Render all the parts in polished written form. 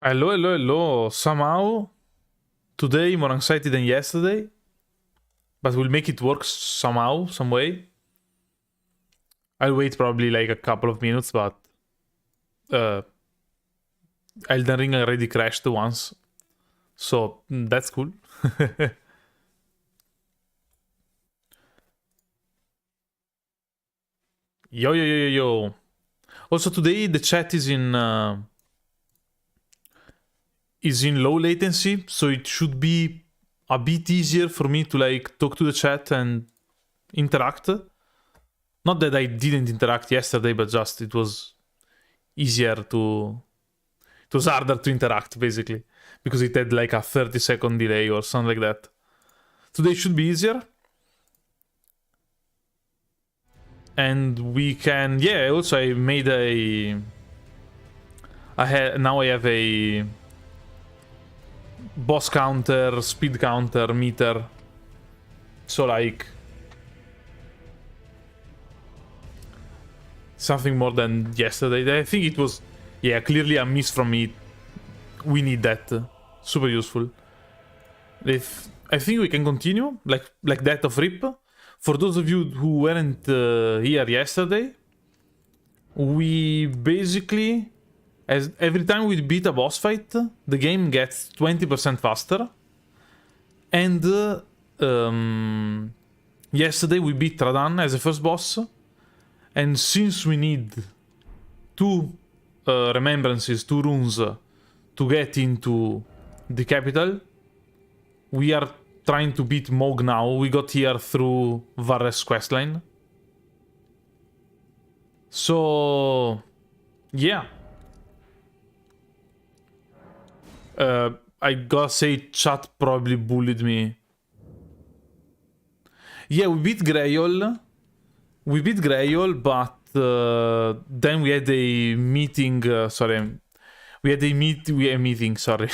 Hello, hello, hello. Somehow, today more anxiety than yesterday. But we'll make it work somehow, some way. I'll wait probably like a couple of minutes, but... Elden Ring already crashed once. So, that's cool. Yo, yo, yo, yo, yo. Also, today the chat is in low latency, so it should be a bit easier for me to like talk to the chat and interact. Not that I didn't interact yesterday, but just it was easier to... It was harder to interact, basically. Because it had like a 30-second delay or something like that. Today should be easier. And we can... Yeah, also I made a... Now I have a... boss counter, speed counter, meter. So like... something more than yesterday. I think it was... Yeah, clearly a miss from me. We need that. Super useful. I think we can continue like that of Rip. For those of you who weren't here yesterday, we basically, as every time we beat a boss fight, the game gets 20% faster. And yesterday we beat Radan as the first boss. And since we need two remembrances, 2 runes to get into the capital, we are trying to beat Mog now. We got here through Varres questline. So, yeah. I gotta say, chat probably bullied me. Yeah, we beat Greyol. We beat Greyol, but then we had a meeting, sorry. We had a meeting, sorry.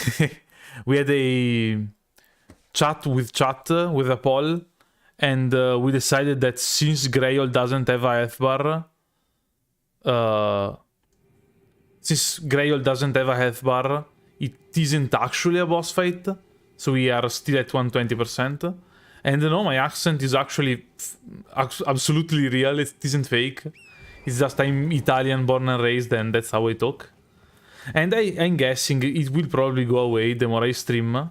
We had a chat with a poll, and we decided that since Greyol doesn't have a health bar, it isn't actually a boss fight, so we are still at 120%. And no, my accent is actually absolutely real, it isn't fake. It's just I'm Italian born and raised, and that's how I talk. And I'm guessing it will probably go away the more I stream.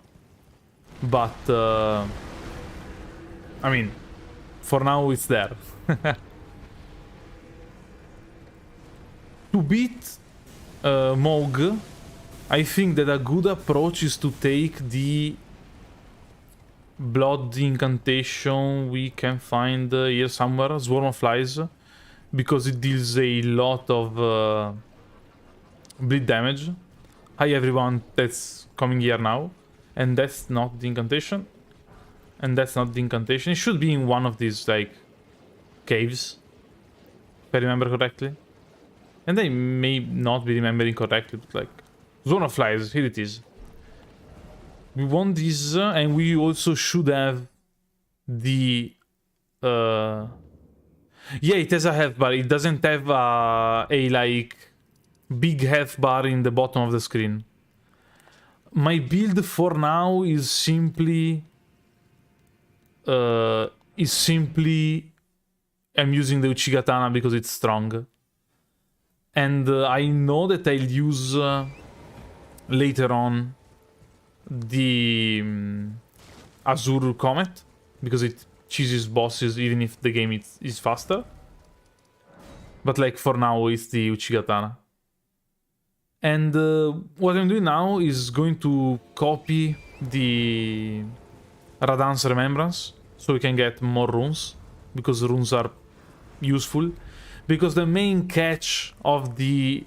But, I mean, for now it's there. To beat Mog, I think that a good approach is to take the blood incantation we can find here somewhere, Swarm of Flies, because it deals a lot of bleed damage. Hi everyone that's coming here now. And that's not the incantation. And that's not the incantation. It should be in one of these, like, caves. If I remember correctly. And I may not be remembering correctly, but like... Zone of Flies, here it is. We want this, and we also should have the... Yeah, it has a health bar. It doesn't have a like, big health bar in the bottom of the screen. My build for now is simply... I'm using the Uchigatana because it's strong. And I know that I'll use later on the Azure Comet, because it cheeses bosses even if the game is faster. But like for now it's the Uchigatana. And what I'm doing now is going to copy the Radan's Remembrance, so we can get more runes, because runes are useful. Because the main catch of the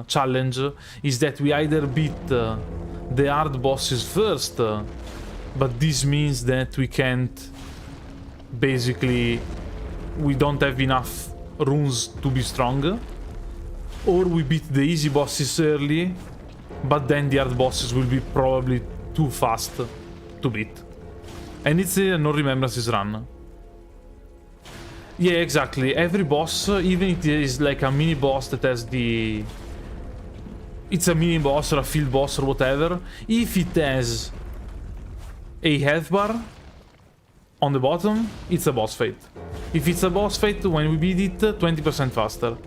challenge is that we either beat the hard bosses first, but this means that we can't... Basically, we don't have enough runes to be strong. Or we beat the easy bosses early, but then the hard bosses will be probably too fast to beat. And it's a no remembrances run. Yeah, exactly. Every boss, even if it is like a mini boss that has the it's a mini boss or a field boss or whatever, if it has a health bar on the bottom, it's a boss fight. If it's a boss fight, when we beat it, 20% faster.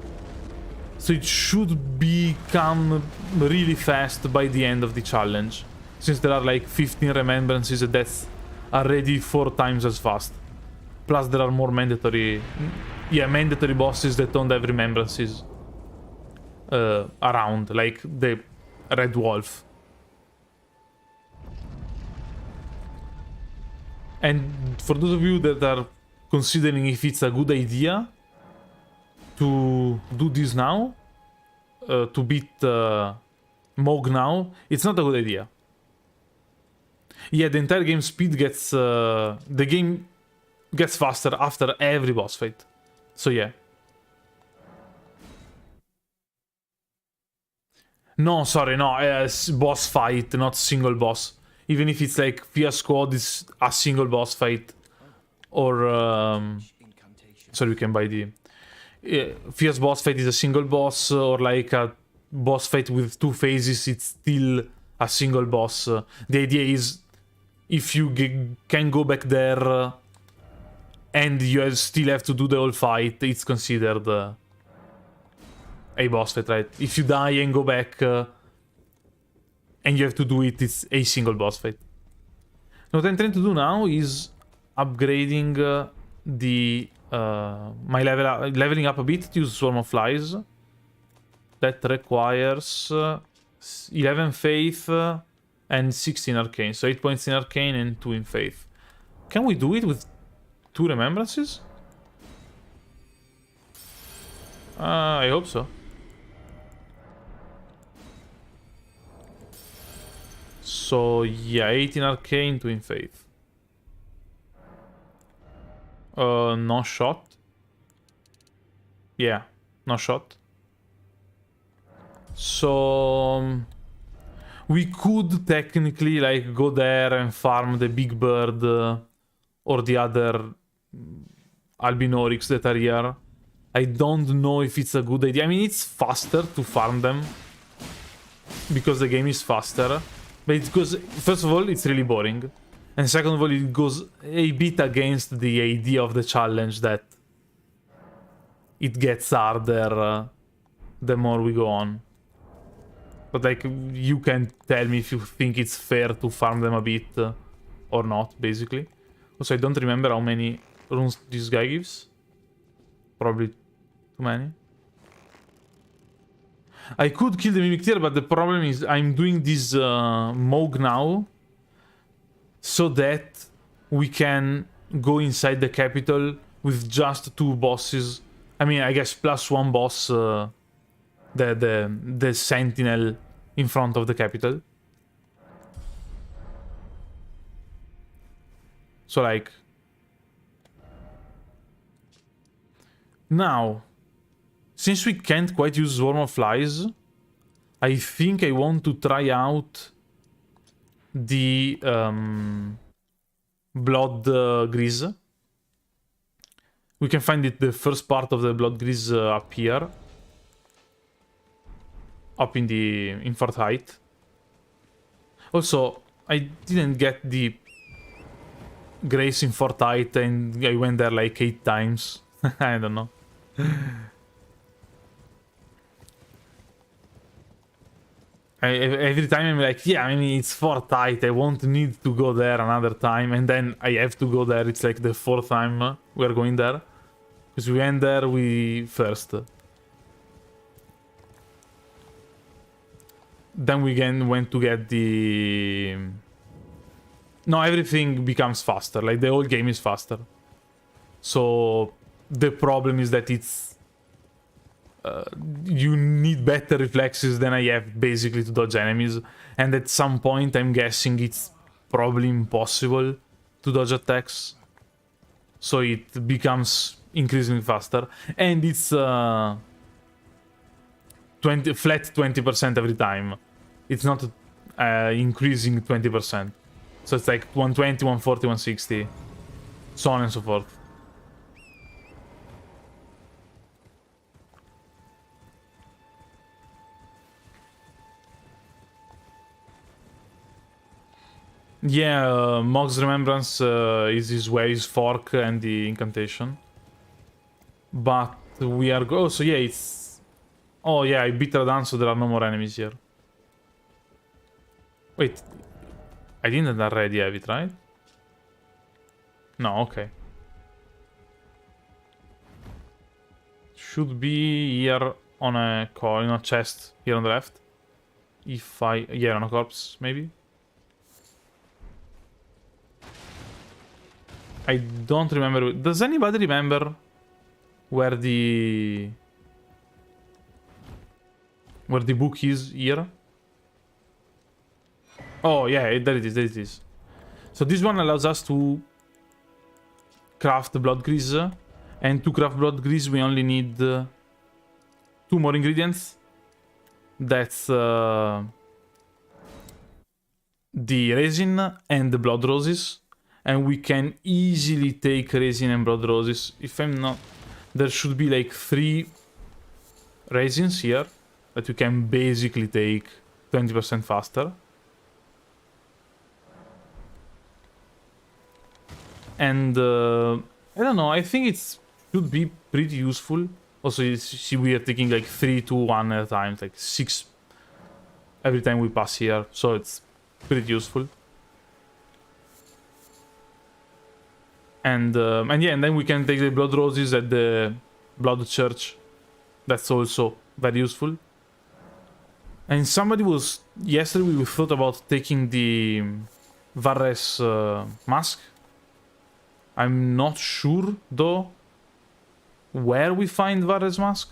So it should become really fast by the end of the challenge. Since there are like 15 remembrances, that's already 4 times as fast. Plus there are more mandatory... Yeah, mandatory bosses that don't have remembrances around, like the Red Wolf. And for those of you that are considering if it's a good idea to do this now, to beat Moog now, it's not a good idea. Yeah, the entire game speed gets... the game gets faster after every boss fight. So yeah. No, sorry, no, boss fight, not single boss. Even if it's like Fia Squad is a single boss fight. Or, sorry, we can buy the... Fia's boss fight is a single boss, or like a boss fight with 2 phases, it's still a single boss. The idea is, if you can go back there and you still have to do the whole fight, it's considered a boss fight, right? If you die and go back and you have to do it, it's a single boss fight. Now, what I'm trying to do now is upgrading the my leveling up a bit to use Swarm of Flies. That requires 11 Faith and 16 Arcane. So 8 points in Arcane and 2 in Faith. Can we do it with 2 Remembrances? I hope so. So yeah, 8 in Arcane, 2 in Faith. No shot. Yeah, no shot. So we could technically like go there and farm the big bird or the other Albinorics that are here. I don't know if it's a good idea. I mean, it's faster to farm them because the game is faster. But it goes, first of all, it's really boring. And second of all, it goes a bit against the idea of the challenge that it gets harder the more we go on. But like, you can tell me if you think it's fair to farm them a bit or not, basically. Also, I don't remember how many runes this guy gives. Probably too many. I could kill the Mimic Tear, but the problem is I'm doing this Moog now so that we can go inside the capital with just 2 bosses. I mean, I guess plus 1 boss, the sentinel in front of the capital. So like... Now, since we can't quite use Swarm of Flies, I think I want to try out the Blood Grease. We can find it, the first part of the Blood Grease up here. Up in Fort Height. Also, I didn't get the Grace in Fort Height and I went there like 8 times. I don't know. Every time I'm like, yeah, I mean, it's Fort Height, I won't need to go there another time, and then I have to go there, it's like the 4th time we're going there. Because we went there first. Then we again went to get the... No, everything becomes faster, like the whole game is faster. So the problem is that it's... you need better reflexes than I have, basically, to dodge enemies. And at some point, I'm guessing it's probably impossible to dodge attacks. So it becomes increasingly faster. And it's flat 20% every time. It's not increasing 20%. So it's like 120, 140, 160. So on and so forth. Yeah, Mog's Remembrance is his waves fork and the incantation. But we are oh, so yeah, it's... Oh yeah, I beat Radan, so there are no more enemies here. Wait, I didn't already have it, right? No, okay. Should be here on a coin, a chest here on the left. If I... Yeah, on a corpse, maybe? I don't remember... Does anybody remember where the... Where the book is here? Oh, yeah, there it is, there it is. So this one allows us to craft blood grease. And to craft blood grease, we only need 2 more ingredients. That's the resin and the blood roses. And we can easily take resin and blood roses. If I'm not... There should be like 3 resins here that you can basically take 20% faster. And I don't know, I think it should be pretty useful. Also, you see, we are taking like 3 to 1 at a time, like 6 every time we pass here, so it's pretty useful. And yeah, and then we can take the blood roses at the blood church. That's also very useful. And somebody was... Yesterday we thought about taking the Varres mask. I'm not sure, though, where we find Varres mask.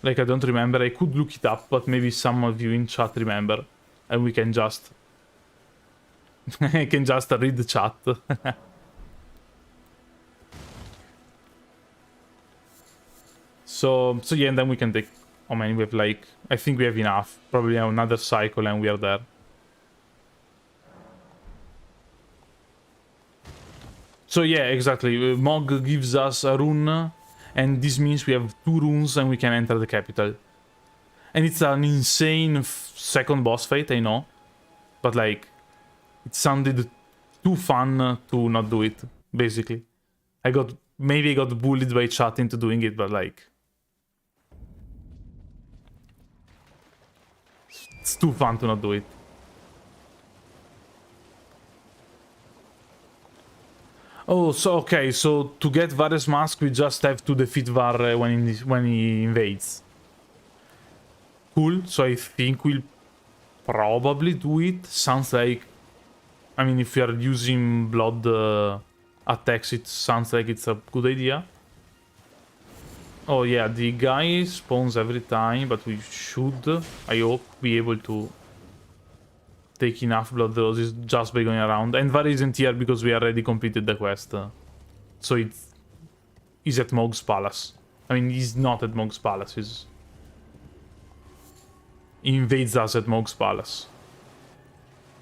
Like, I don't remember. I could look it up, but maybe some of you in chat remember. And we can just... I can just read the chat. So yeah, and then we can take... Oh man, we have like... I think we have enough. Probably another cycle and we are there. So yeah, exactly. Mog gives us a rune, and this means we have 2 runes and we can enter the capital. And it's an insane second boss fight, I know. But like, it sounded too fun to not do it, basically. Maybe I got bullied by chat into doing it, but like... It's too fun to not do it. Oh, so okay, so to get Varres mask, we just have to defeat Var when he invades. Cool, so I think we'll probably do it. Sounds like... I mean, if we are using blood attacks, it sounds like it's a good idea. Oh yeah, the guy spawns every time, but we should, I hope, be able to take enough blood roses just by going around. And Var isn't here because we already completed the quest. So he's at Mog's Palace. I mean, he's not at Mog's Palace. He invades us at Mog's Palace.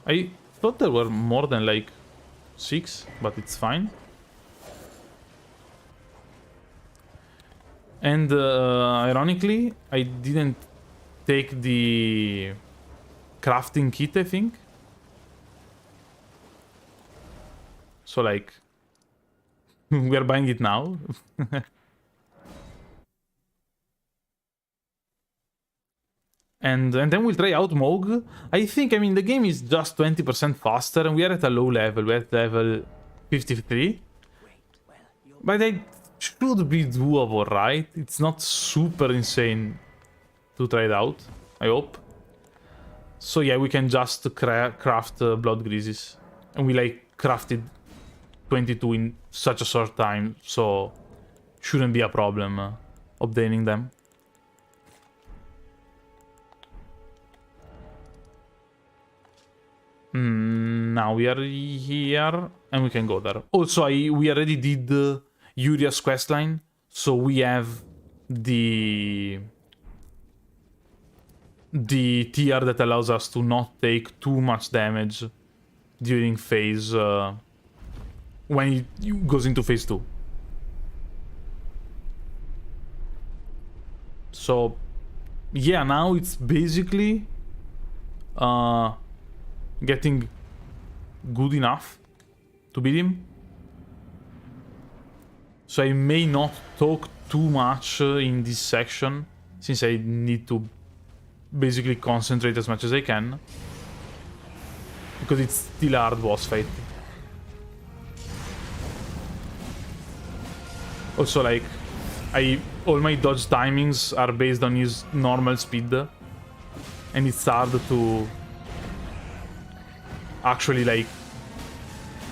I thought there were more than like 6, but it's fine. And ironically, I didn't take the crafting kit, I think. So like, we are buying it now. And then we'll try out Mog. I think, I mean, the game is just 20% faster and we are at a low level. We're at level 53. But it should be doable, right? It's not super insane to try it out, I hope. So yeah, we can just craft blood greases. And we like crafted 22 in such a short time, so shouldn't be a problem obtaining them. Now we are here and we can go there. Also, we already did Yuria's questline, so we have the tier that allows us to not take too much damage during phase when it goes into phase 2. So yeah, now it's basically getting good enough to beat him. So I may not talk too much in this section, since I need to basically concentrate as much as I can. Because it's still a hard boss fight. Also, like, all my dodge timings are based on his normal speed. And it's hard to actually, like,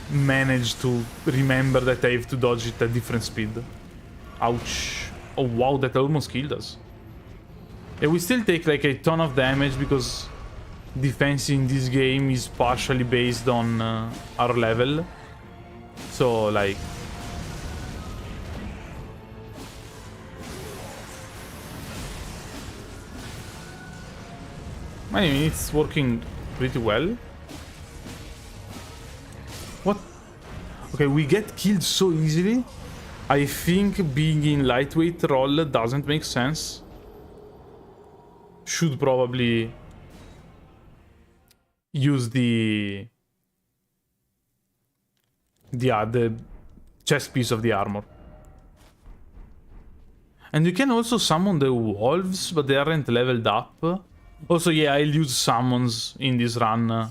manage to remember that I have to dodge it at different speed. Ouch. Oh wow, that almost killed us. Yeah, we still take like a ton of damage because defense in this game is partially based on our level. So like... I mean, it's working pretty well. What? Okay, we get killed so easily. I think being in lightweight roll doesn't make sense. Should probably use the chest piece of the armor. And you can also summon the wolves, but they aren't leveled up. Also, yeah, I'll use summons in this run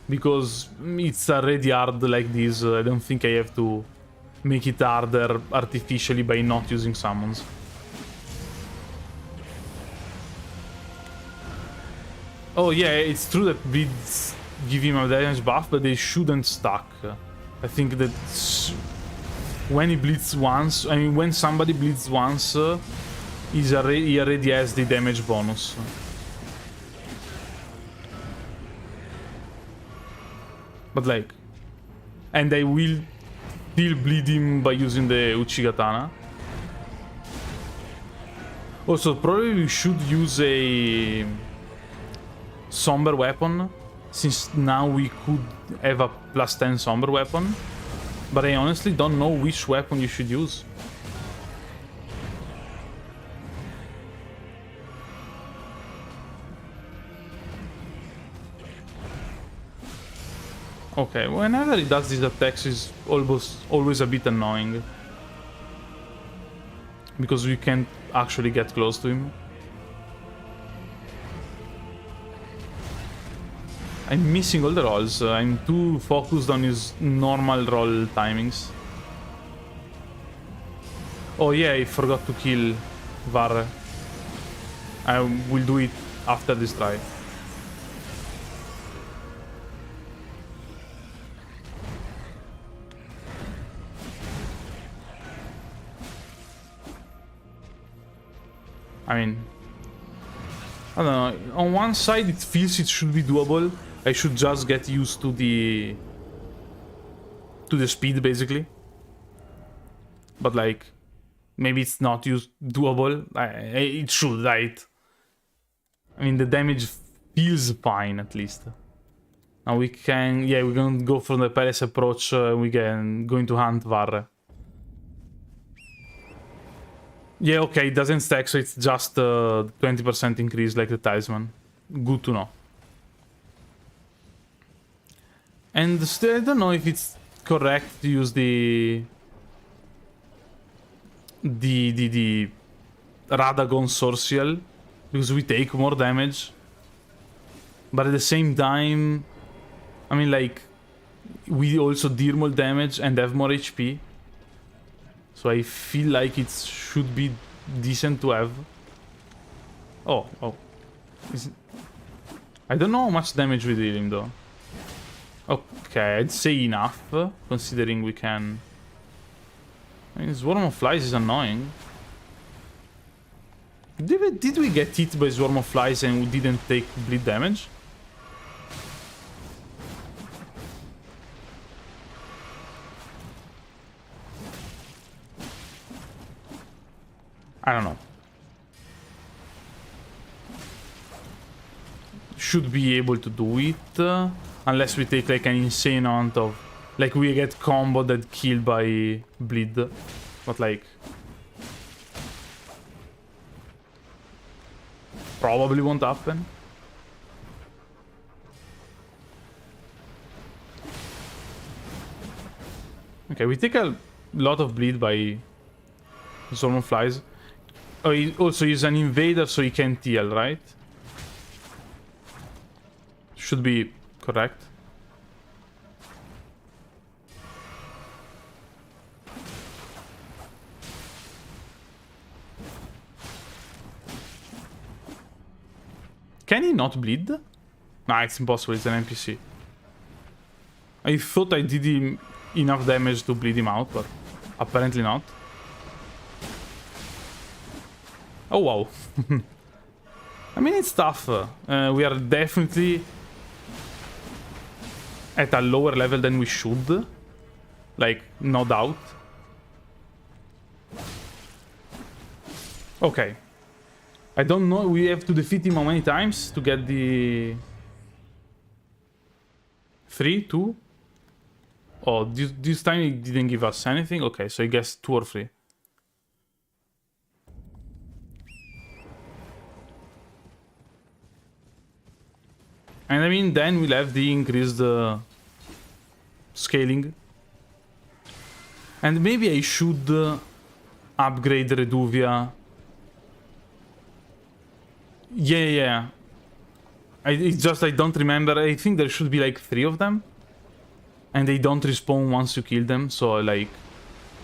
because it's already hard like this. I don't think I have to make it harder artificially by not using summons. Oh yeah, it's true that bleeds give him a damage buff, but they shouldn't stack. I think that when he bleeds once, I mean when somebody bleeds once, he already has the damage bonus. But like, and I will still bleed him by using the Uchigatana. Also, probably we should use a somber weapon, since now we could have a +10 somber weapon. But I honestly don't know which weapon you should use. Okay, whenever he does these attacks is always a bit annoying. Because we can't actually get close to him. I'm missing all the rolls. I'm too focused on his normal roll timings. Oh yeah, I forgot to kill Varre. I will do it after this try. I mean, I don't know. On one side, it feels it should be doable. I should just get used to the speed, basically. But like, maybe it's not doable. It should, right? I mean, the damage feels fine at least. Now we can, yeah, we're gonna go for the palace approach. We can going to hunt Varre. Yeah, okay, it doesn't stack, so it's just 20% increase like the talisman. Good to know. And still, I don't know if it's correct to use the Radagon Sorcial, because we take more damage. But at the same time, I mean, like, we also deal more damage and have more HP. So I feel like it should be decent to have. Oh. I don't know how much damage we deal him though. Okay, I'd say enough, considering we can... I mean, Swarm of Flies is annoying. Did we get hit by Swarm of Flies and we didn't take bleed damage? I don't know. Should be able to do it, unless we take like an insane amount of... Like we get comboed and killed by bleed. But like... Probably won't happen. Okay, we take a lot of bleed by Swarm of Flies. Oh, he also is an invader, so he can't heal, right? Should be correct. Can he not bleed? Nah, it's impossible, it's an NPC. I thought I did him enough damage to bleed him out, but apparently not. Oh wow. I mean, it's tough. We are definitely at a lower level than we should. Like, no doubt. Okay. I don't know, we have to defeat him how many times to get the... 3, 2? Oh, this time he didn't give us anything? Okay, so I guess 2 or 3. And I mean, then we'll have the increased scaling. And maybe I should upgrade Reduvia. Yeah. It's just I don't remember. I think there should be like 3 of them. And they don't respawn once you kill them. So like,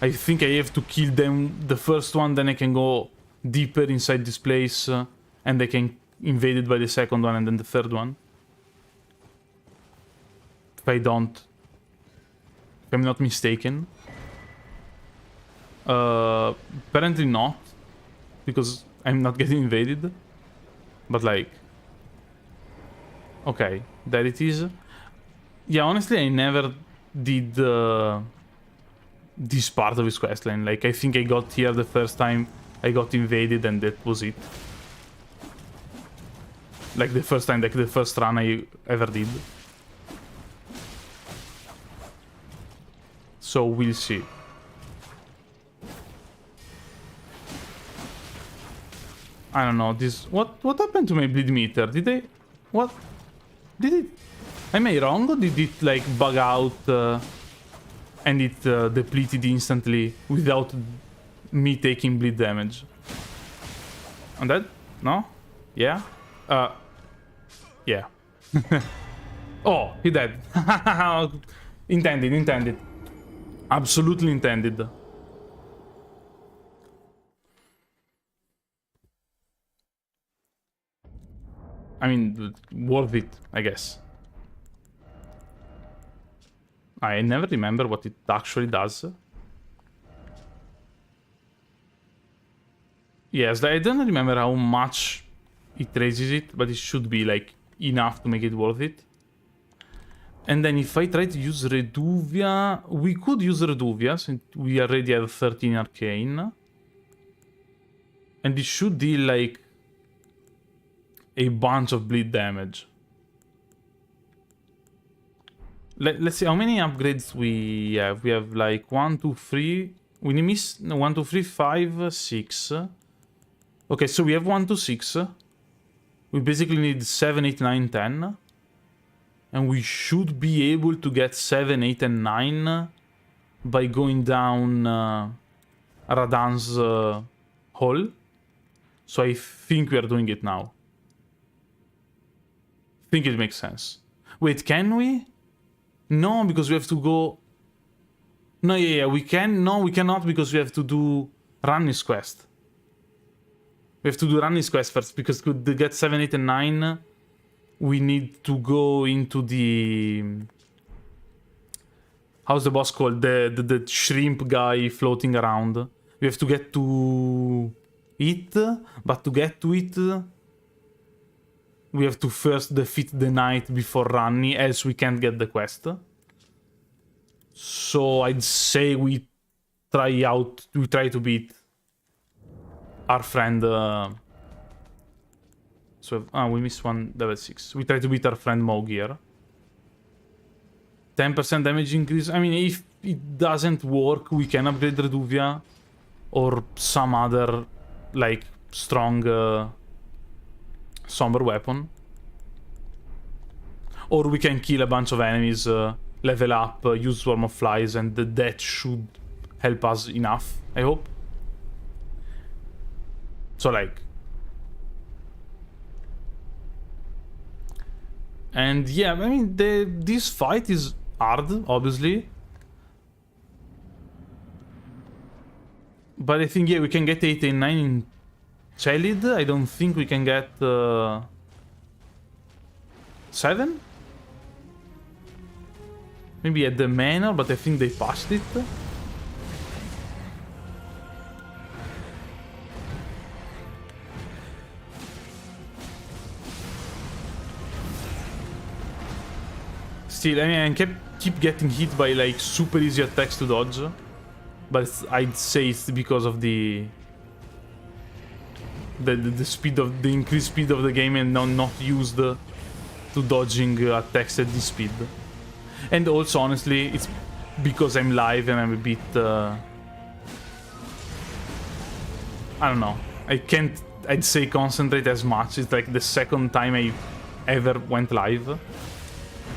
I think I have to kill them the first one. Then I can go deeper inside this place. And I can invade it by the second one and then the third one. If I don't. If I'm not mistaken. Apparently not. Because I'm not getting invaded. But like... Okay, there it is. Yeah, honestly, I never did this part of his questline. Like, I think I got here the first time I got invaded and that was it. Like, the first time, like the first run I ever did. So, we'll see. I don't know, this... What happened to my bleed meter? Did they... What? Did it... Am I wrong, or did it, like, bug out and it depleted instantly without me taking bleed damage? I'm dead? No? Yeah? Yeah. Oh, he dead. Intended. Absolutely intended. I mean, worth it, I guess. I never remember what it actually does. Yes, I don't remember how much it raises it, but it should be, like, enough to make it worth it. And then if I try to use Reduvia... We could use Reduvia, since we already have 13 Arcane. And it should deal, like, a bunch of bleed damage. Let's see how many upgrades we have. We have like 1, 2, 3. We miss 1, 2, 3, 5, 6. Okay, so we have 1 to 6. We basically need 7, 8, 9, 10. And we should be able to get 7, 8, and 9 by going down Radan's hole. So I think we are doing it now. I think it makes sense. Wait, can we? No, because we have to go... No, yeah, we can. No, we cannot because we have to do Ranni's quest. We have to do Ranni's quest first because to get 7, 8, and 9, we need to go into the... How's the boss called? The shrimp guy floating around. We have to get to it, but to get to it, we have to first defeat the knight before Ranni, else we can't get the quest. So I'd say we try to beat our friend. We missed one level 6. We try to beat our friend Moog here. 10% damage increase. I mean, if it doesn't work, we can upgrade Reduvia or some other, like, strong somber weapon. Or we can kill a bunch of enemies level up, use Swarm of Flies, and that should help us enough, I hope. So, like... And yeah, I mean, this fight is hard, obviously. But I think, yeah, we can get 8 and 9 in Chelid. I don't think we can get 7? Maybe at the manor, but I think they passed it. Still, I mean, I keep getting hit by like super easy attacks to dodge. But I'd say it's because of the speed of the increased speed of the game and not used to dodging attacks at this speed. And also, honestly, it's because I'm live and I'm a bit I don't know. I can't, I'd say, concentrate as much. It's like the second time I ever went live.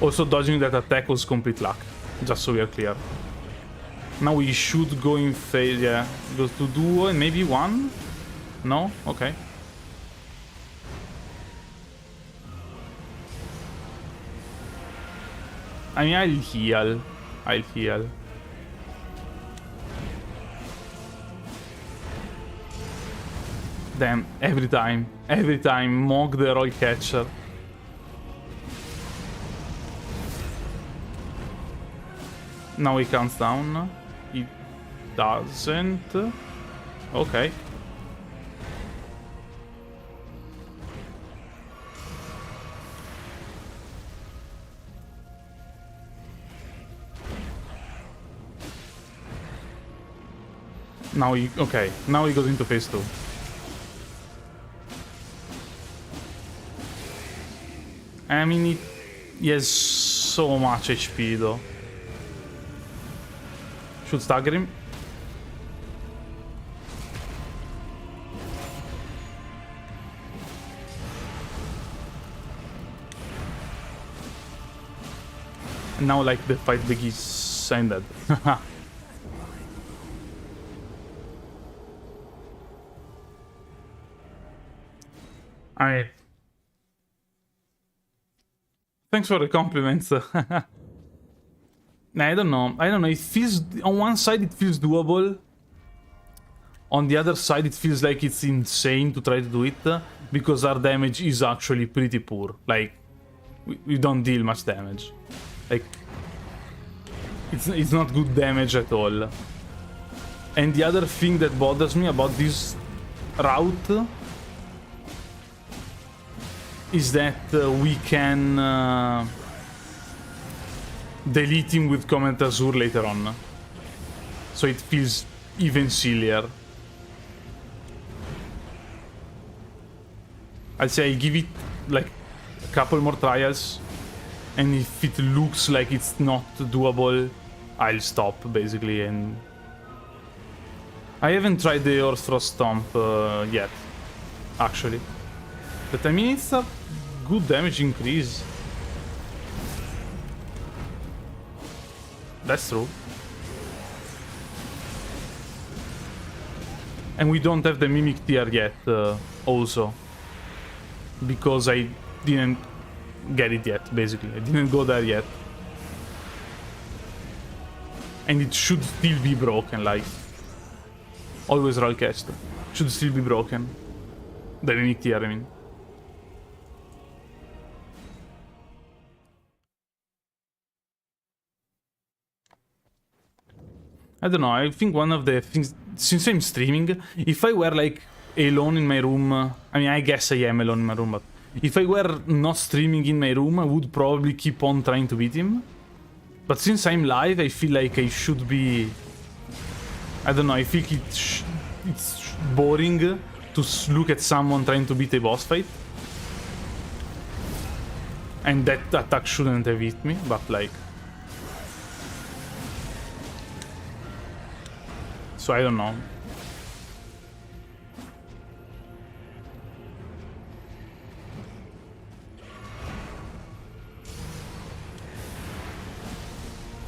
Also, dodging that attack was complete luck, just so we are clear. Now we should go in phase, yeah. Go to duo and maybe 1? No? Okay. I mean, I'll heal. Damn, every time, Mog the roll catcher. Now he counts down. He doesn't. Okay. Now he... Okay, now he goes into phase 2. I mean, he has so much HP though. Should stagger him. And now, like, the fight begins, I'm dead. Alright. Thanks for the compliments. I don't know. It feels... On one side, it feels doable. On the other side, it feels like it's insane to try to do it. Because our damage is actually pretty poor. Like, we don't deal much damage. Like, it's not good damage at all. And the other thing that bothers me about this route is that we can delete him with Comment Azure later on. So it feels even sillier. I'd say I give it like a couple more trials, and if it looks like it's not doable, I'll stop basically. And I haven't tried the Earth Frost Stomp yet, actually. But I mean, it's a good damage increase. That's true. And we don't have the Mimic tier yet, also. Because I didn't get it yet, basically. I didn't go there yet. And it should still be broken, like... Always roll cast. Should still be broken. The Mimic tier, I mean. I don't know, I think one of the things, since I'm streaming, if I were like alone in my room, I mean, I guess I am alone in my room, but if I were not streaming in my room, I would probably keep on trying to beat him. But since I'm live, I feel like I should be... I don't know, I think it's boring to look at someone trying to beat a boss fight. And that attack shouldn't have hit me, but like... So I don't know.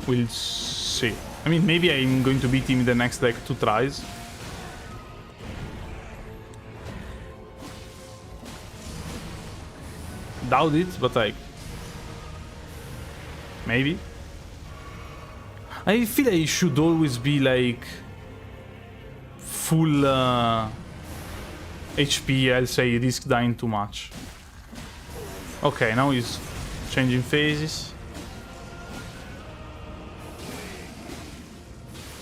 We'll see. I mean, maybe I'm going to beat him in the next, like, 2 tries. Doubt it, but, like... maybe. I feel I should always be, like... full... HP, I'll say, risk dying too much. Okay, now he's changing phases.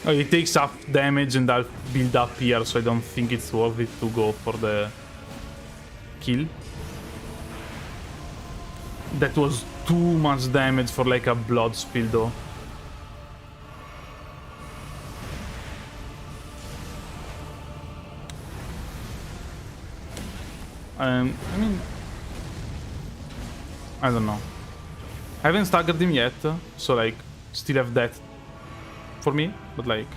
Oh, it takes up damage and I'll build up here, so I don't think it's worth it to go for the kill. That was too much damage for like a blood spill though. I mean... I don't know. I haven't staggered him yet, so like, still have that for me, but like...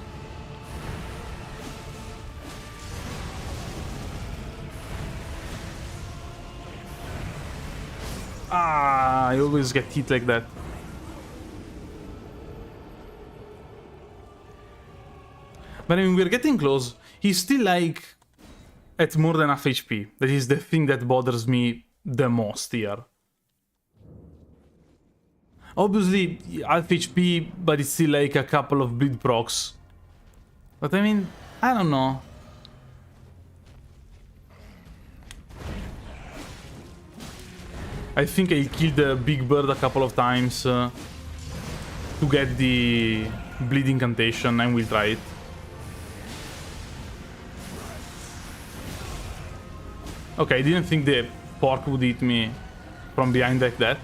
Ah, I always get hit like that. But I mean, we're getting close. He's still like at more than half HP. That is the thing that bothers me the most here. Obviously, half HP, but it's still like a couple of bleed procs. But I mean, I don't know. I think I killed the big bird a couple of times to get the bleed incantation, and we'll try it. Okay, I didn't think the pork would eat me from behind like that.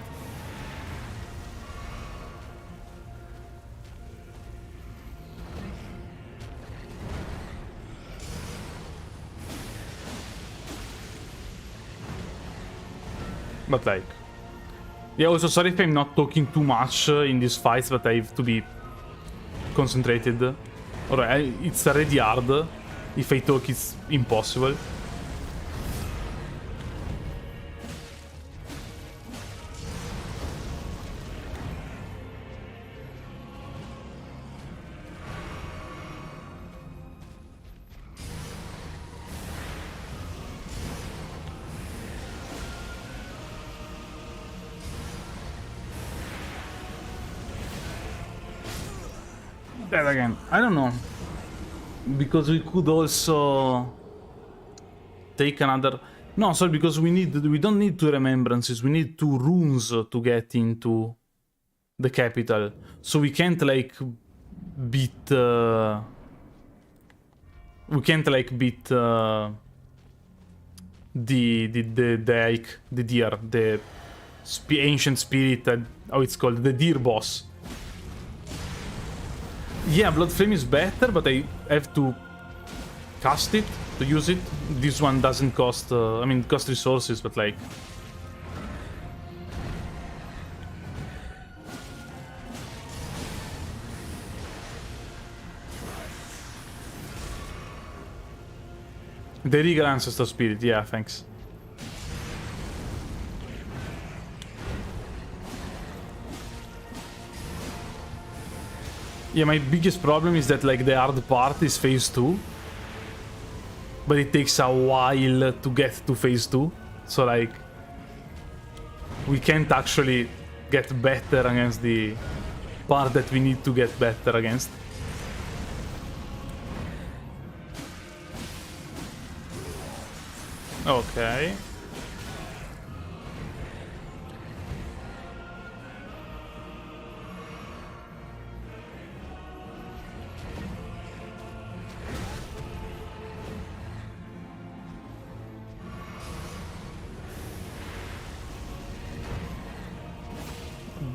But like... yeah, also sorry if I'm not talking too much in these fights, but I have to be concentrated. Or it's already hard. If I talk, it's impossible. That again, I don't know, because we could also take another... no, sorry, because we don't need 2 remembrances, we need 2 runes to get into the capital, so we can't like beat the deer, the ancient spirit, how it's called, the deer boss. Yeah, Blood Flame is better, but I have to cast it to use it. This one doesn't cost... I mean, it costs resources, but like... the Regal Ancestor Spirit, yeah, thanks. Yeah, my biggest problem is that like the hard part is phase 2. But it takes a while to get to phase 2. So like... we can't actually get better against the part that we need to get better against. Okay.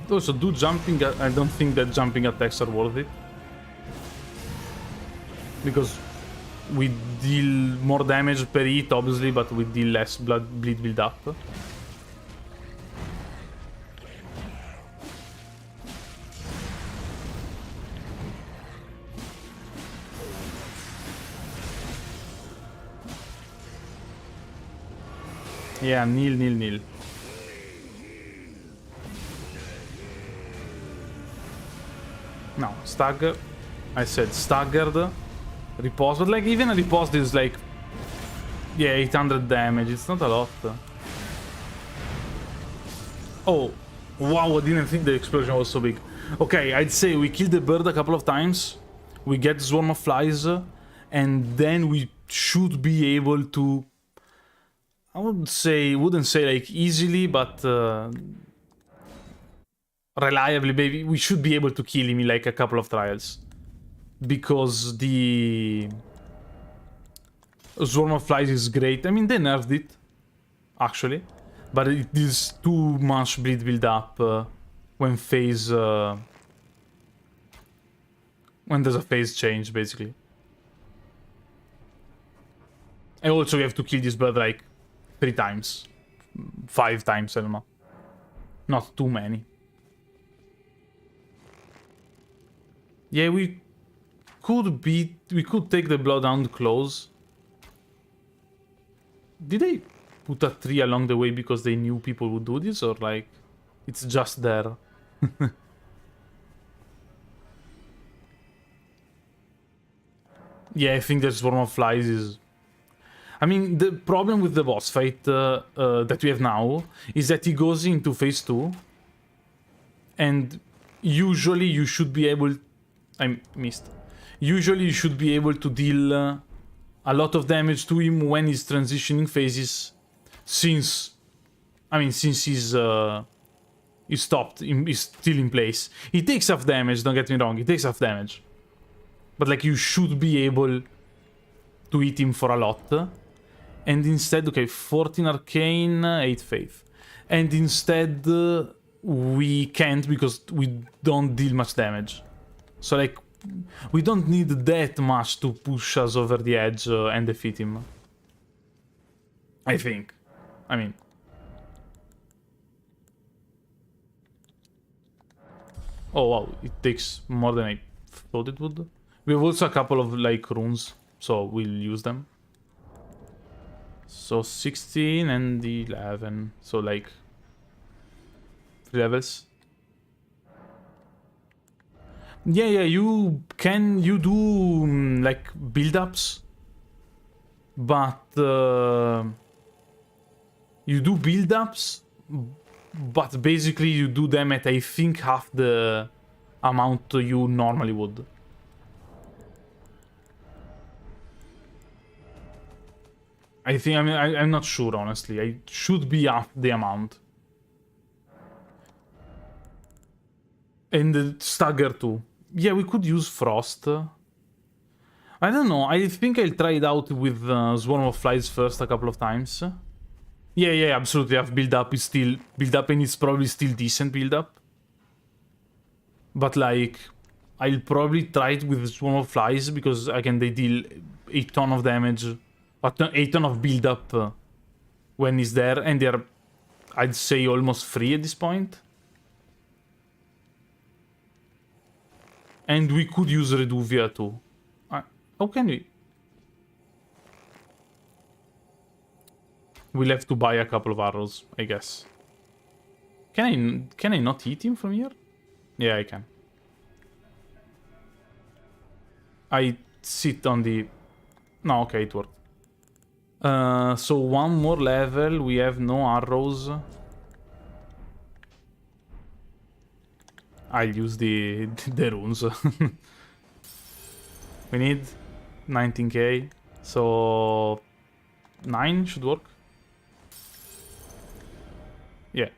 Also, do jumping... I don't think that jumping attacks are worth it. Because we deal more damage per hit, obviously, but we deal less bleed build up. Yeah, nil. No, stagger. I said staggered. Riposte, but like even a riposte is like, yeah, 800 damage. It's not a lot. Oh, wow! I didn't think the explosion was so big. Okay, I'd say we kill the bird a couple of times. We get swarm of flies, and then we should be able to. I wouldn't say like easily, but reliably, maybe we should be able to kill him in like a couple of trials. Because the swarm of flies is great. I mean, they nerfed it, actually. But it is too much bleed build up when phase... when there's a phase change, basically. And also we have to kill this bird like 3 times. 5 times, I don't know. Not too many. Yeah, we could take the Bloodhound close. Did they put a tree along the way because they knew people would do this, or like it's just there? Yeah, I think the swarm of flies is... I mean, the problem with the boss fight that we have now is that he goes into phase 2, and usually you should be able... I missed. Usually you should be able to deal a lot of damage to him when he's transitioning phases, since he's stopped, he's still in place. He takes half damage, don't get me wrong, he takes half damage. But like you should be able to hit him for a lot. And instead, okay, 14 Arcane, 8 Faith. And instead we can't because we don't deal much damage. So like, we don't need that much to push us over the edge and defeat him. I think. I mean... Oh wow, it takes more than I thought it would. We have also a couple of like runes, so we'll use them. So 16 and 11, so like 3 levels. Yeah, you do like build-ups, but you do build-ups, but basically you do them at I think half the amount you normally would. I think, I mean, I'm not sure, honestly. I should be half the amount. And the stagger too. Yeah, we could use Frost. I don't know. I think I'll try it out with Swarm of Flies first a couple of times. Yeah, absolutely. Half build-up is still... Build-up, and it's probably still decent build-up. But, like, I'll probably try it with Swarm of Flies, because, again, they deal a ton of damage. A ton of build-up when he's there, and they're, I'd say, almost free at this point. And we could use Reduvia too. How can we? We'll have to buy a couple of arrows, I guess. Can I not hit him from here? Yeah, I can. I sit on the... No, okay, it worked. So one more level, we have no arrows. I'll use the runes. We need 19k, so 9 should work. Yeah.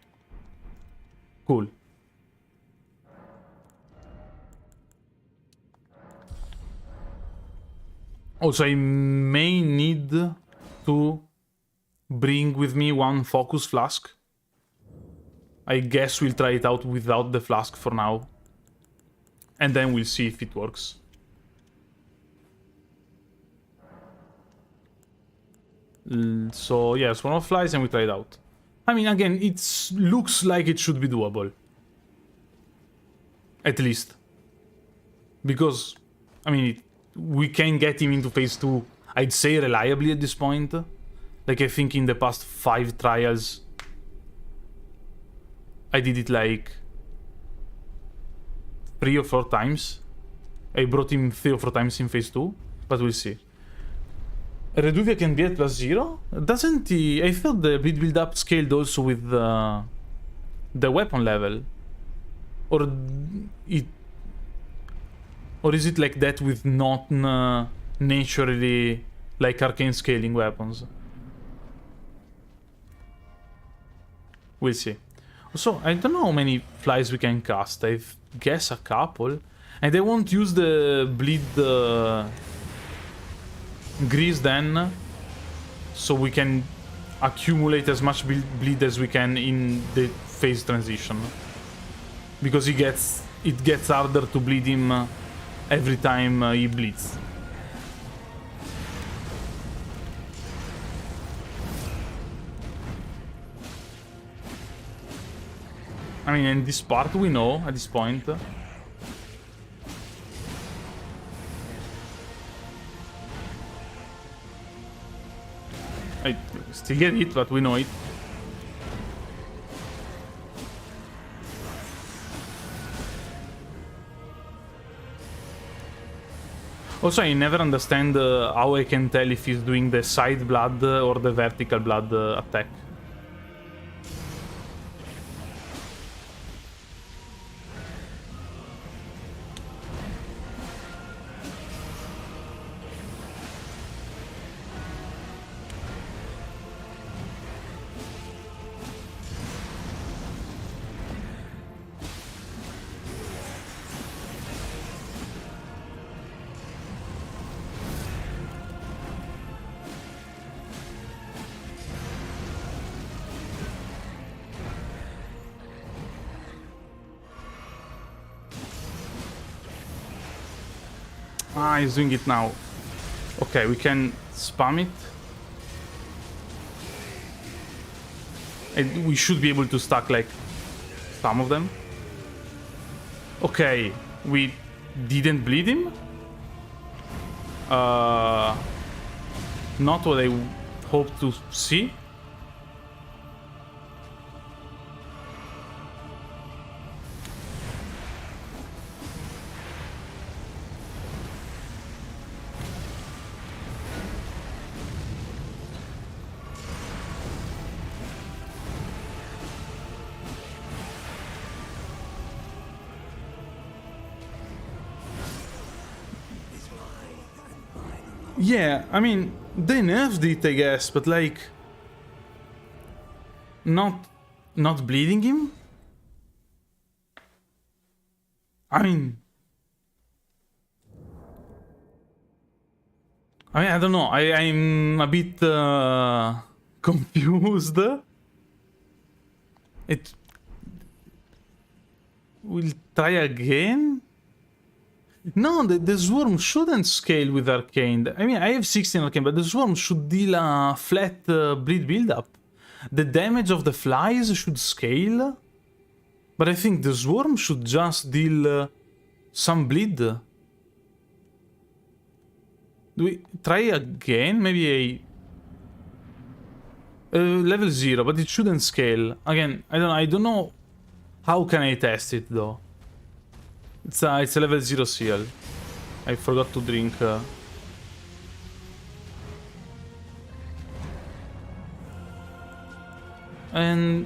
Cool. Also, I may need to bring with me one focus flask. I guess we'll try it out without the flask for now. And then we'll see if it works. So yeah, Swarm of Flies, and we try it out. I mean, again, it looks like it should be doable. At least. Because, I mean, we can get him into phase 2, I'd say, reliably at this point. Like, I think in the past 5 trials, I did it like 3 or 4 times. I brought him 3 or 4 times in phase 2, but we'll see. Reduvia can be at +0? Doesn't he? I thought the bleed build up scaled also with the weapon level. Or is it like that with not naturally like arcane scaling weapons? We'll see. Also, I don't know how many flies we can cast. I guess a couple. And I won't use the bleed grease then, so we can accumulate as much bleed as we can in the phase transition. Because it gets harder to bleed him every time he bleeds. I mean, in this part we know at this point. I still get it, but we know it. Also, I never understand how I can tell if he's doing the side blood or the vertical blood attack. Ah, he's doing it now. Okay, we can spam it. And we should be able to stack, like, some of them. Okay, we didn't bleed him. Not what I hoped to see. Yeah, I mean, they nerfed it, I guess, but like... Not bleeding him? I mean, I don't know, I'm a bit confused. We'll try again? No, the swarm shouldn't scale with arcane. I mean, I have 16 arcane, but the swarm should deal a flat bleed build-up. The damage of the flies should scale, but I think the swarm should just deal some bleed. Do we try again? Maybe a level 0, but it shouldn't scale. Again, I don't know how can I test it though. It's a level 0 seal. I forgot to drink. And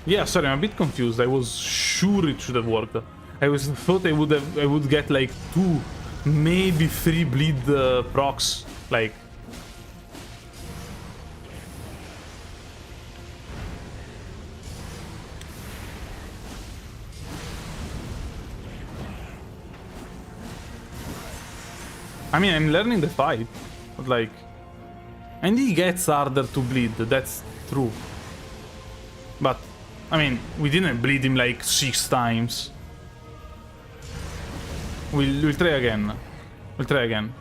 yeah, sorry, I'm a bit confused. I was sure it should have worked. I thought I would get like 2, maybe 3 bleed procs. Like, I mean, I'm learning the fight, but like... And he gets harder to bleed, that's true. But, I mean, we didn't bleed him like 6 times. We'll try again. We'll try again.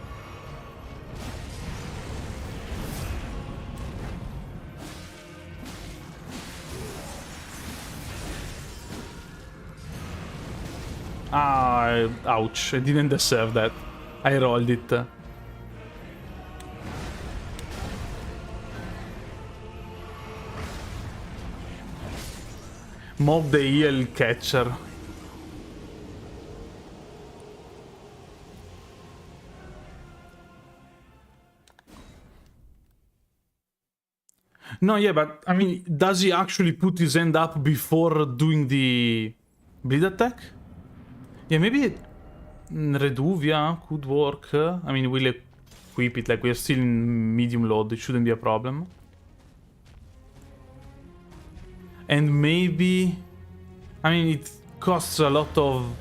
Ah, ouch, I didn't deserve that. I rolled it. Mob the heal catcher. No, yeah, but I mean, does he actually put his hand up before doing the bleed attack? Yeah, maybe Reduvia could work. I mean, we'll equip it, like we're still in medium load, it shouldn't be a problem. And maybe... I mean, it costs a lot of...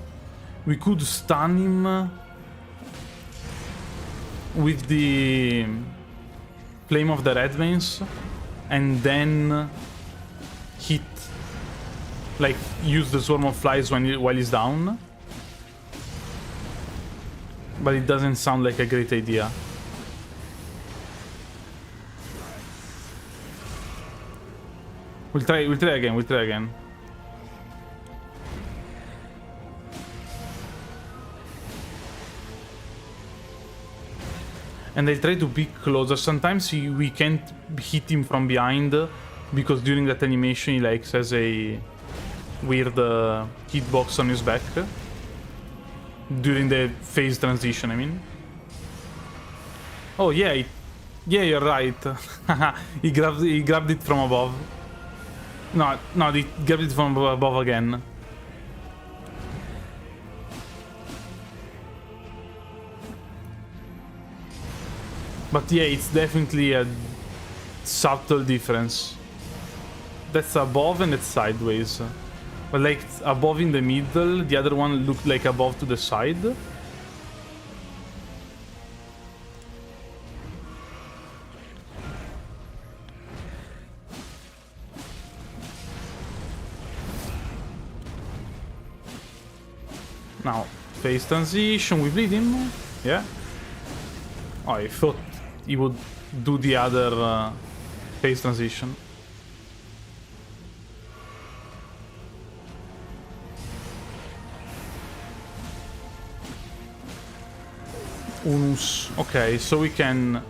We could stun him with the Flame of the Red Veins and then hit, like, use the Swarm of Flies while he's down. But it doesn't sound like a great idea. We'll try again. And I try to be closer. Sometimes we can't hit him from behind because during that animation he like has a weird hitbox on his back. During the phase transition, I mean. Oh yeah, yeah, you're right. he grabbed it from above. No, he grabbed it from above again. But yeah, it's definitely a subtle difference. That's above and it's sideways. But like above in the middle, the other one looked like above to the side. Now, phase transition, we bleed him. Yeah. Oh, I thought he would do the other phase transition. Unus. Okay, so we can...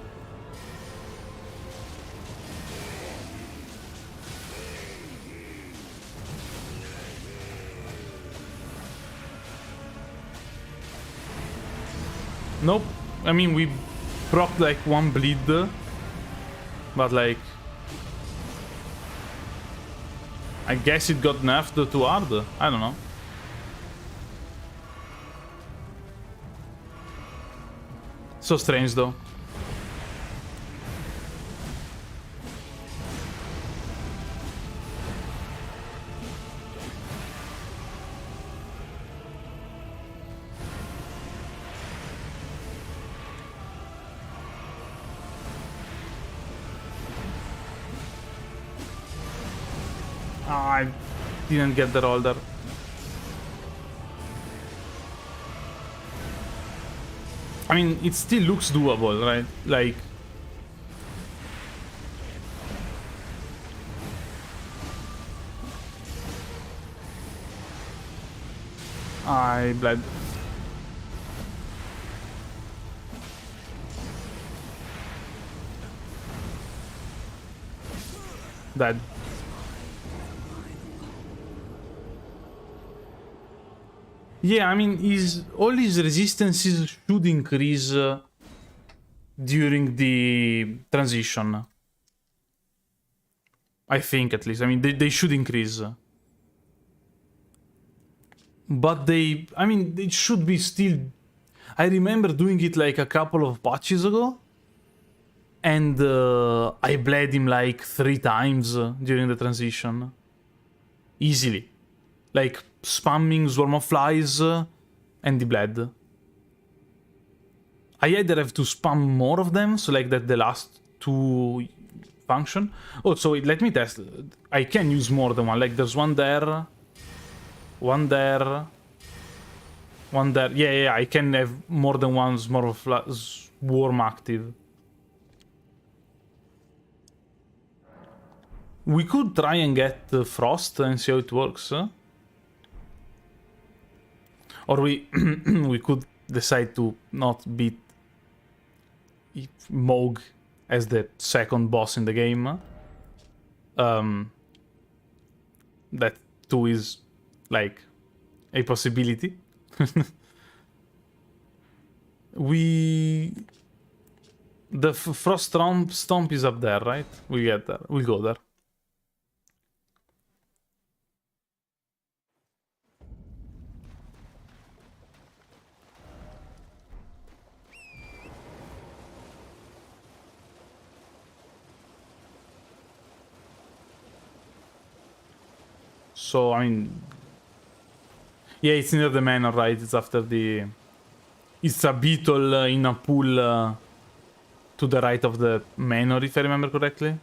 Nope. I mean, we proc like one bleed, but like... I guess it got nerfed too hard. I don't know. So strange though. I didn't get the roll there. I mean, it still looks doable, right? Like... I bled. Dead. Yeah, I mean, all his resistances should increase during the transition. I think, at least. I mean, they should increase. But I mean, it should be still... I remember doing it like a couple of patches ago. And I bled him like 3 times during the transition. Easily. Like, spamming Swarm of Flies and the bled. I either have to spam more of them, so like that the last 2 function. Oh, so let me test. I can use more than one. Like, there's one there. One there. One there. Yeah, I can have more than one Swarm active. We could try and get Frost and see how it works. Or we could decide to not beat Moog as the second boss in the game. That too is like a possibility. The Frost Stomp is up there, right? We get there. We'll go there. So, I mean... Yeah, it's near the manor, right? It's after the... It's a beetle in a pool to the right of the manor, if I remember correctly.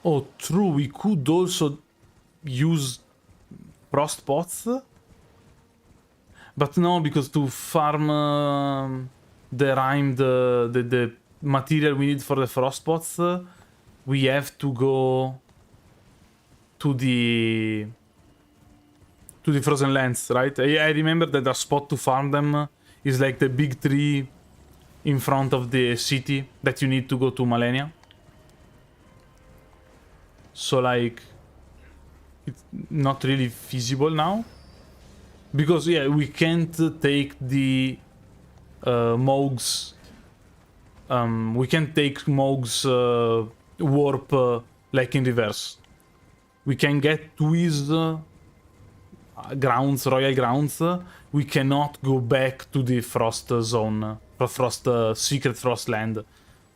Oh, true. We could also use frost pots. But no, because to farm the material we need for the frost pots, we have to go to the frozen lands, right? I remember that the spot to farm them is like the big tree in front of the city that you need to go to Malenia. So like, it's not really feasible now. Because yeah, we can't take the Moog's... we can't take Moog's warp like in reverse. We can get to his grounds, royal grounds. We cannot go back to the frost zone, secret frost land.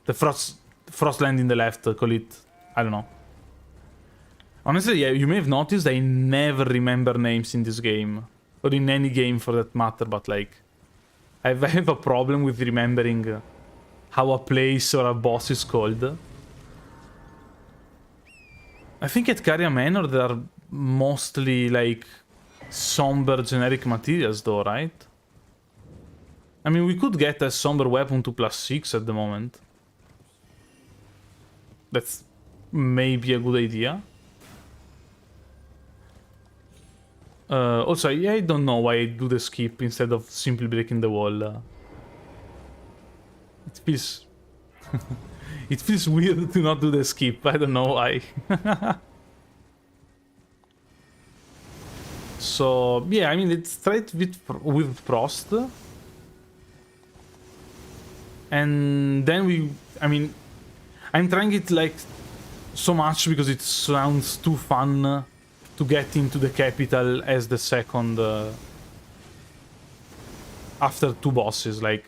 The frost land in the left, call it, I don't know. Honestly, yeah, you may have noticed I never remember names in this game. Or in any game for that matter, but like... I have a problem with remembering how a place or a boss is called. I think at Caria Manor there are mostly like somber generic materials though, right? I mean, we could get a somber weapon to +6 at the moment. That's maybe a good idea. Also, I don't know why I do the skip instead of simply breaking the wall. It feels... it feels weird to not do the skip, I don't know why. So, yeah, I mean, it's straight with Frost. And then I mean, I'm trying it like so much because it sounds too fun to get into the capital as the second after 2 bosses, like.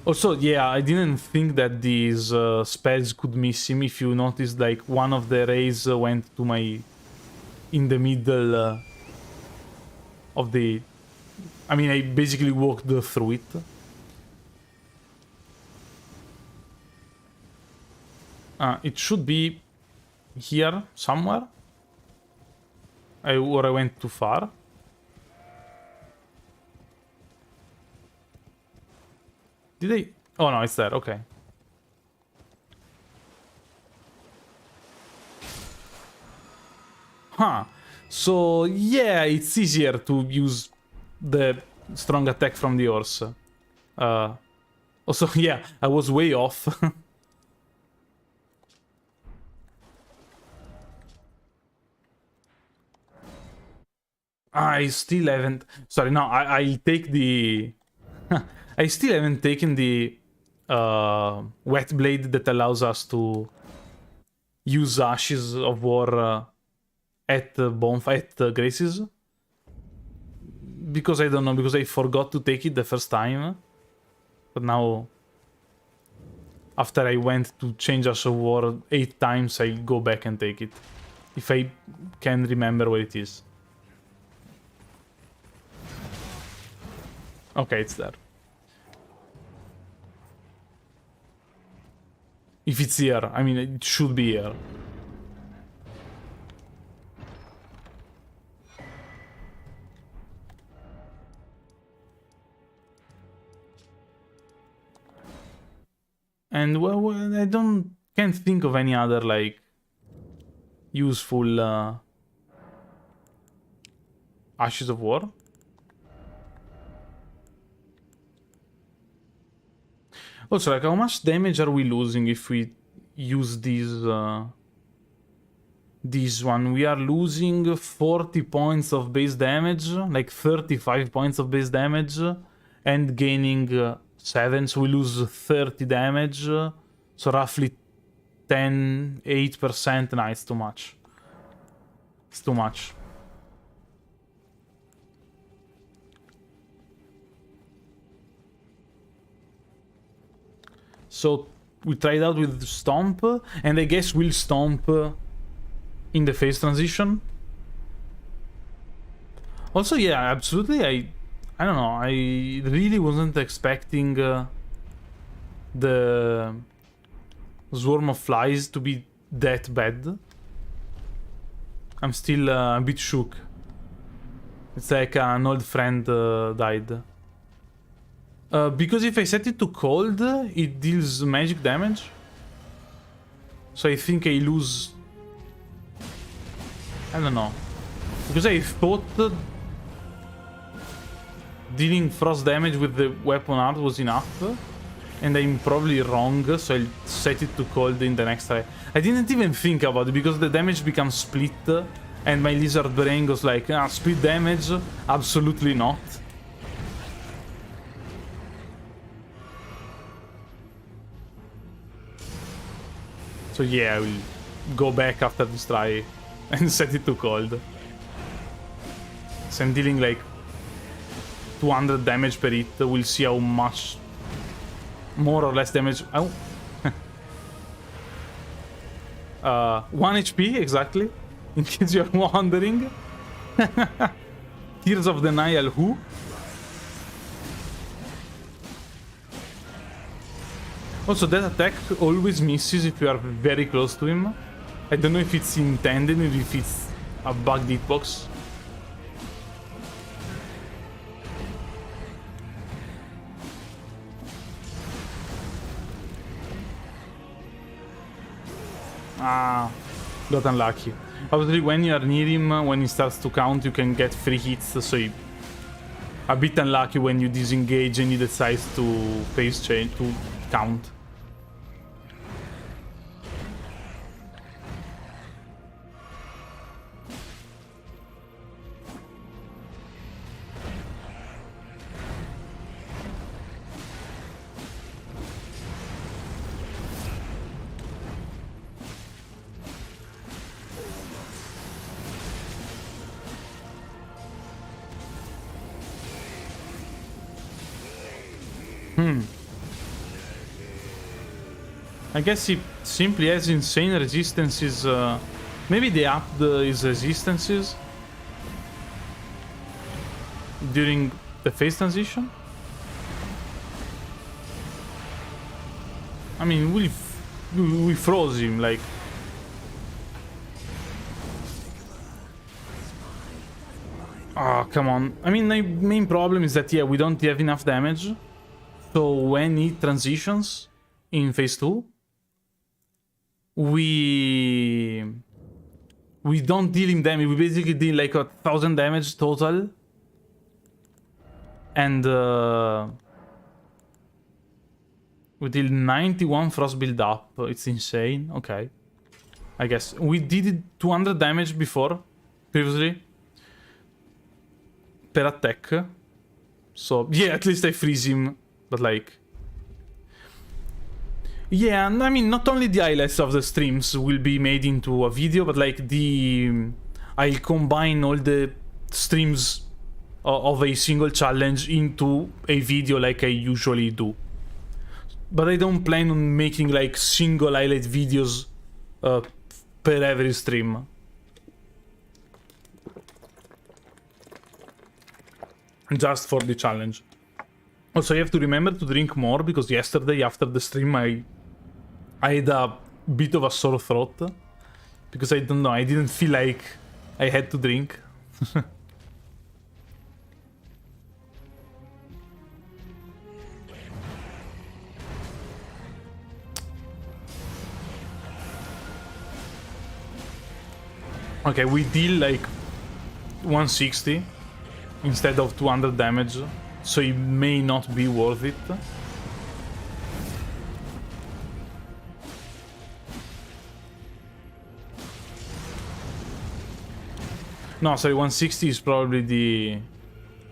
Also, yeah, I didn't think that these spells could miss him. If you noticed, like, one of the rays went to my... in the middle of the... I mean, I basically walked through it. It should be here somewhere. Or I went too far. Did I? Oh no, it's there. Okay. Huh. So yeah, it's easier to use the strong attack from the horse. Also, yeah, I was way off. I still haven't... Sorry, no, I'll take the... I still haven't taken the wet blade that allows us to use Ashes of War at Bonfight Graces. Because I don't know, because I forgot to take it the first time. But now, after I went to change Ash of War 8 times, I'll go back and take it. If I can remember where it is. Okay, it's there. If it's here, I mean, it should be here. And well, I can't think of any other like useful Ashes of War. Also, like, how much damage are we losing if we use this one? We are losing 40 points of base damage, like 35 points of base damage, and gaining 7, so we lose 30 damage. So roughly 8%. Nah, it's too much. It's too much. So we tried out with Stomp, and I guess we'll Stomp in the phase transition. Also, yeah, absolutely, I don't know, I really wasn't expecting the Swarm of Flies to be that bad. I'm still a bit shook. It's like an old friend died. Because if I set it to cold, it deals magic damage. So I think I lose... I don't know. Because I thought dealing frost damage with the weapon art was enough. And I'm probably wrong, so I'll set it to cold in the next try. I didn't even think about it, because the damage becomes split. And my lizard brain goes like, split damage? Absolutely not. So yeah, I will go back after this try and set it to cold. So I'm dealing like 200 damage per hit. We'll see how much more or less damage. Oh. 1 HP, exactly. In case you're wondering. Tears of Denial, who? Also, that attack always misses if you are very close to him. I don't know if it's intended or if it's a bugged hitbox. Ah, got unlucky. Obviously, when you are near him, when he starts to count, you can get free hits, so you a bit unlucky when you disengage and he decides to phase change to count. I guess he simply has insane resistances. Maybe they upped his resistances during the phase transition. I mean, we froze him, like... Oh, come on. I mean, my main problem is that, yeah, we don't have enough damage. So when he transitions in phase 2, we don't deal him damage. We basically deal like 1,000 damage total. And we deal 91 frost build up. It's insane. Okay. I guess we did 200 damage before, previously, per attack. So yeah, at least I freeze him. But like, yeah, I mean, not only the highlights of the streams will be made into a video, but like I'll combine all the streams of a single challenge into a video like I usually do. But I don't plan on making like single highlight videos per every stream. Just for the challenge. Also, you have to remember to drink more, because yesterday after the stream I had a bit of a sore throat. Because I don't know, I didn't feel like I had to drink. Okay, we deal like 160 instead of 200 damage. So it may not be worth it. No, sorry, 160 is probably the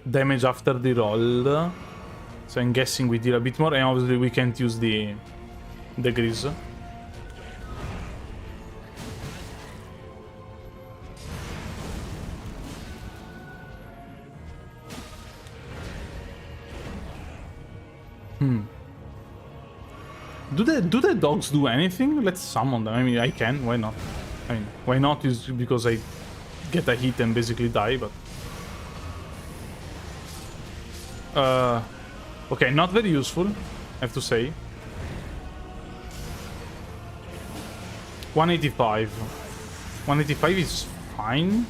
damage after the roll. So I'm guessing we deal a bit more, and obviously we can't use the grease. Do the dogs do anything? Let's summon them. I mean, I can. Why not? I mean, why not is because I get a hit and basically die, but... Okay, not very useful, I have to say. 185. 185 is fine.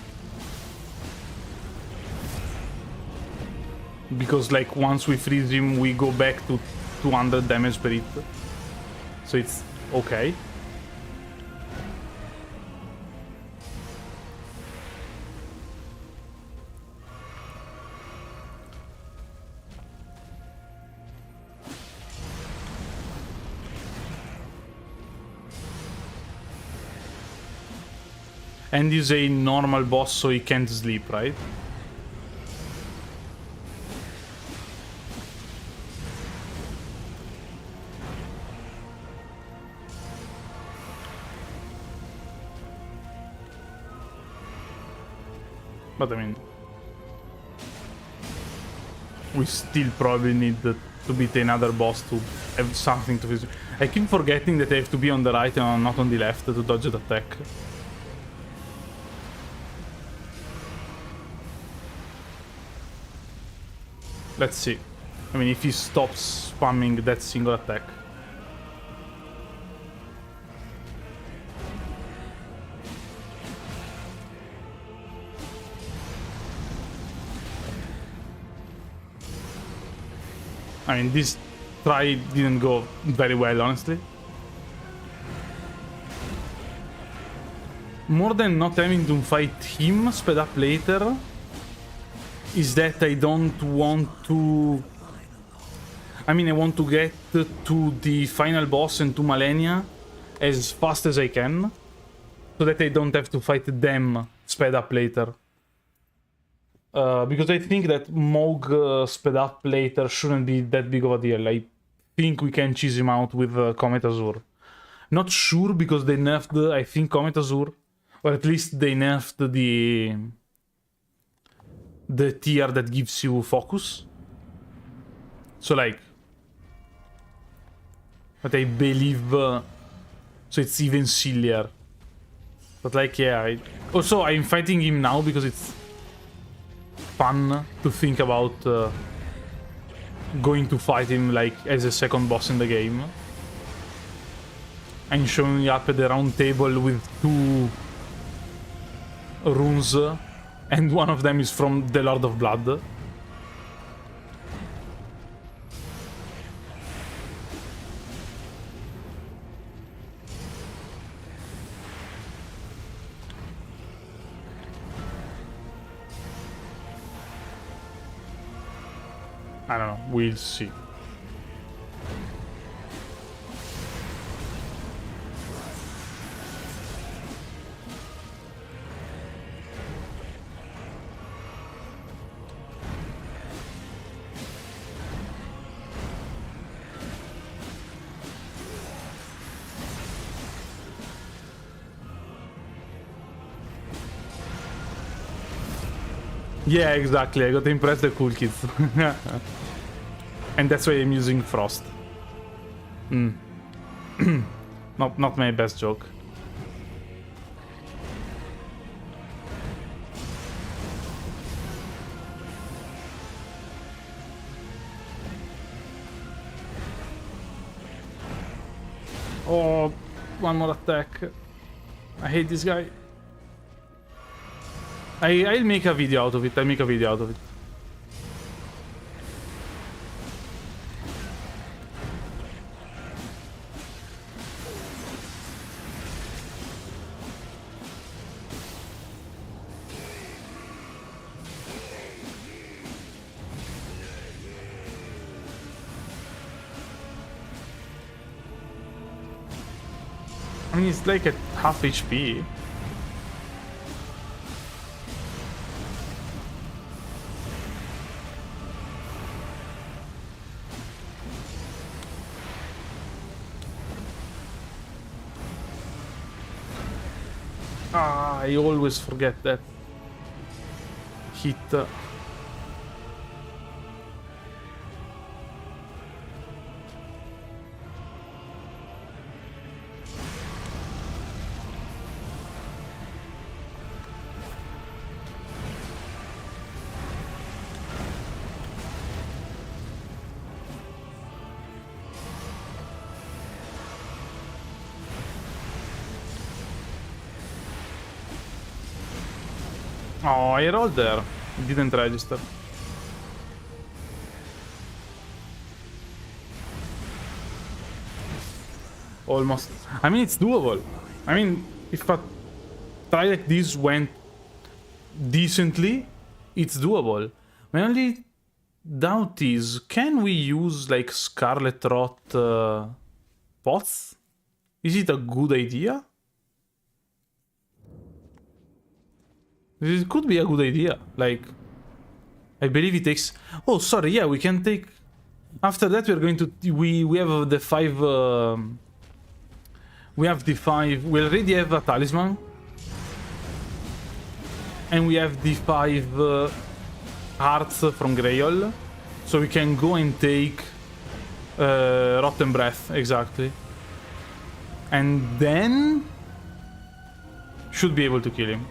Because, like, once we freeze him, we go back to 200 damage per hit. So it's okay. And he's a normal boss, so he can't sleep, right? But I mean... we still probably need to beat another boss to have something to visit. I keep forgetting that I have to be on the right and not on the left to dodge the attack. Let's see. I mean, if he stops spamming that single attack. I mean, this try didn't go very well, honestly. More than not having to fight him sped up later, is that I don't want to... I mean, I want to get to the final boss and to Malenia as fast as I can, so that I don't have to fight them sped up later. Because I think that Moog sped up later shouldn't be that big of a deal. I think we can cheese him out with Comet Azure. Not sure, because they nerfed, I think, Comet Azure. Or at least they nerfed the tier that gives you focus. So, like... But I believe... so it's even sillier. But, like, yeah... Also, I'm fighting him now because it's fun to think about going to fight him, like, as a second boss in the game. I'm showing up at the round table with 2 runes, and one of them is from the Lord of Blood. I don't know, we'll see. Yeah, exactly. I got to impress the cool kids. And that's why I'm using Frost. Not my best joke. Oh, one more attack. I hate this guy. I'll make a video out of it. I'll make a video out of it. I mean, it's like at half HP. Ah, I always forget that hit. Oh, I rolled there. It didn't register. Almost. I mean, it's doable. I mean, if a try like this went decently, it's doable. My only doubt is, can we use like Scarlet Rot pots? Is it a good idea? It could be a good idea. Like, I believe it takes... Oh, sorry, yeah, we can take... After that, we're going to... We have the 5... We have the 5... We already have a talisman. And we have the 5 hearts from Grail. So we can go and take... Rotten Breath, exactly. And then... Should be able to kill him.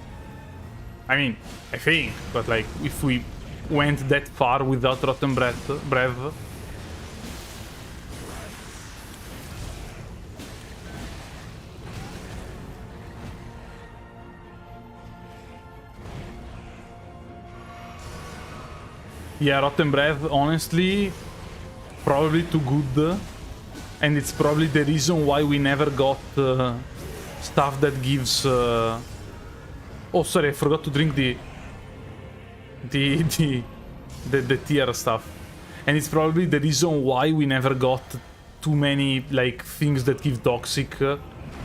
I mean, I think, but like, if we went that far without Rotten Breath... Yeah, Rotten Breath, honestly, probably too good. And it's probably the reason why we never got stuff that gives... Oh, sorry, I forgot to drink the tier stuff. And it's probably the reason why we never got too many, like, things that give toxic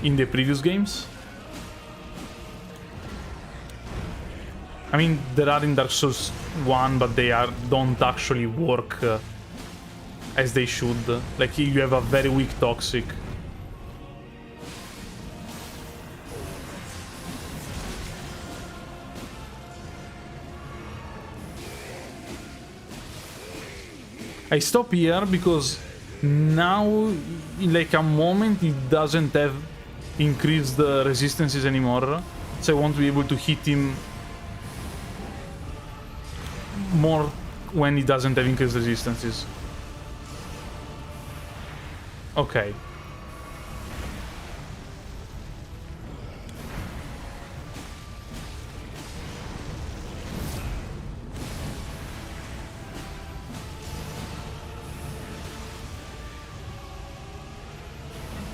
in the previous games. I mean, there are in Dark Souls 1, but they don't actually work as they should. Like, you have a very weak toxic. I stop here because now, in like a moment, it doesn't have increased resistances anymore. So I want to be able to hit him more when he doesn't have increased resistances. Okay.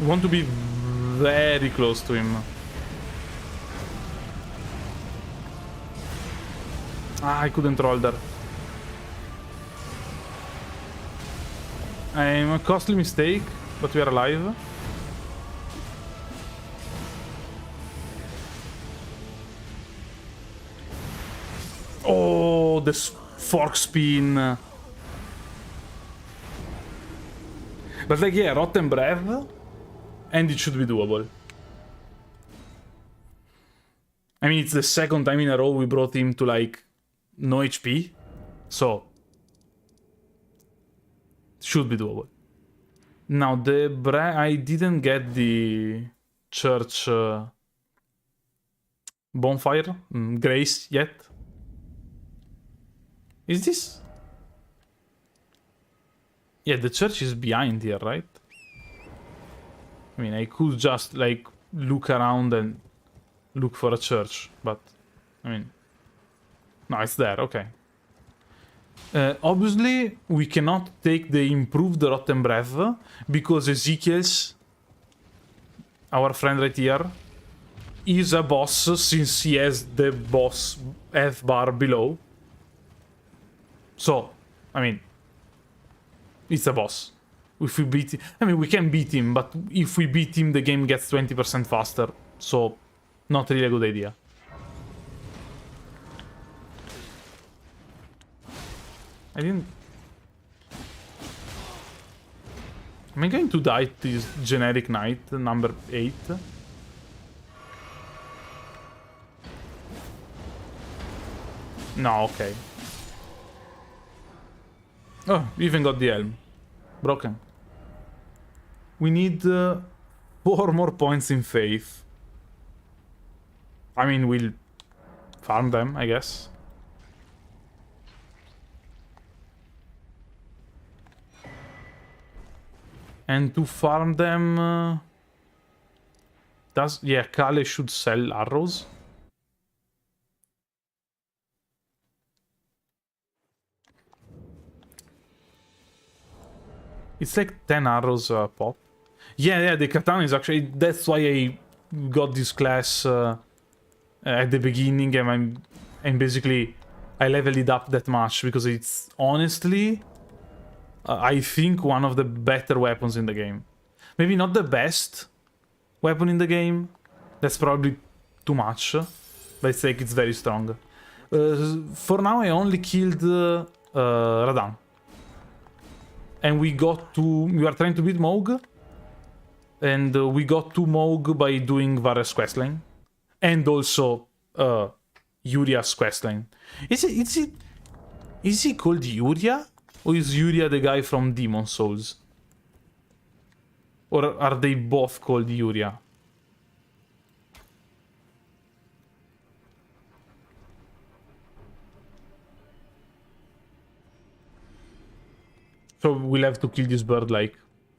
We want to be very close to him. Ah, I couldn't roll there. I'm a costly mistake, but we are alive. Oh, this fork spin. But like, yeah, Rotten Breath. And it should be doable. I mean, it's the second time in a row we brought him to, like, no HP. So, should be doable. Now, I didn't get the church bonfire grace yet. Is this? Yeah, the church is behind here, right? I mean, I could just, like, look around and look for a church, but, I mean... No, it's there, okay. Obviously, we cannot take the improved Rotten Breath, because Ezekiel's, our friend right here, is a boss, since he has the boss F bar below. So, I mean, it's a boss. If we beat him, I mean, we can beat him, but if we beat him, the game gets 20% faster. So, not really a good idea. I didn't... Am I going to die to this generic knight, number 8? No, okay. Oh, we even got the helm. Broken. We need 4 more points in faith. I mean, we'll farm them, I guess. And to farm them... Yeah, Kale should sell arrows. It's like 10 arrows pop. Yeah, the katana is actually... That's why I got this class at the beginning, and basically I leveled it up that much, because it's honestly, I think, one of the better weapons in the game. Maybe not the best weapon in the game. That's probably too much, but it's like, it's very strong. For now, I only killed Radan. And we are trying to beat Moog. And we got to Moog by doing Varus questline. And also Yuria's questline. Is he called Yuria? Or is Yuria the guy from Demon Souls? Or are they both called Yuria? So we'll have to kill this bird like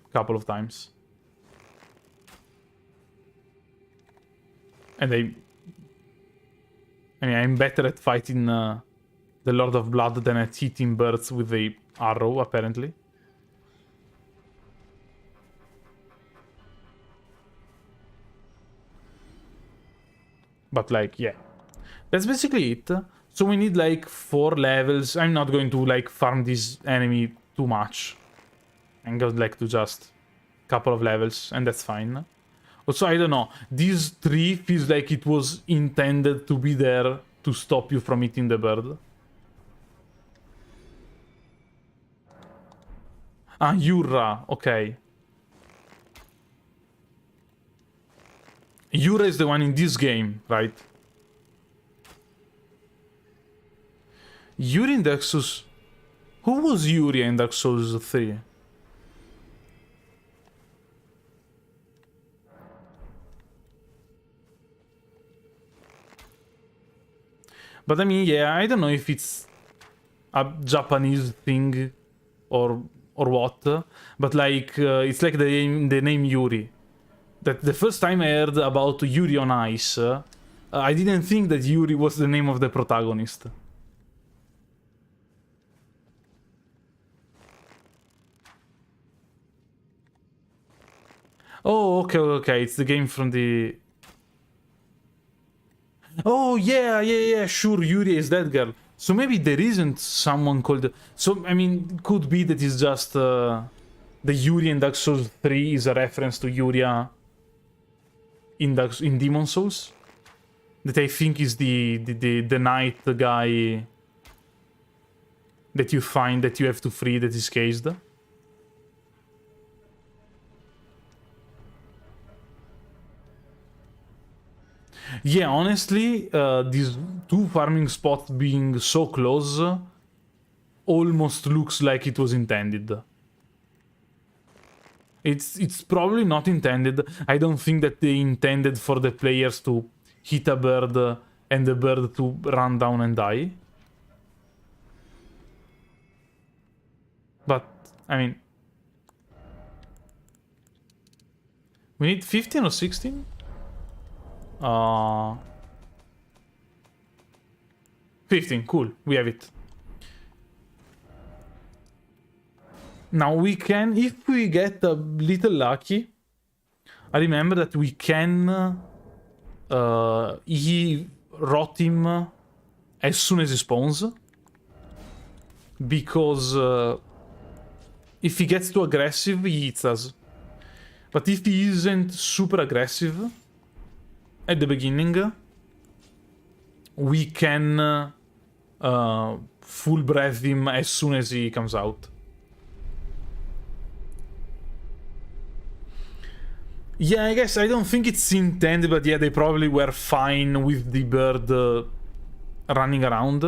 a couple of times. And I mean, I'm better at fighting the Lord of Blood than at hitting birds with a arrow, apparently. But like, yeah. That's basically it. So we need like 4 levels. I'm not going to like farm this enemy too much. I'm going like to just a couple of levels, and that's fine. Also, I don't know, this tree feels like it was intended to be there to stop you from eating the bird. Ah, Yura, okay. Yura is the one in this game, right? Yuri in Dark Souls... Who was Yuri in Dark Souls 3? But I mean, yeah, I don't know if it's a Japanese thing or what, but like, it's like the name Yuri. That the first time I heard about Yuri on Ice, I didn't think that Yuri was the name of the protagonist. Oh, okay, it's the game from the... Oh, yeah, sure, Yuri is that girl. So maybe there isn't someone called... So, I mean, could be that it's just... the Yuri in Dark Souls 3 is a reference to Yuria in Demon Souls. That I think is the knight guy that you find, that you have to free, that is caged. Yeah, honestly, these 2 farming spots being so close almost looks like it was intended. It's probably not intended. I don't think that they intended for the players to hit a bird and the bird to run down and die. But, I mean... We need 15 or 16? 15, cool, we have it. Now we can, if we get a little lucky, I remember that we can rot him as soon as he spawns. Because if he gets too aggressive, he hits us. But if he isn't super aggressive at the beginning, we can full breath him as soon as he comes out. Yeah, I guess I don't think it's intended, but yeah, they probably were fine with the bird running around.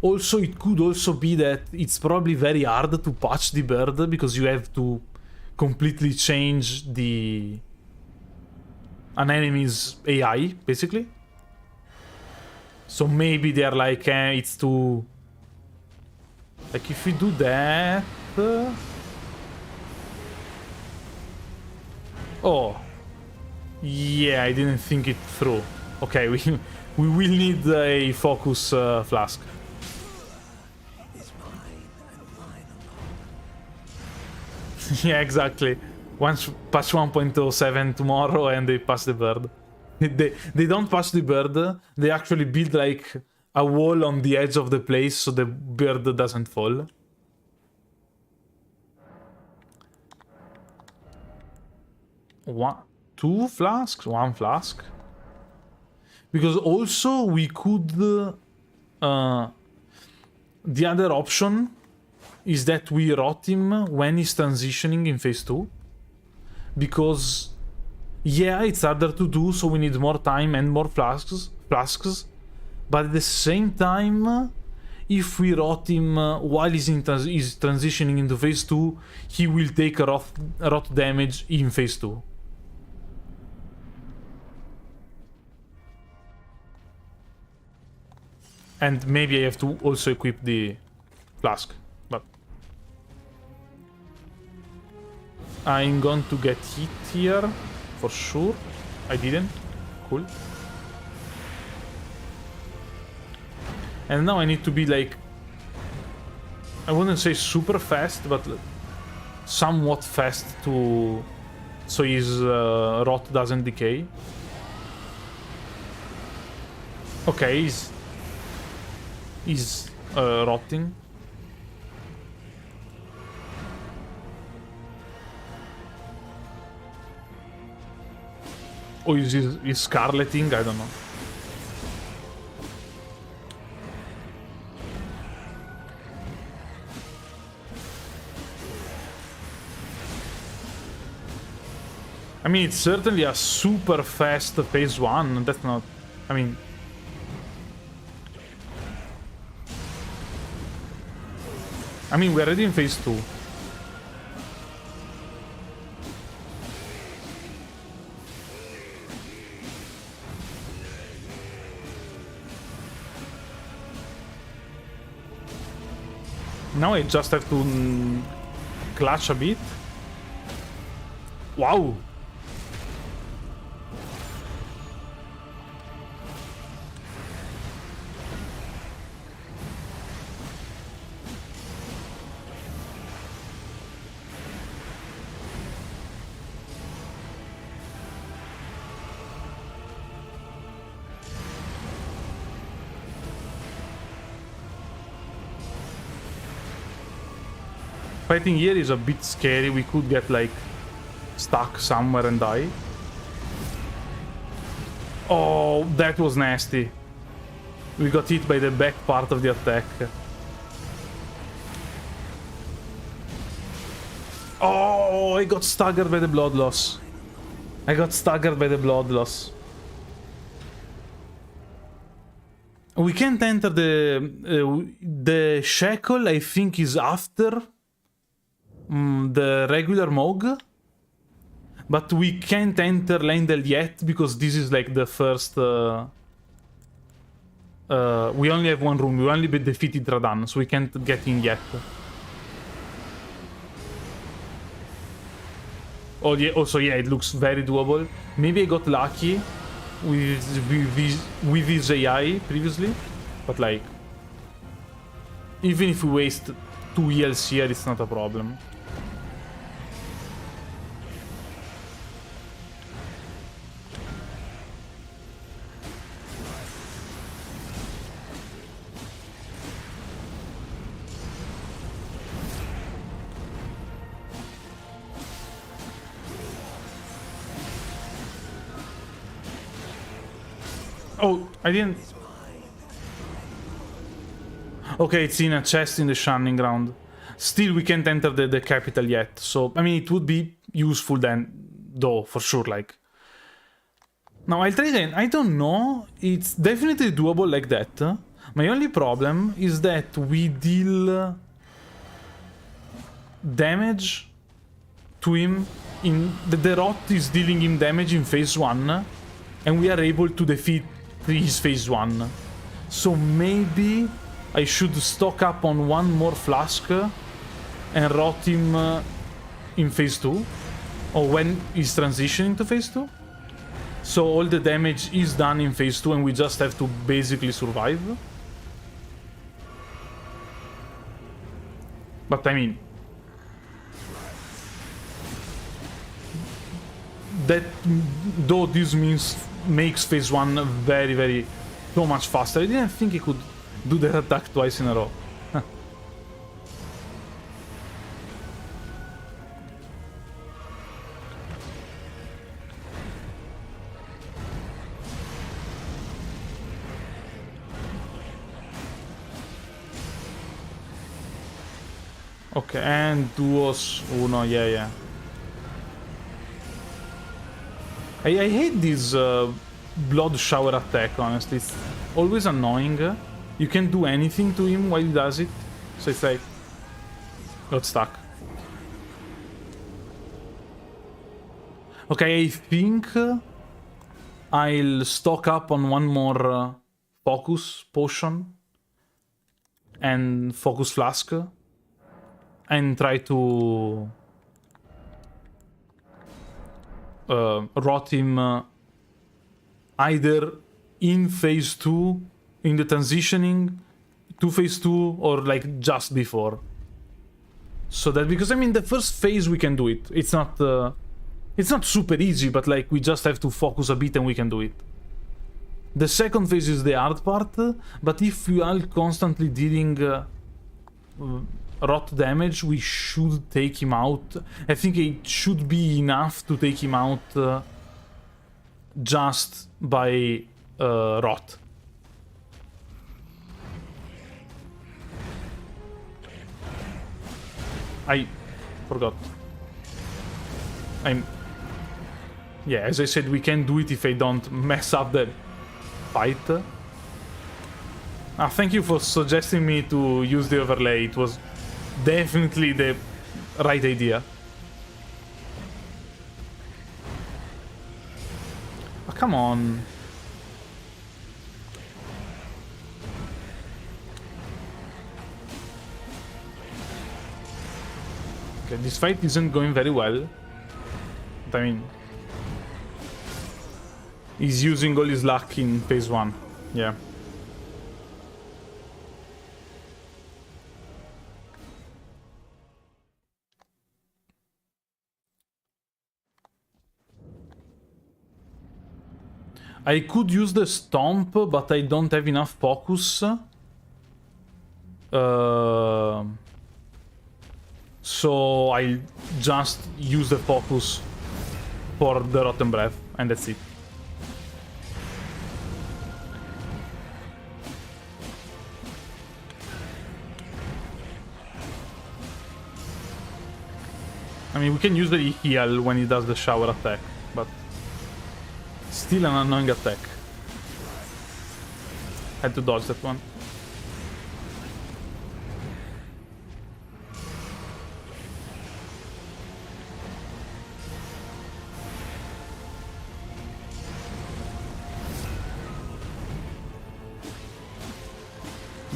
Also, it could also be that it's probably very hard to patch the bird because you have to completely change an enemy's AI, basically. So maybe they're like, it's too... Like, if we do that... Oh. Yeah, I didn't think it through. Okay, we will need a focus flask. Yeah, exactly. Once patch 1.07 tomorrow and they pass the bird. They don't pass the bird, they actually build like a wall on the edge of the place so the bird doesn't fall. Two flasks? One flask? Because also we could... the other option is that we rot him when he's transitioning in phase 2. Because, yeah, it's harder to do, so we need more time and more flasks. But at the same time, if we rot him while he's transitioning into phase 2, he will take a rot damage in phase 2. And maybe I have to also equip the flask, but... I'm going to get hit here, for sure. I didn't. Cool. And now I need to be like... I wouldn't say super fast, but somewhat fast to... so his rot doesn't decay. Okay, he's rotting. Or is he scarleting? I don't know. I mean, it's certainly a super fast phase 1. That's not... I mean... we're already in phase 2. Now I just have to clutch a bit. Wow! Fighting here is a bit scary. We could get like stuck somewhere and die. Oh, that was nasty. We got hit by the back part of the attack. Oh, I got staggered by the blood loss. We can't enter the shackle. I think is after the regular Mog, but we can't enter Lendel yet because this is like the first. We only have one room. We only defeated Radan, so we can't get in yet. Oh yeah. Also, yeah, it looks very doable. Maybe I got lucky with his AI previously, but like, even if we waste 2 heals here, it's not a problem. Oh, I didn't... Okay, it's in a chest in the Shining Ground. Still, we can't enter the capital yet, so... I mean, it would be useful then, though, for sure, like... Now, I'll try again. I don't know. It's definitely doable like that. My only problem is that we deal damage to him in... The rot is dealing him damage in phase 1, and we are able to defeat his phase 1. So maybe I should stock up on one more flask and rot him in phase 2, or when he's transitioning to phase 2. So all the damage is done in phase 2 and we just have to basically survive. But I mean... that, though this makes phase 1 very, very... so much faster. I didn't think he could do that attack twice in a row. Okay, and duos uno, yeah. I hate this blood shower attack, honestly. It's always annoying. You can't do anything to him while he does it. So it's like... got stuck. Okay, I think I'll stock up on one more focus potion and focus flask and try to rot him either in phase 2, in the transitioning to phase 2, or like just before. So that, because I mean the first phase we can do it. It's not super easy, but like we just have to focus a bit and we can do it. The second phase is the hard part, but if we are constantly dealing rot damage, we should take him out. I think it should be enough to take him out just by rot. I forgot. Yeah, as I said, we can do it if I don't mess up the fight. Thank you for suggesting me to use the overlay. It was definitely the right idea. Oh, come on. Okay, this fight isn't going very well. But I mean... he's using all his luck in phase 1. Yeah. I could use the stomp, but I don't have enough focus. So I'll just use the focus for the Rotten Breath, and that's it. I mean, we can use the heal when he does the shower attack, but still an annoying attack. Had to dodge that one.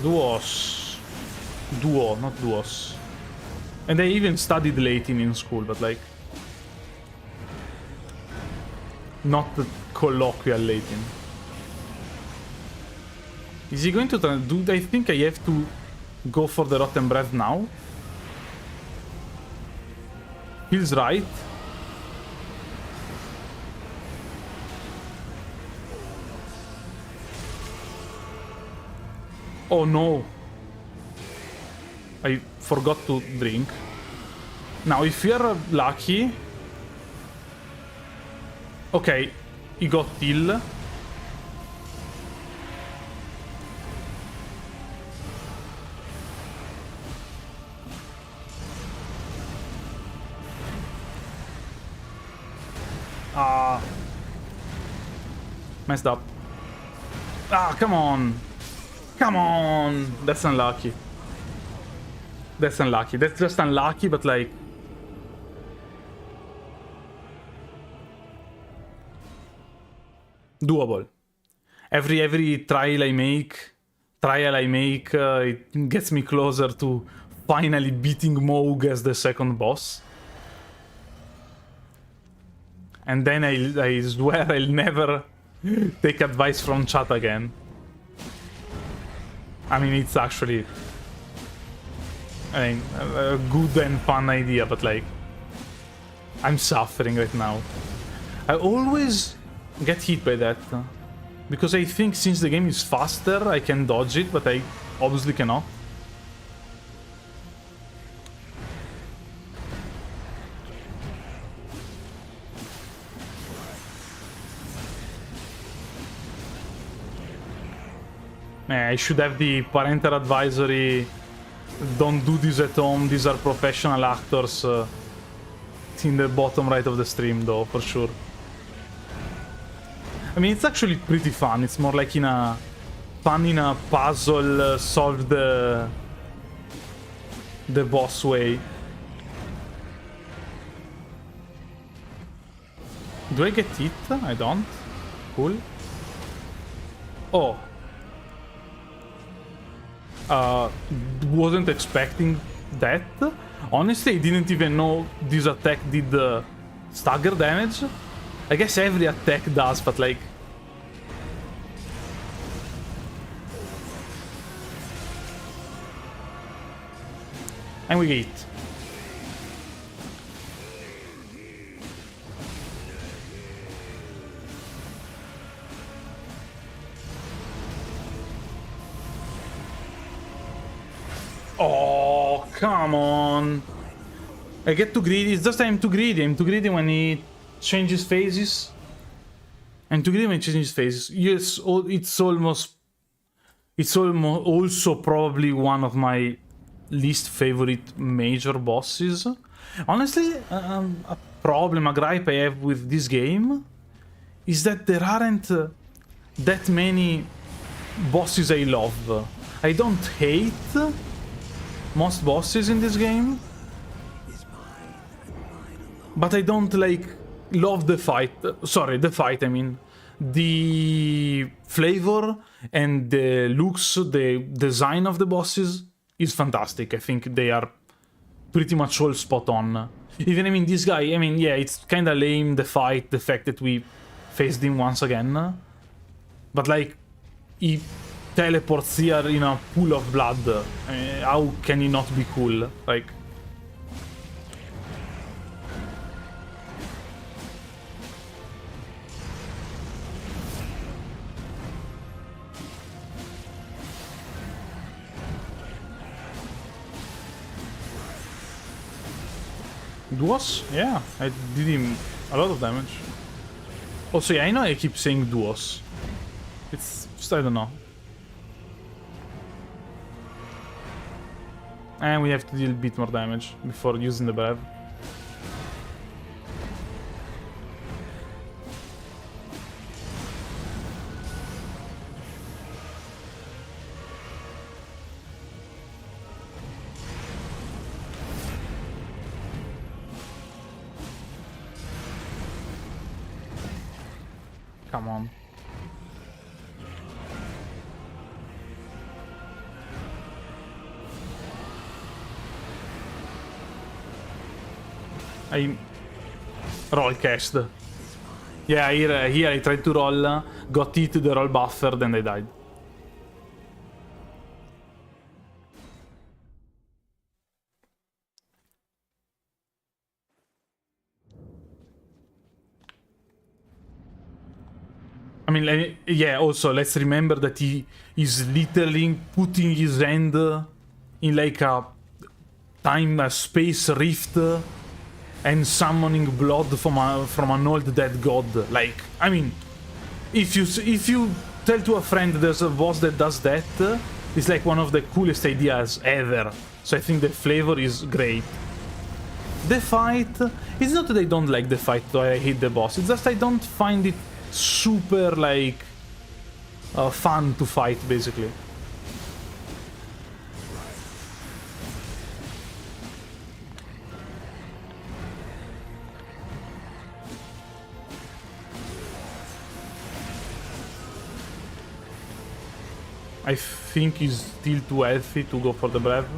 Duos. Duo, not duos. And I even studied Latin in school, but like... not the colloquial Latin. Is he going to do... I think I have to go for the Rotten Breath now. Feels right. Oh no. I forgot to drink. Now, if we are lucky... okay, he got heal. Messed up. Ah, come on. Come on! That's unlucky. That's unlucky. That's just unlucky, but like... doable. Every trial I make, it gets me closer to finally beating Moog as the second boss. And then I swear I'll never take advice from chat again. I mean, it's actually... I mean, a good and fun idea, but like... I'm suffering right now. I always get hit by that. Because I think since the game is faster, I can dodge it, but I obviously cannot. I should have the parental advisory. Don't do this at home. These are professional actors. It's in the bottom right of the stream, though, for sure. I mean, it's actually pretty fun. It's more like in a puzzle, solve the boss way. Do I get hit? I don't. Cool. Oh. Wasn't expecting that. Honestly, I didn't even know this attack did stagger damage. I guess every attack does, but like... And we get it. Oh, come on. I get too greedy. It's just I'm too greedy. I'm too greedy when he changes phases. I'm too greedy when he changes phases. Yes, it's almost also probably one of my least favorite major bosses. Honestly, a problem, a gripe I have with this game is that there aren't that many bosses I love. I don't hate most bosses in this game, but I don't like love the fight. Sorry, the fight, I mean. The flavor and the looks, the design of the bosses is fantastic. I think they are pretty much all spot on. Even, I mean, this guy, I mean, yeah, it's kind of lame, the fight, the fact that we faced him once again. But, like, he teleports here in a pool of blood. How can he not be cool? Like... Duos? Yeah, I did him a lot of damage. Also, yeah, I know I keep saying duos. It's just, I don't know. And we have to deal a bit more damage before using the brev. Come on. I roll cast. Yeah, here I tried to roll, got hit, the roll buffer, then I died. I mean, yeah, also, let's remember that he is literally putting his hand in like a time-space rift and summoning blood from an old dead god. Like, I mean, if you tell to a friend there's a boss that does that, it's like one of the coolest ideas ever. So I think the flavor is great. The fight, it's not that I don't like the fight or I hate the boss, it's just I don't find it super, like, fun to fight, basically. I think he's still too healthy to go for the breath.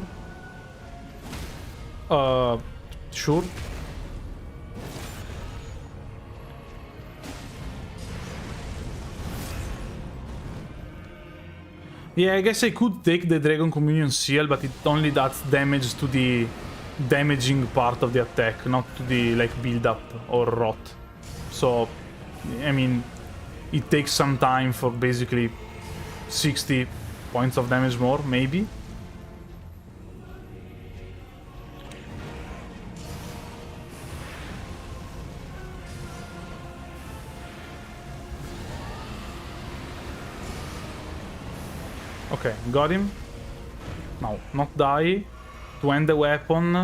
Sure. Yeah, I guess I could take the Dragon Communion Seal, but it only does damage to the damaging part of the attack, not to the, like, build-up or rot. So, I mean, it takes some time for basically 60 points of damage more, maybe? Okay, got him. Now, not die. To end the weapon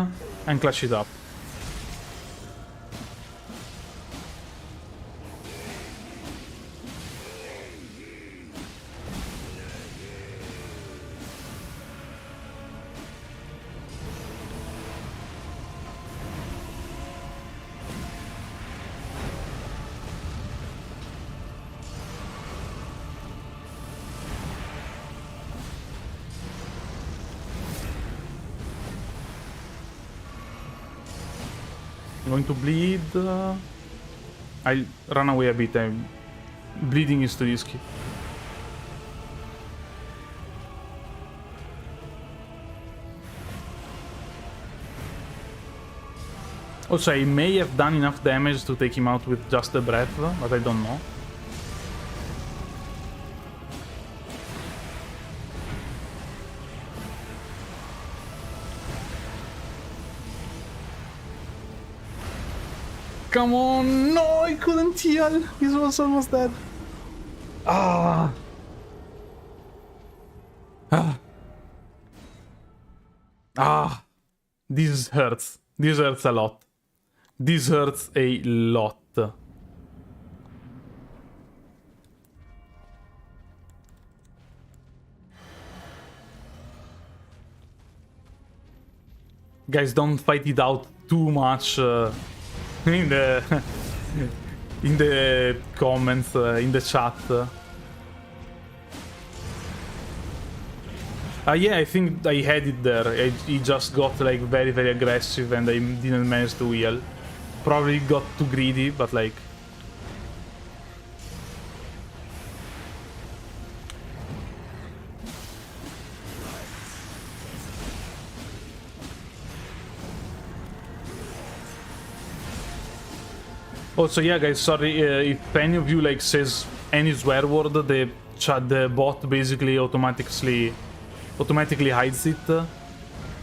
and clutch it up. I'm going to bleed. I'll run away a bit. Bleeding is too risky. Also, I may have done enough damage to take him out with just the breath, but I don't know. Come on! No, I couldn't heal! He was almost dead. Ah! Ah! Ah! This hurts. This hurts a lot. This hurts a lot. Guys, don't fight it out too much in the comments, in the chat. Yeah, I think I had it there. He just got like very, very aggressive and I didn't manage to heal. Probably got too greedy, but like... Also, yeah, guys, sorry if any of you like says any swear word, the bot basically automatically hides it,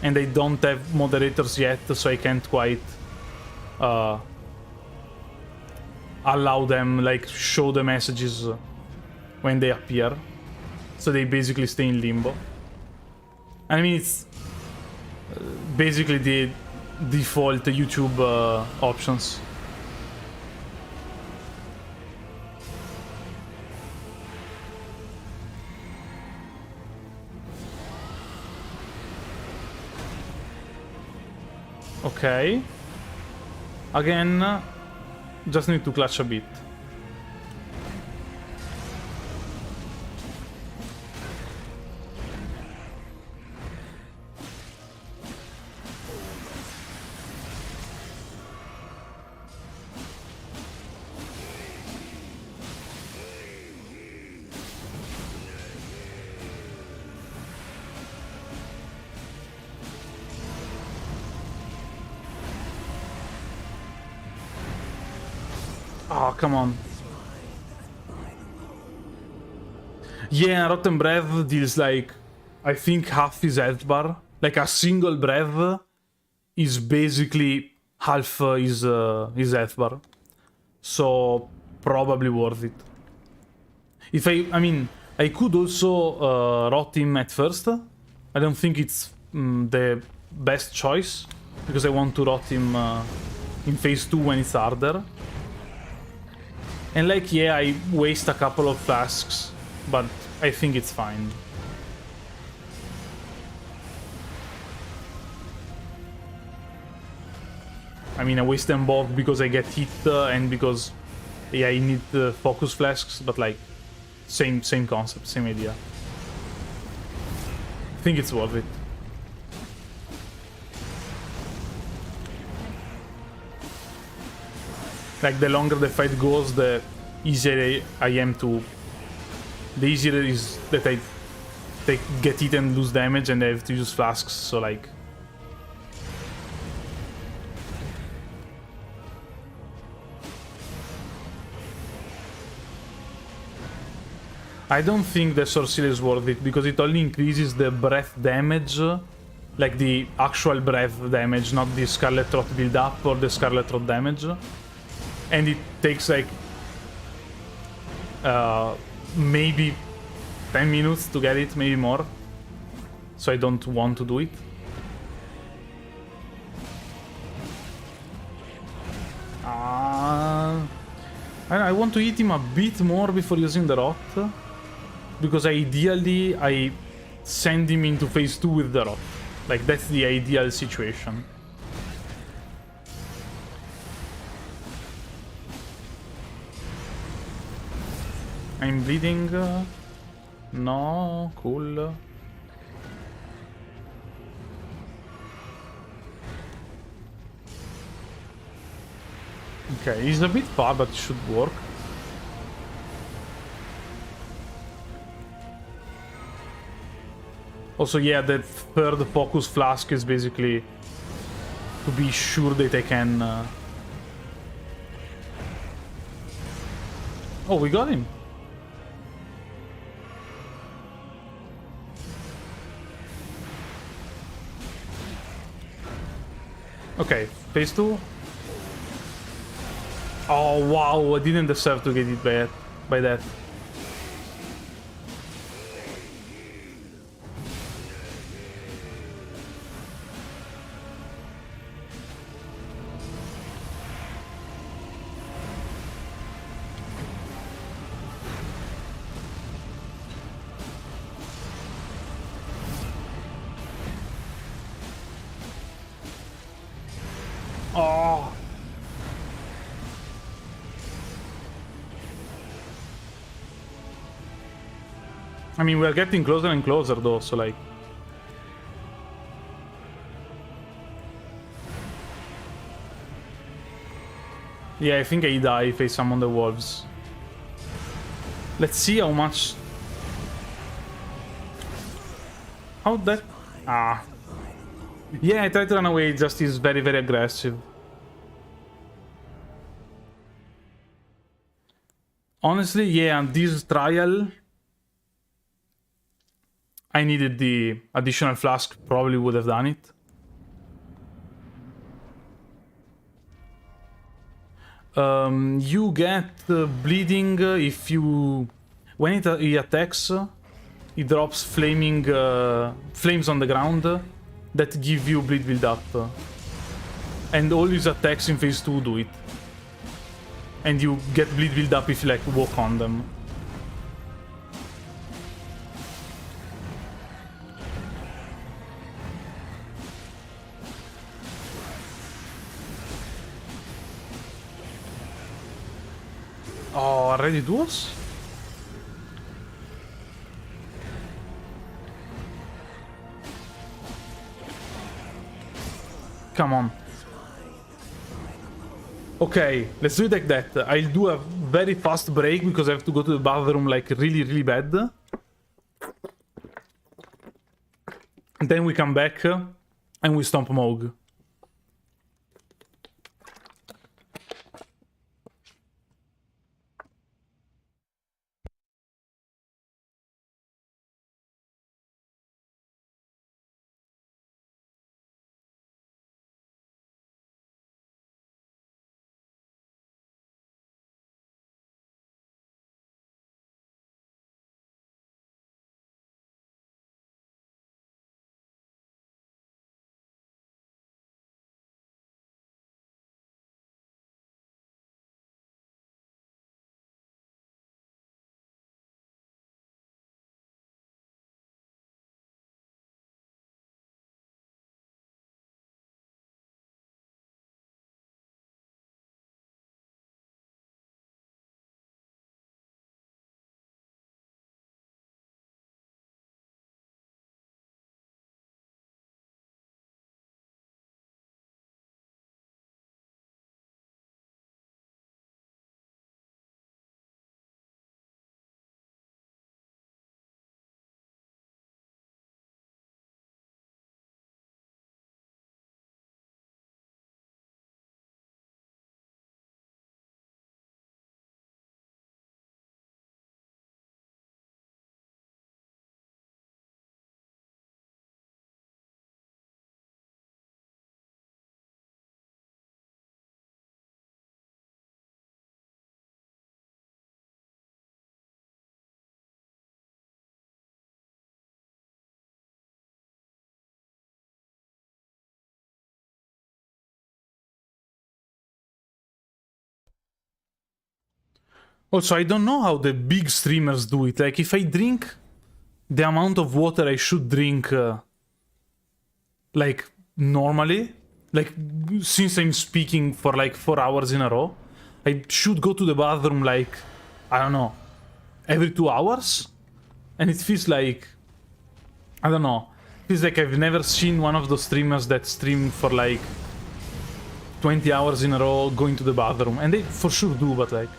and I don't have moderators yet, so I can't quite allow them, like, show the messages when they appear, so they basically stay in limbo. I mean, it's basically the default YouTube options. Okay. Again, just need to clutch a bit. Oh, come on. Yeah, Rotten Breath deals like, I think, half his health bar. Like a single breath is basically half his health bar. So, probably worth it. If I mean, I could also rot him at first. I don't think it's the best choice, because I want to rot him in phase 2 when it's harder. And like, yeah, I waste a couple of flasks, but I think it's fine. I mean, I waste them both because I get hit and because, yeah, I need focus flasks, but like, same concept, same idea. think it's worth it. Like, the longer the fight goes, the easier I am to... The easier it is that they get hit and lose damage, and I have to use flasks, so like... I don't think the Sorcerer is worth it, because it only increases the breath damage, like the actual breath damage, not the Scarlet Rot build up or the Scarlet Rot damage. And it takes like maybe 10 minutes to get it, maybe more. So I don't want to do it. I want to hit him a bit more before using the Rot. Because ideally I send him into phase 2 with the Rot. Like, that's the ideal situation. I'm bleeding. No, cool. Okay, he's a bit far, but it should work. Also, yeah, the third focus flask is basically to be sure that I can... Oh, we got him. Okay, phase 2. Oh, wow, I didn't deserve to get hit by that. Oh. I mean, we're getting closer and closer though, so like... Yeah, I think I die if I summon the wolves. Let's see how much... How that... Ah. Yeah, I tried to run away, it just is very, very aggressive. Honestly, yeah, this trial... I needed the additional flask, probably would have done it. You get bleeding if you... When he attacks, it drops flaming flames on the ground that give you bleed build up. And all his attacks in phase 2 do it. And you get bleed build up if you like walk on them. Oh, already duels? Come on. Okay, let's do it like that. I'll do a very fast break because I have to go to the bathroom like really, really bad. And then we come back and we stomp Moog. Also, I don't know how the big streamers do it. Like, if I drink the amount of water I should drink, like, normally, like, since I'm speaking for like 4 hours in a row, I should go to the bathroom, like, I don't know, every 2 hours? And it feels like, I don't know, it feels like I've never seen one of those streamers that stream for like 20 hours in a row going to the bathroom. And they for sure do, but like,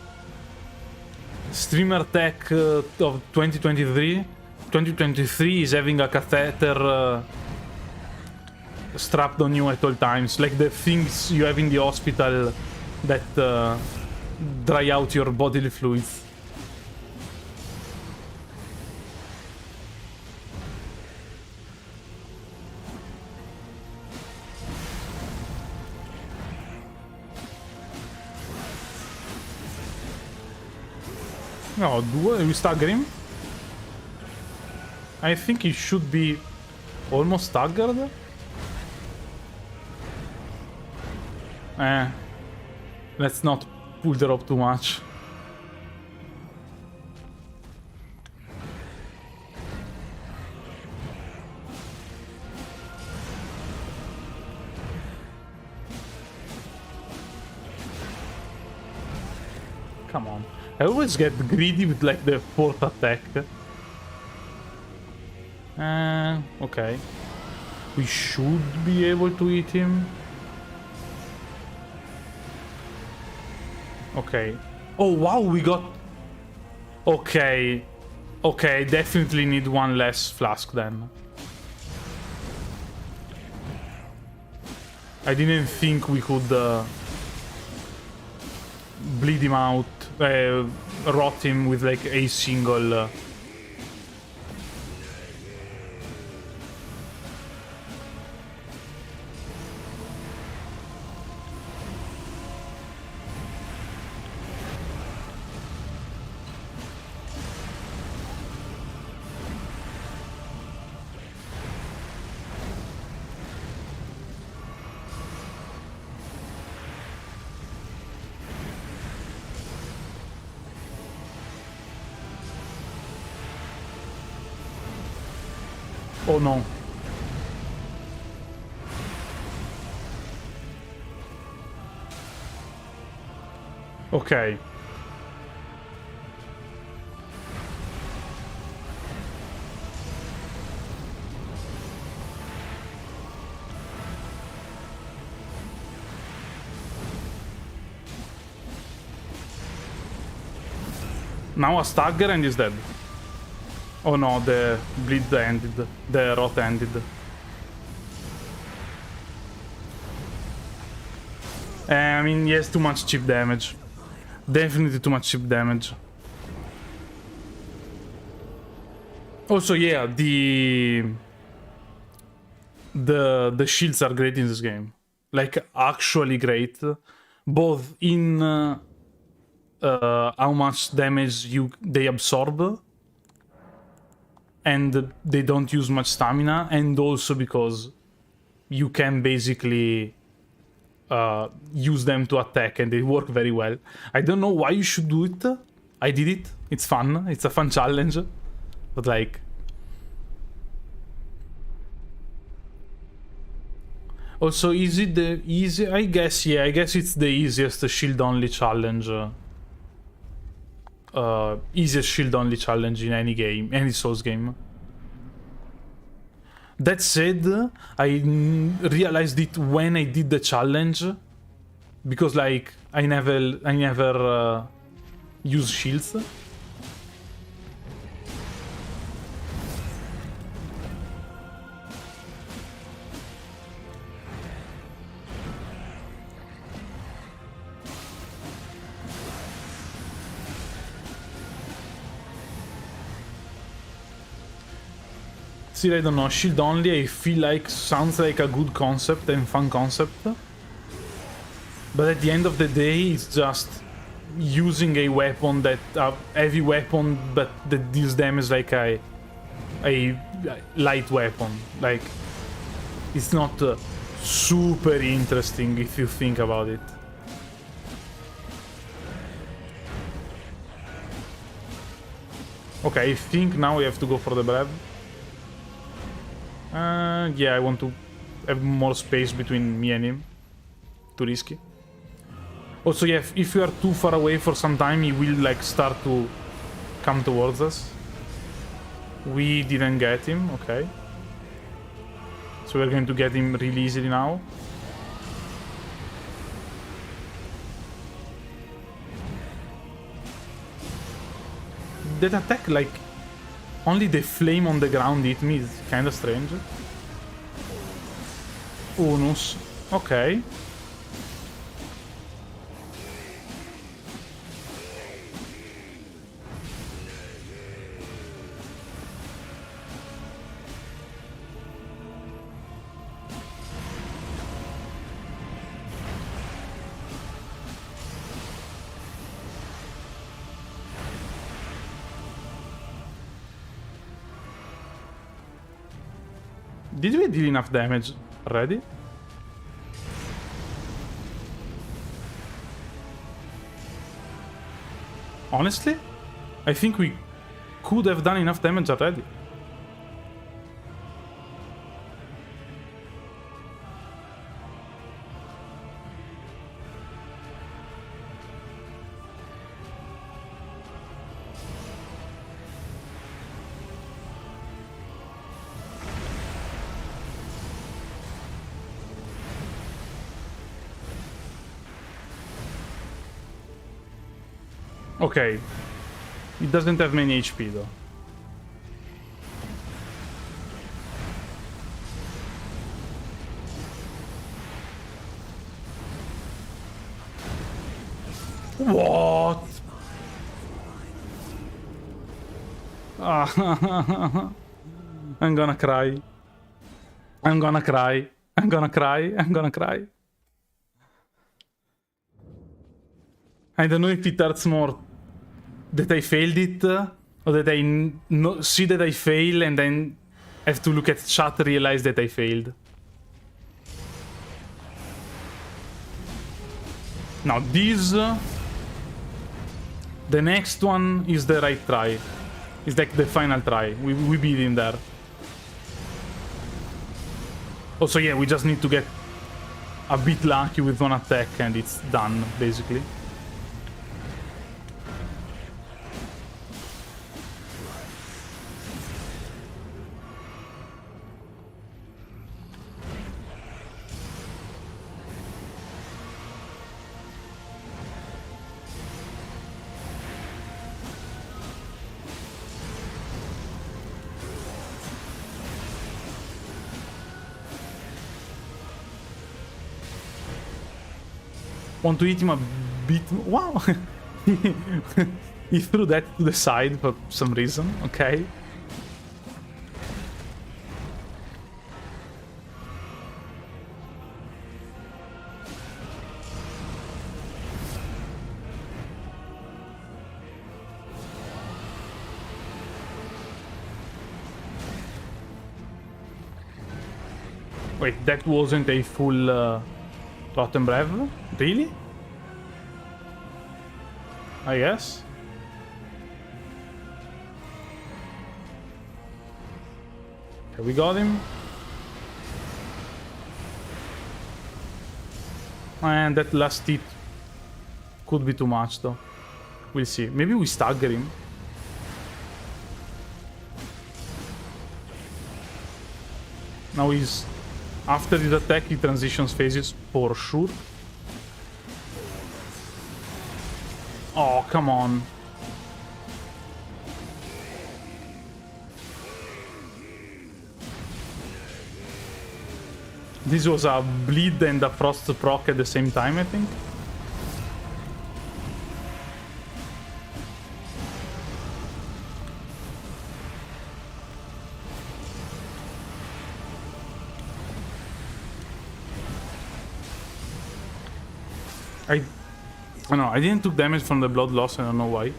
streamer tech of 2023 is having a catheter strapped on you at all times, like the things you have in the hospital that dry out your bodily fluids. No, do we stagger him? I think he should be almost staggered. Let's not pull the rope too much. Come on. I always get greedy with like the fourth attack. Okay. We should be able to hit him. Okay. Oh wow, we got... Okay. Okay, definitely need one less flask then. I didn't think we could bleed him out, rot him with like a single... Oh no. Okay. Now a stagger and he's dead. Oh no, the bleed ended. The rot ended. I mean, he has too much chip damage. Definitely too much chip damage. Also, yeah, the shields are great in this game. Like, actually great. Both in how much damage they absorb, and they don't use much stamina, and also because you can basically use them to attack, and they work very well. I don't know why you should do it. I did it. It's fun. It's a fun challenge. But like... Also, is it the easy? I guess, yeah, I guess it's the easiest shield-only challenge. Easiest shield-only challenge in any game, any Souls game. That said, I realized it when I did the challenge, because like I never use shields. Still, I don't know, shield only, I feel like sounds like a good concept and fun concept. But at the end of the day, it's just using a weapon that, a heavy weapon, but that deals damage like a light weapon. Like, it's not super interesting if you think about it. Okay, I think now we have to go for the brev. Yeah, I want to have more space between me and him. Too risky. Also, yeah, if you are too far away for some time, he will, like, start to come towards us. We didn't get him, okay. So we're going to get him really easily now. That attack, like, only the flame on the ground hit me is kinda strange. Unus. Okay. Did we deal enough damage already? Honestly, I think we could have done enough damage already. Okay. It doesn't have many HP though. What? I'm gonna cry. I'm gonna cry. I'm gonna cry. I'm gonna cry. I don't know if it hurts more that I failed it or that I see that I fail and then have to look at chat and realize that I failed. Now this... the next one is the right try. It's like the final try. We beat him there. Also, yeah, we just need to get a bit lucky with one attack and it's done, basically. Want to hit him a bit... Wow! He threw that to the side for some reason, okay. Wait, that wasn't a full... Rotten Brev? Really? I guess. Okay, we got him. And that last hit could be too much though. We'll see. Maybe we stagger him. Now he's... After his attack, he transitions phases for sure. Oh, come on. This was a bleed and a frost proc at the same time, I think. I don't know, I didn't took damage from the blood loss, I don't know why.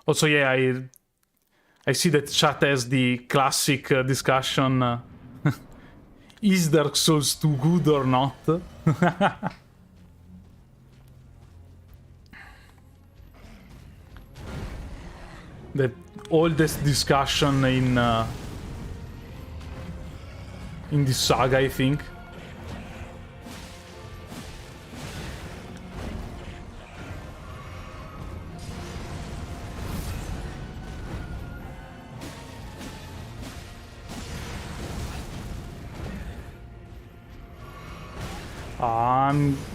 Also, yeah, I see that chat has the classic discussion. is Dark Souls 2 good or not? That all this discussion in this saga, I think.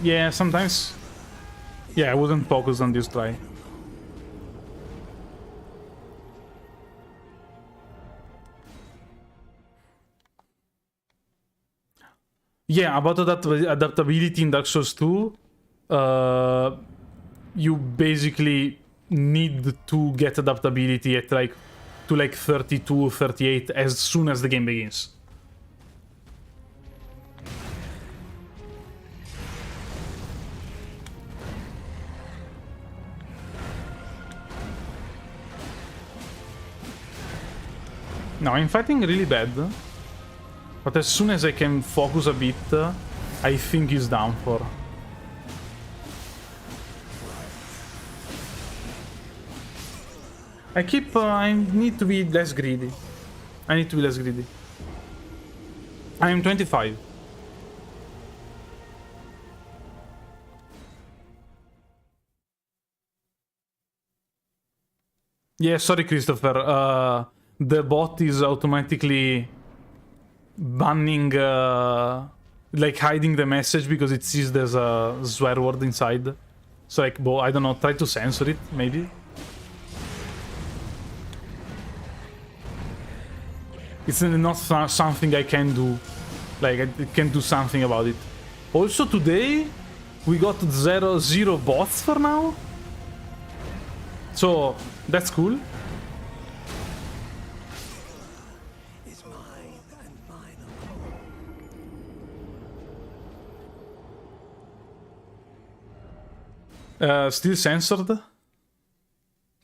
Yeah, sometimes. Yeah, I wouldn't focus on this try. Yeah, about adaptability in Dark Souls 2, you basically need to get adaptability at like 32, 38 as soon as the game begins. No, I'm fighting really bad. But as soon as I can focus a bit, I think he's down for. I need to be less greedy. I need to be less greedy. I am 25. Yeah, sorry, Christopher. The bot is automatically banning, like hiding the message because it sees there's a swear word inside. So like, I don't know, try to censor it, maybe. It's not something I can do. Like, I can do something about it. Also today, we got zero bots for now. So, that's cool. Still censored.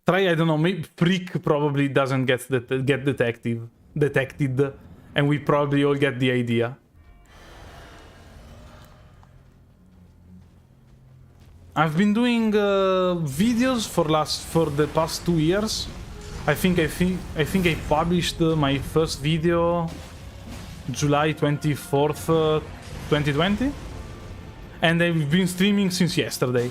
Try, I don't know, maybe Freak probably doesn't get detected, and we probably all get the idea. I've been doing videos for the past 2 years. I think I published my first video July 24th, 2020, and I've been streaming since yesterday.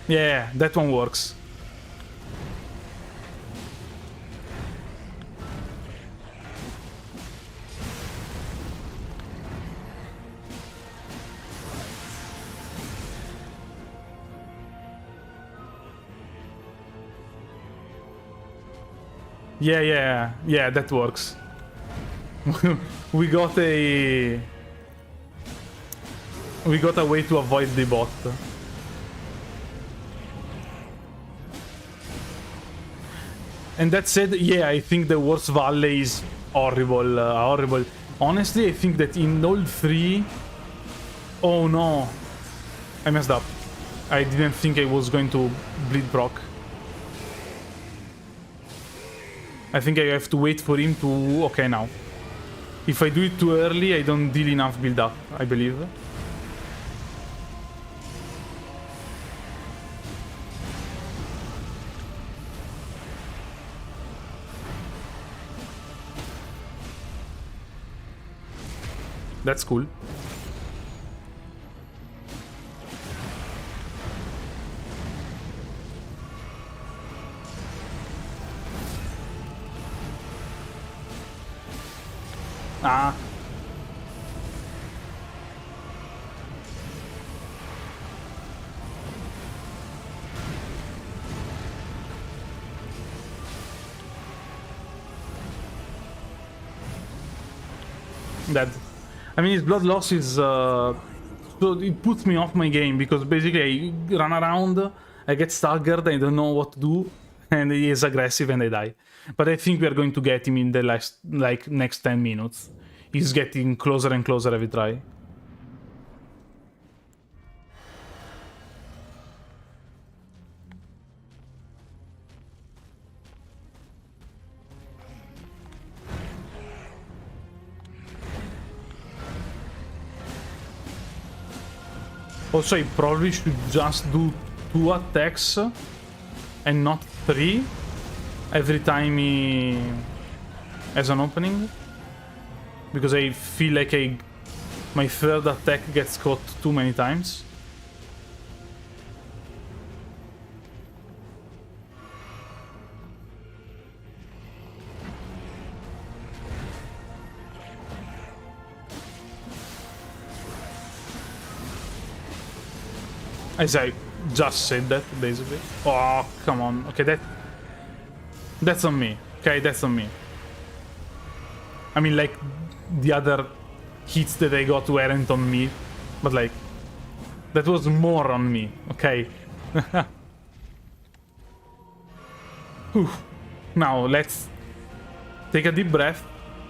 Yeah, that one works. Yeah, that works. we got a way to avoid the bot. And that said, yeah, I think the worst Valley is horrible, horrible. Honestly, I think that in all 3... Oh no, I messed up. I didn't think I was going to bleed proc. I think I have to wait for him to... Okay, now. If I do it too early, I don't deal enough build up, I believe. That's cool. Ah. Dead. I mean, his blood loss is... so it puts me off my game, because basically I run around, I get staggered, I don't know what to do, and he is aggressive and I die. But I think we are going to get him in the last, like, next 10 minutes. He's getting closer and closer every try. Also, I probably should just do 2 attacks and not 3 every time he has an opening. Because I feel like my third attack gets caught too many times. As I just said that, basically. Oh, come on. Okay, that's on me. Okay, that's on me. I mean, like, the other hits that I got weren't on me. But, like, that was more on me. Okay. Whew. Now, let's take a deep breath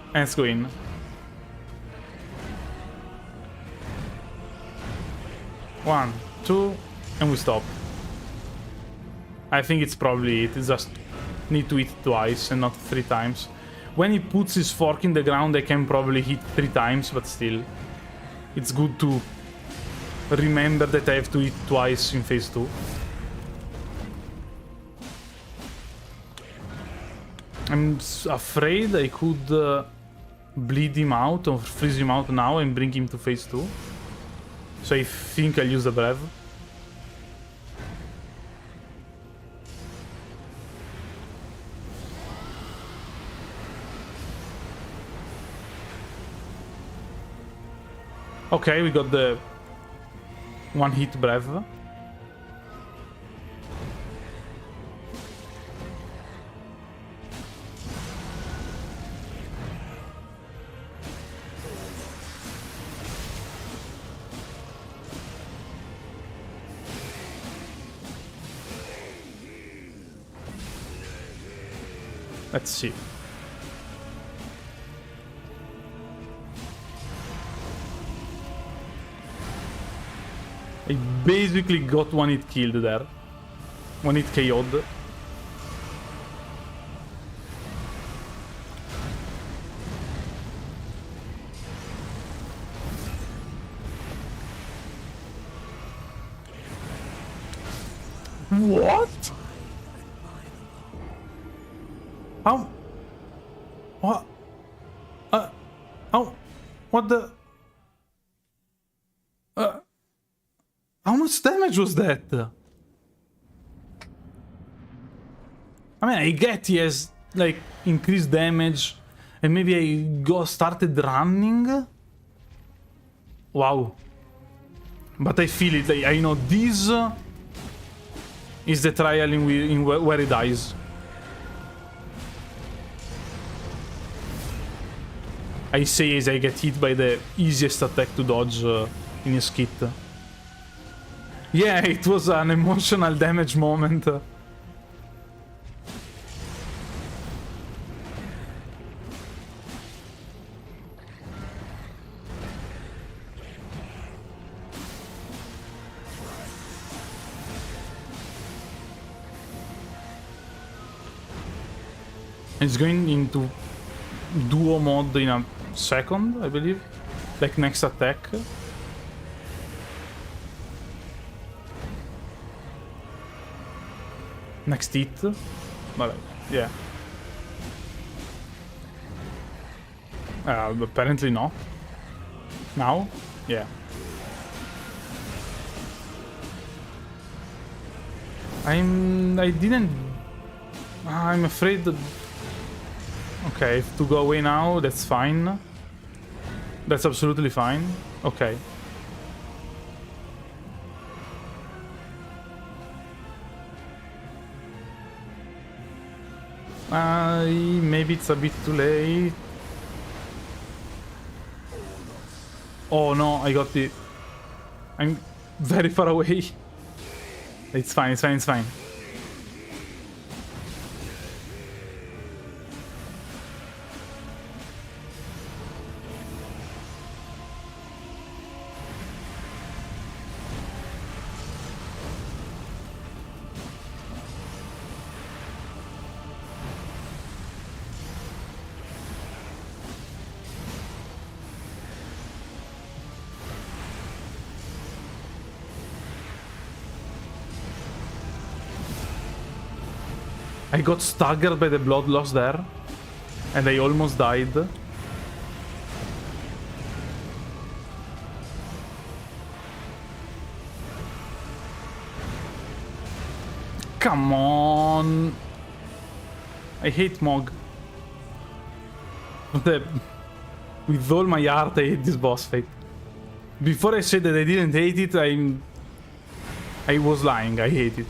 and let's go in. One, two, and we stop. I think it's probably it. It's just need to hit twice and not 3 times. When he puts his fork in the ground, I can probably hit 3 times, but still. It's good to remember that I have to hit twice in phase 2. I'm afraid I could bleed him out or freeze him out now and bring him to phase 2. So I think I'll use the breath. Okay, we got the 1 hit breath. Let's see. I basically got 1 hit killed there. 1 hit KO'd. What? How? What? How? What the? How much damage was that? I mean, I get he has, like, increased damage, and maybe I started running? Wow. But I feel it, like, I know this is the trial in where he dies. I say as I get hit by the easiest attack to dodge in his kit. Yeah, it was an emotional damage moment. It's going into duo mode in a second, I believe. Like next attack. Next hit. But yeah. Apparently not. Now? Yeah. I'm afraid that... Okay, if to go away now, that's fine. That's absolutely fine. Okay. Maybe it's a bit too late. Oh no, I got the... I'm very far away. It's fine, it's fine, it's fine. I got staggered by the blood loss there. And I almost died. Come on. I hate Mog. With all my heart, I hate this boss fight. Before I said that I didn't hate it, I was lying. I hate it.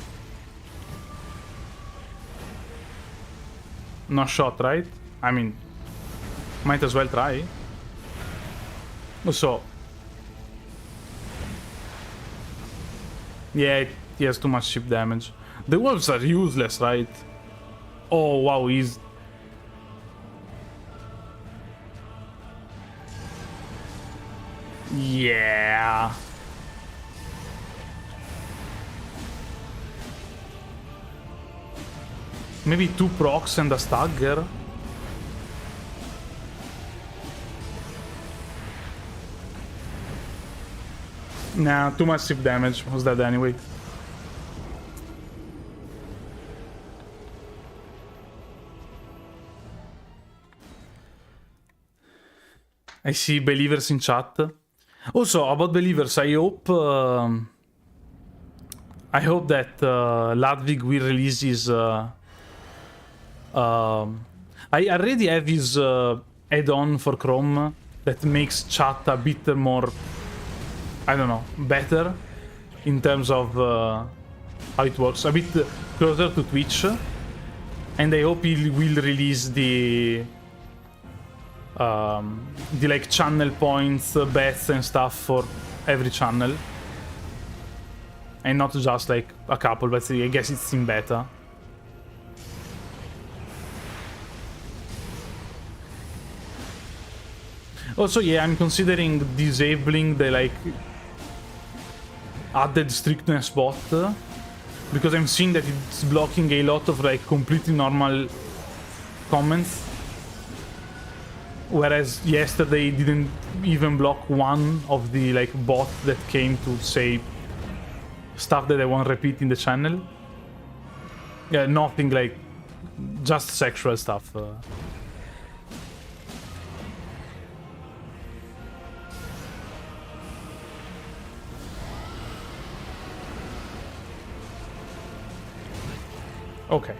No shot, right? I mean, might as well try. So, yeah, he has too much chip damage. The wolves are useless, right? Oh, wow, he's... Yeah. Maybe 2 procs and a stagger. Nah, too much chip damage. Was dead anyway. I see believers in chat. Also, about believers, I hope that Ludwig will release his... I already have his add-on for Chrome that makes chat a bit more, I don't know, better in terms of how it works. A bit closer to Twitch. And I hope he will release the like channel points, bets and stuff for every channel. And not just like a couple, but I guess it's in beta. Also, yeah, I'm considering disabling the like added strictness bot, because I'm seeing that it's blocking a lot of like completely normal comments. Whereas yesterday it didn't even block one of the like bot that came to say stuff that I won't repeat in the channel. Yeah, nothing like just sexual stuff. Okay.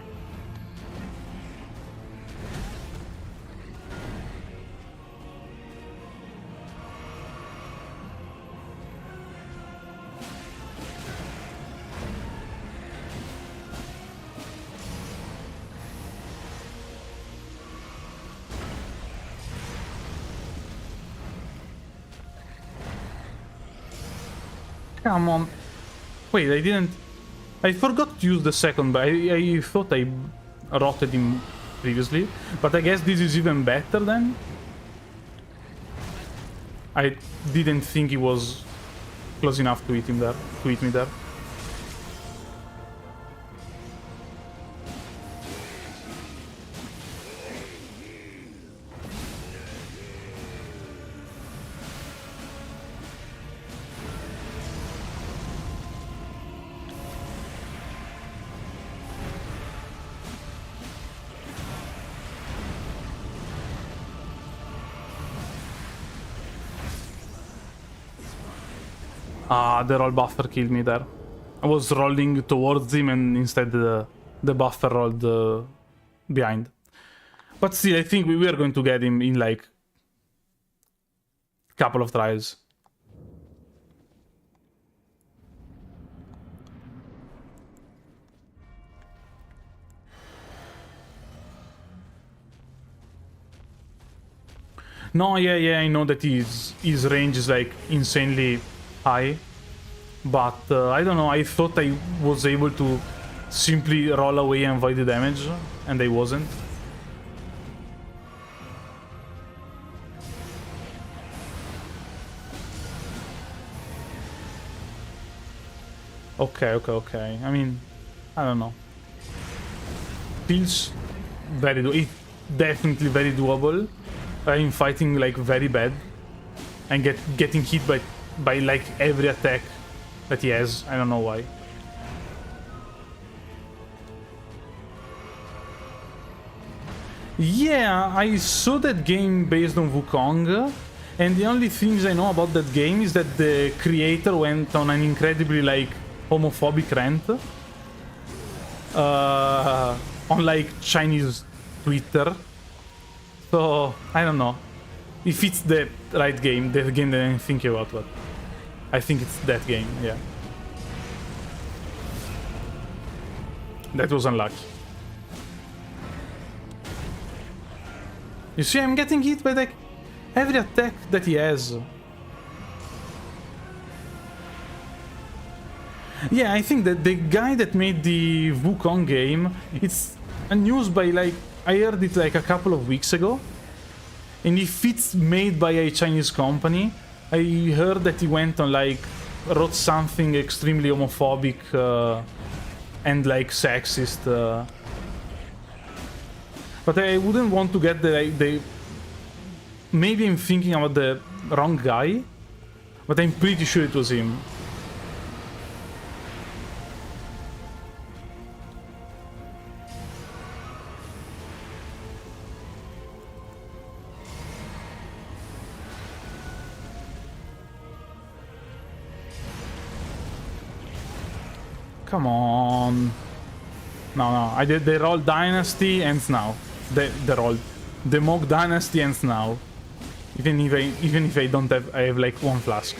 Come on. Wait, I didn't... I forgot to use the second, but I thought I rotted him previously. But I guess this is even better then? I didn't think he was close enough to hit him there, to hit me there. Ah, the roll buffer killed me there. I was rolling towards him and instead the buffer rolled behind. But still, I think we are going to get him in like a couple of tries. No, yeah, I know that his range is like insanely high, but I don't know, I thought I was able to simply roll away and avoid the damage, and I wasn't. Okay. I mean, I don't know. Feels very it's definitely very doable. I'm fighting like very bad and getting hit by like every attack that he has. I don't know why. Yeah, I saw that game based on Wukong, and the only things I know about that game is that the creator went on an incredibly, like, homophobic rant. On, like, Chinese Twitter. So, I don't know. If it's the right game, the game that I'm thinking about, but I think it's that game, yeah. That was unlucky. You see, I'm getting hit by, like, every attack that he has. Yeah, I think that the guy that made the Wukong game, it's news by, like, I heard it like a couple of weeks ago. And if it's made by a Chinese company, I heard that he went on, like, wrote something extremely homophobic and, like, sexist. But I wouldn't want to get the... Maybe I'm thinking about the wrong guy, but I'm pretty sure it was him. Come on. No, I did the roll dynasty ends now. The roll. The Mog dynasty ends now. Even if I don't have, I have like one flask.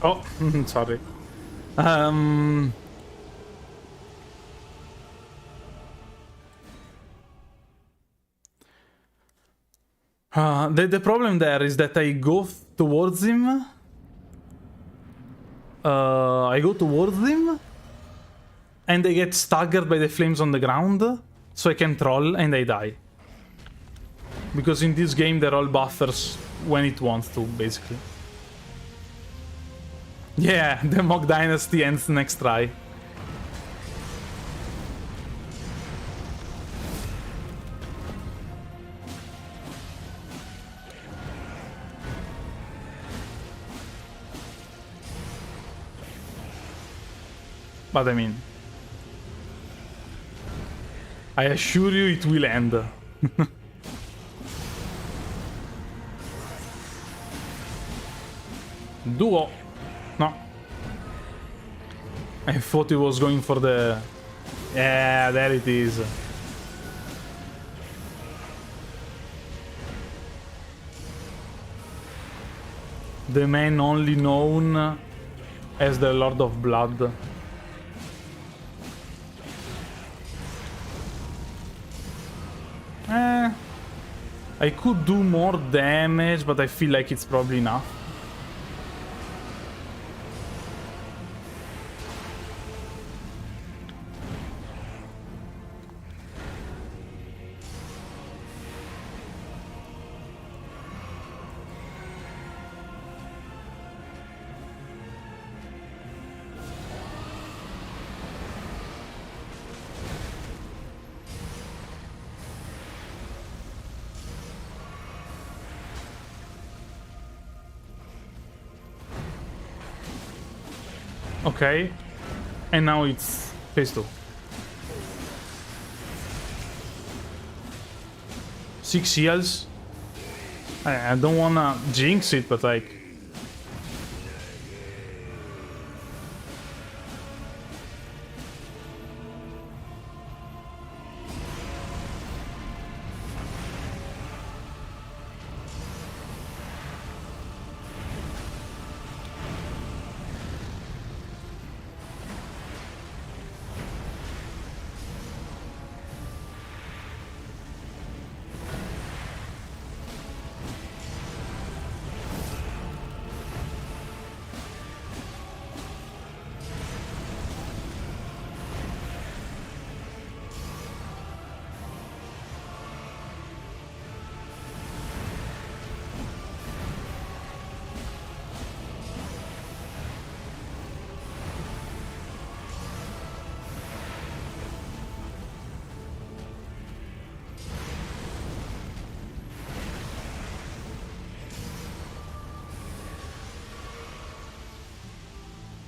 Oh, sorry. The problem there is that I go towards him. I go towards him, and I get staggered by the flames on the ground, so I can't roll and I die. Because in this game, the roll buffers when it wants to, basically. Yeah, the Mog Dynasty ends next try. But I mean, I assure you it will end. Duo. No. I thought he was going for the... Yeah, there it is. The man only known as the Lord of Blood. I could do more damage, but I feel like it's probably enough. Okay, and now it's phase 2. 6 heals. I don't wanna jinx it, but like...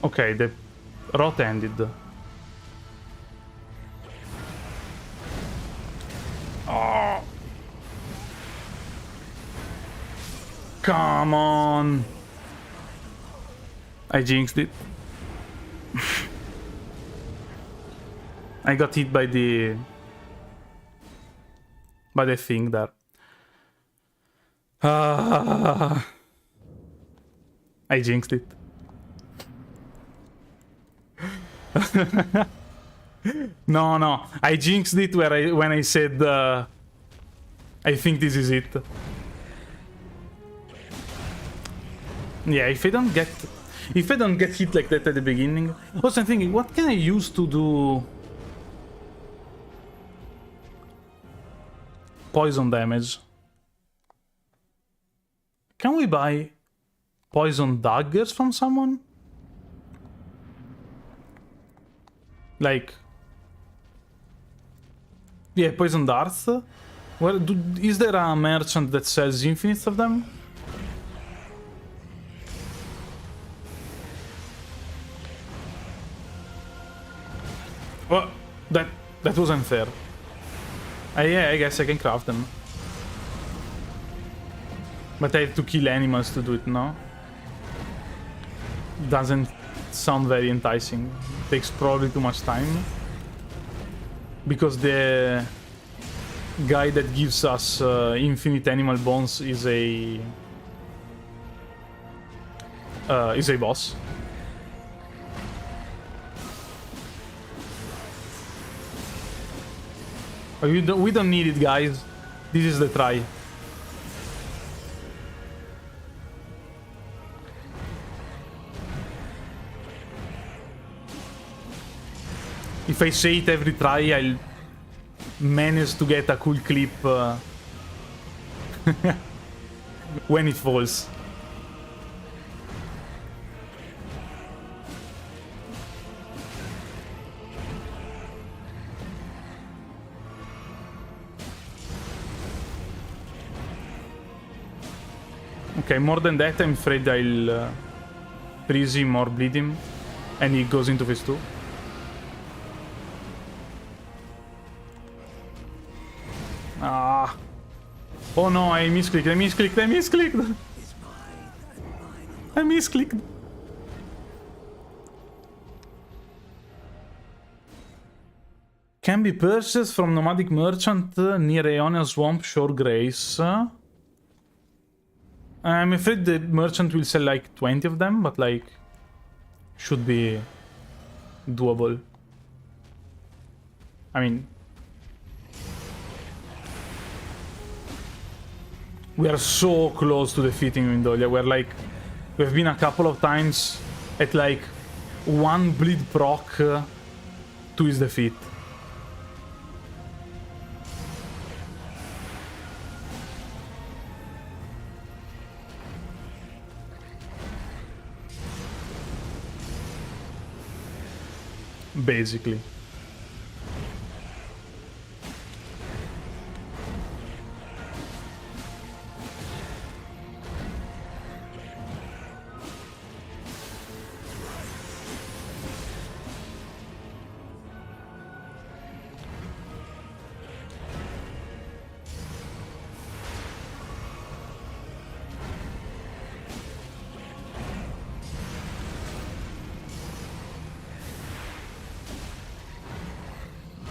Okay, the rot ended. Oh. Come on. I jinxed it. I got hit by the thing there. I jinxed it. No. I jinxed it when I said I think this is it. Yeah, if I don't get hit like that at the beginning. Also, I'm thinking, what can I use to do poison damage? Can we buy poison daggers from someone? Like, yeah, poison darts. Is there a merchant that sells infinites of them? Well, that was unfair. Yeah, I guess I can craft them. But I have to kill animals to do it, no? Doesn't sound very enticing. Takes probably too much time. Because the guy that gives us infinite animal bones is a boss. We don't need it, guys. This is the try. If I say it every try, I'll manage to get a cool clip when it falls. Okay, more than that, I'm afraid I'll freeze him or bleed him, and he goes into phase 2. Ah. Oh no, I misclicked. I misclicked. Can be purchased from nomadic merchant near Aeonian Swamp, Shore Grace. I'm afraid the merchant will sell like 20 of them, but like should be doable. I mean, we are so close to defeating Windolia. We've been a couple of times at like one bleed proc to his defeat. Basically.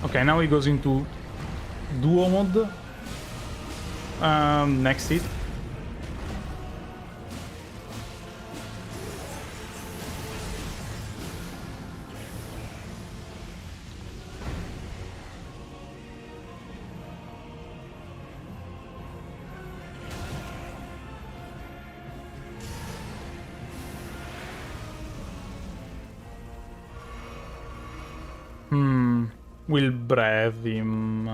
Okay, now he goes into duo mode. Next hit. We'll breathe him.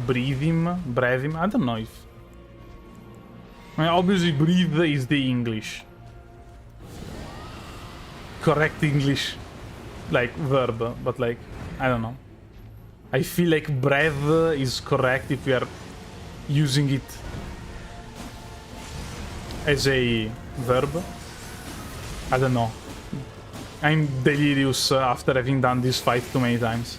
Breathe him? I don't know if... I mean, obviously breathe is the English. Correct English. Like, verb, but like, I don't know. I feel like breath is correct if we are using it as a verb. I don't know. I'm delirious after having done this fight too many times.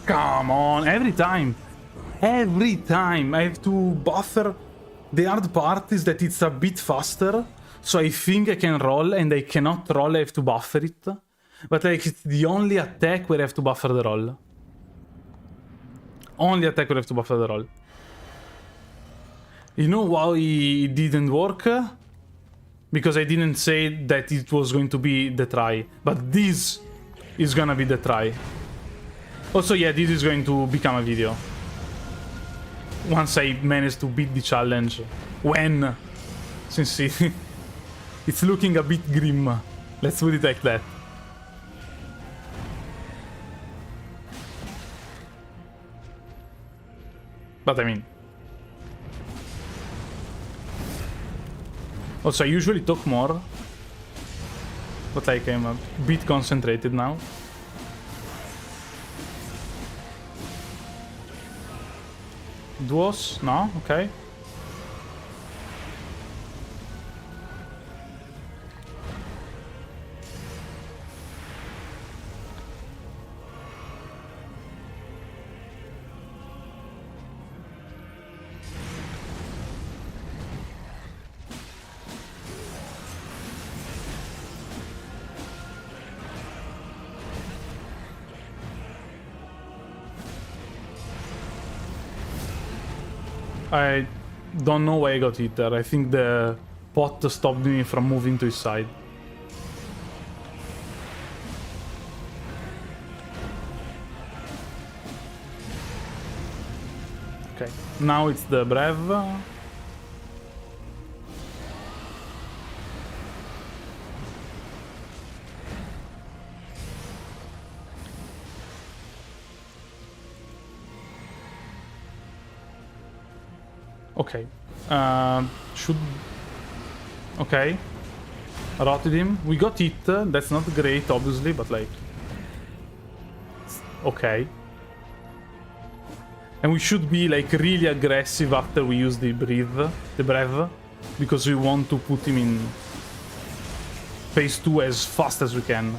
Come on, every time I have to buffer. The hard part is that it's a bit faster, so I think I can roll, and I cannot roll, I have to buffer it. But like, it's the only attack where I have to buffer the roll. Only attack where I have to buffer the roll. You know why it didn't work? Because I didn't say that it was going to be the try, but this is gonna be the try. Also, yeah, this is going to become a video. Once I manage to beat the challenge. When? Since it's looking a bit grim. Let's put it like that. But I mean... Also, I usually talk more. But like, I'm a bit concentrated now. Duos? No? Okay. I don't know why I got hit there. I think the pot stopped me from moving to his side. Okay, now it's the Brev. Okay. Should... Okay. Rotted him. We got hit. That's not great, obviously, but like... Okay. And we should be like really aggressive after we use the Brev. Because we want to put him in phase 2 as fast as we can.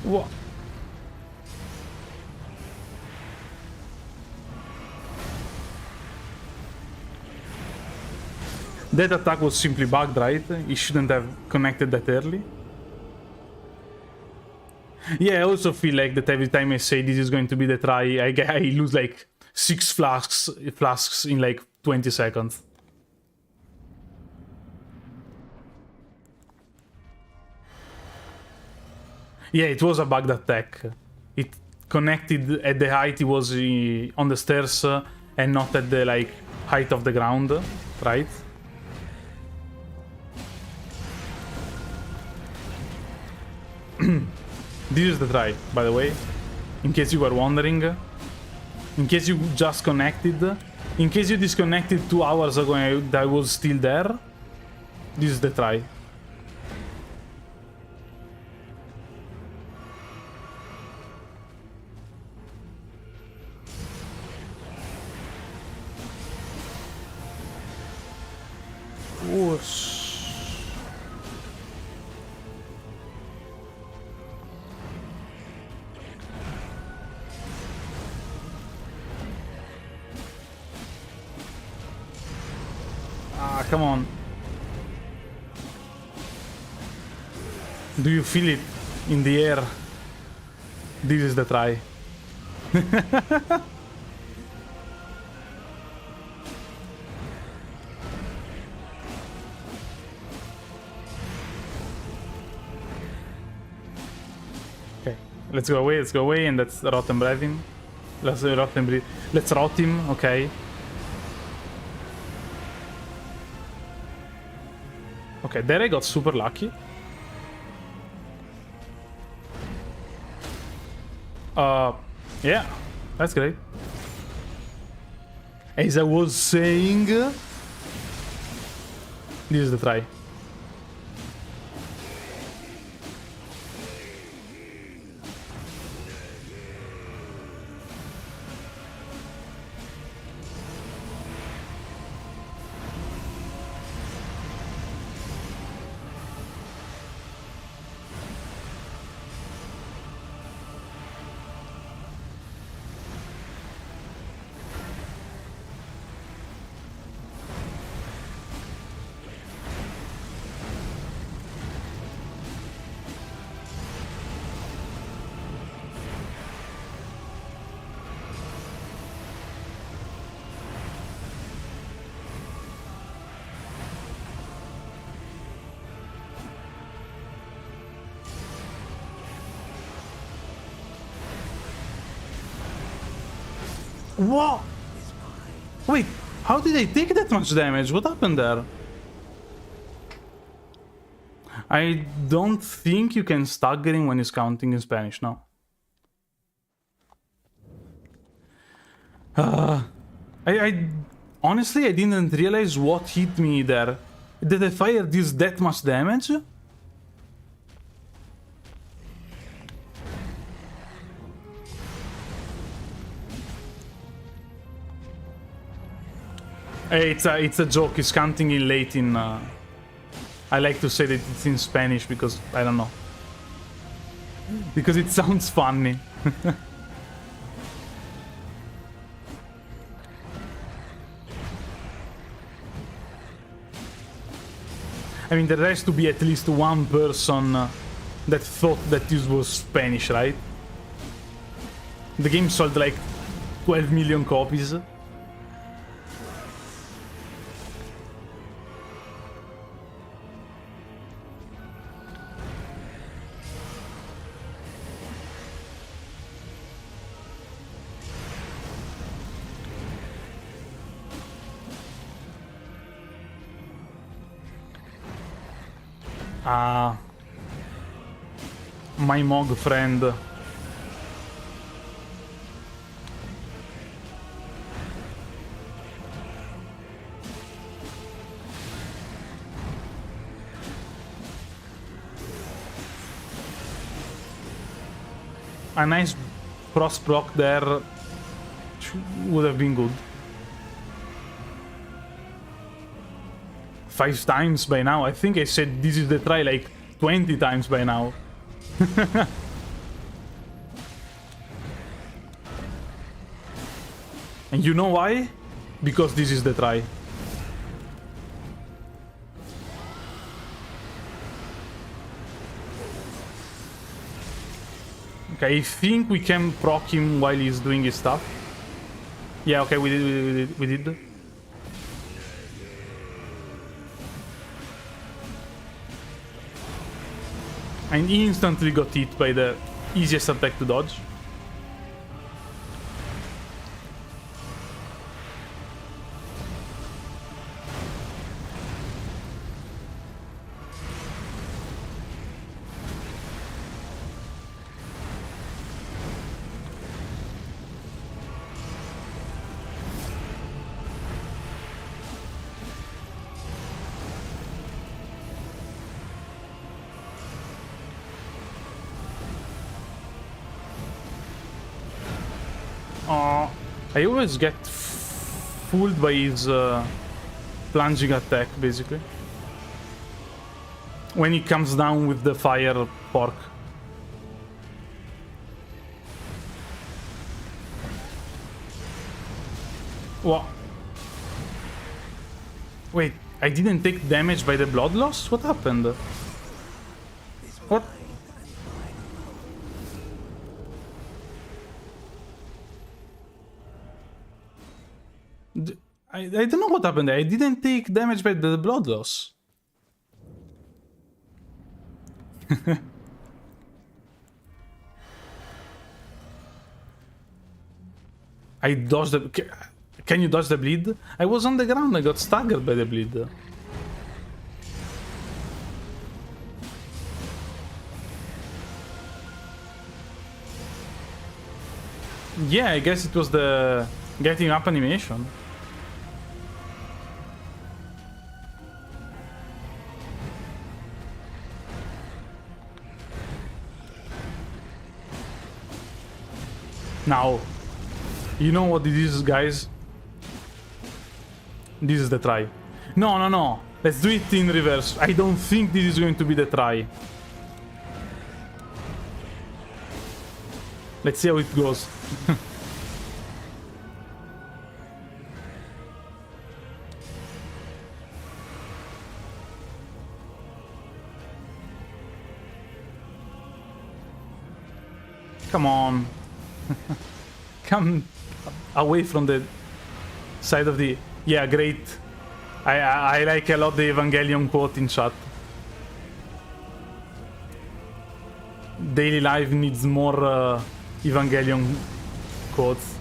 What? That attack was simply bugged, right? He shouldn't have connected that early. Yeah, I also feel like that every time I say this is going to be the try, I lose like 6 flasks in like 20 seconds. Yeah, it was a bugged attack. It connected at the height he was on the stairs and not at the like height of the ground, right? This is the try, by the way, in case you were wondering. In case you just connected. In case you disconnected 2 hours ago and I was still there. This is the try. Whoosh. Ah, come on. Do you feel it in the air? This is the try. Okay, let's go away, and that's rot and breath him. Let's rot and breathe. Let's rot him, okay. Okay, there I got super lucky. Yeah, that's great. As I was saying, this is the try. What? Wait, how did I take that much damage? What happened there? I don't think you can stagger him when he's counting in Spanish, no. I honestly, I didn't realize what hit me there. Did I fire this that much damage? It's a joke. It's counting in late in. I like to say that it's in Spanish because I don't know. Because it sounds funny. I mean, there has to be at least one person that thought that this was Spanish, right? The game sold like 12 million copies. My Mog friend. A nice cross proc there would have been good. 5 times by now. I think I said this is the try like 20 times by now. And you know why? Because this is the try. Okay, I think we can proc him while he's doing his stuff. Yeah, okay, we did. And instantly got hit by the easiest attack to dodge. I always get fooled by his plunging attack, basically. When he comes down with the fire pork. What? Wait, I didn't take damage by the blood loss? What happened? What? I don't know what happened there. I didn't take damage by the blood loss. I dodged the... Can you dodge the bleed? I was on the ground, I got staggered by the bleed. Yeah, I guess it was the getting up animation. Now, you know what this is, guys? This is the try. No, no, no. Let's do it in reverse. I don't think this is going to be the try. Let's see how it goes. Come on. Come away from the side of the... Yeah, great. I like a lot the Evangelion quote in chat. Daily life needs more Evangelion quotes.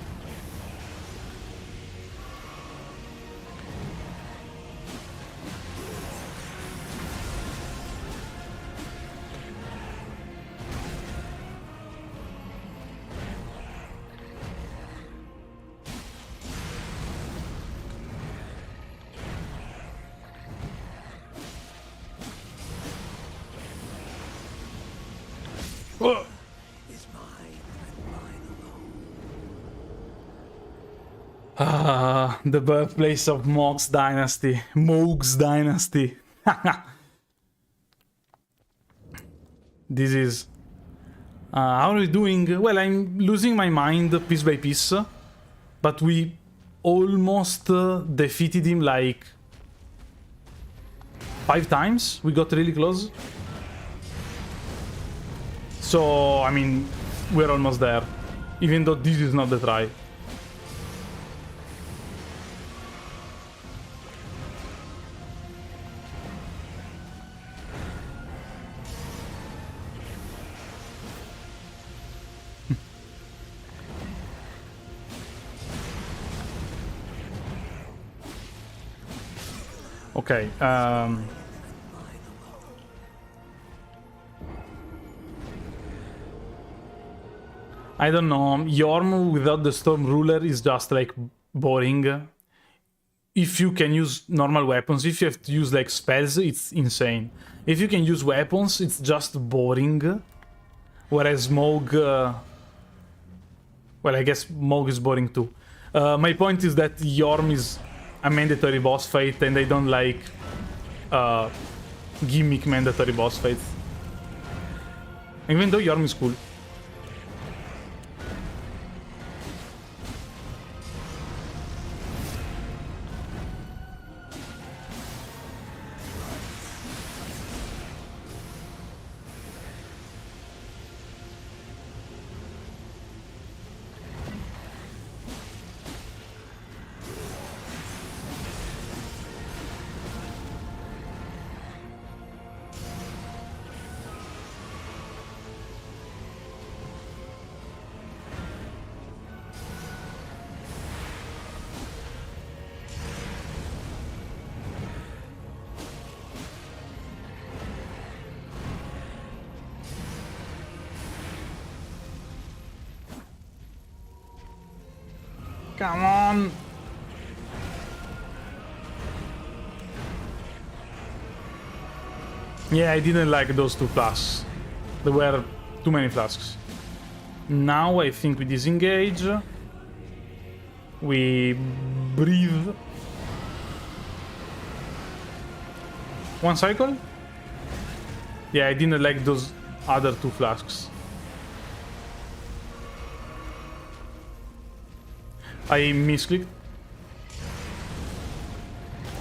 The birthplace of Mog's dynasty. Mog's dynasty. This is... how are we doing? Well, I'm losing my mind piece by piece. But we almost defeated him like... 5 times. We got really close. So, I mean, we're almost there. Even though this is not the try. Okay, I don't know, Yorm without the Storm Ruler is just like boring. If you can use normal weapons, if you have to use like spells, it's insane. If you can use weapons, it's just boring. Whereas Mog... well, I guess Mog is boring too. My point is that Yorm is a mandatory boss fight, and I don't like gimmick mandatory boss fights. Even though Yorm is cool. Come on! Yeah, I didn't like those 2 flasks. There were too many flasks. Now I think we disengage. We breathe. 1 cycle? Yeah, I didn't like those other 2 flasks. I misclicked.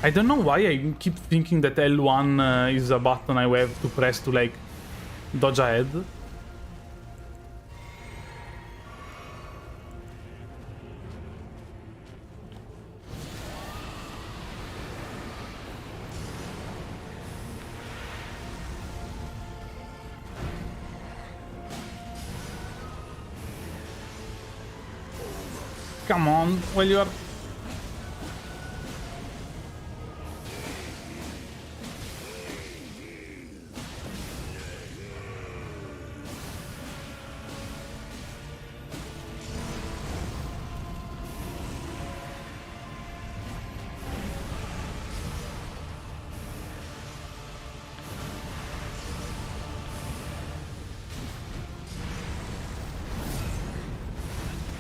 I don't know why I keep thinking that L1 is a button I have to press to like Dodge ahead. Come on, while you are...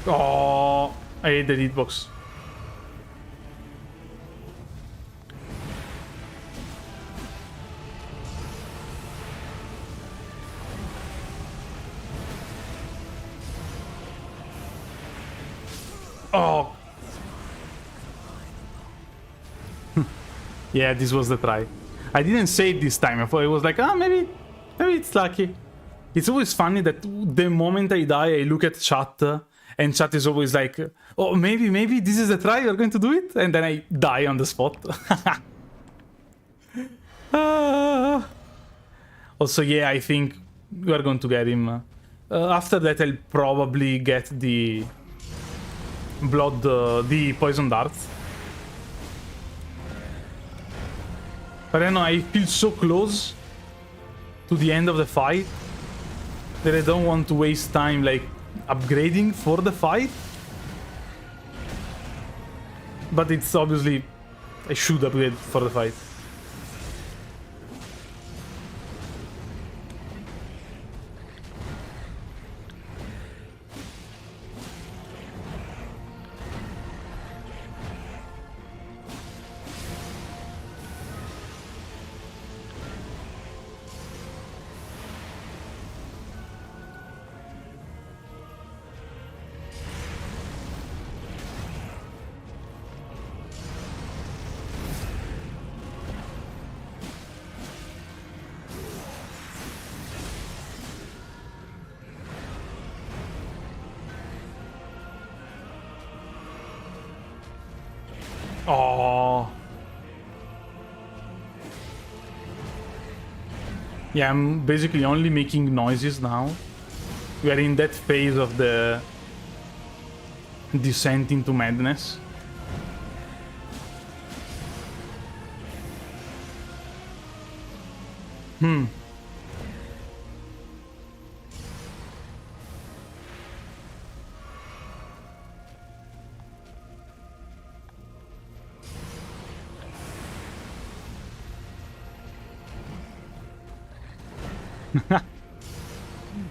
Oh, I hate the hitbox. Oh. Yeah, this was the try. I didn't say it this time. I thought it was like, ah, maybe it's lucky. It's always funny that the moment I die, I look at chat, and chat is always like, oh, maybe this is the try, you're going to do it? And then I die on the spot. Also, yeah, I think we are going to get him. After that, I'll probably get the blood, the poison darts. But I don't know, I feel so close to the end of the fight that I don't want to waste time, like, upgrading for the fight. But it's obviously... I should upgrade for the fight. Oh. Yeah, I'm basically only making noises now. We are in that phase of the descent into madness.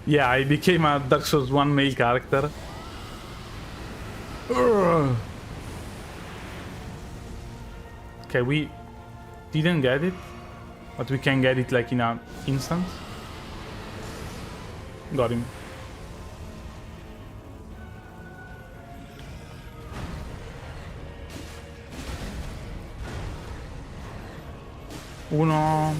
Yeah, I became a Dark Souls 1 male character. Ugh. Okay, we didn't get it, but we can get it like in an instant. Got him. Uno.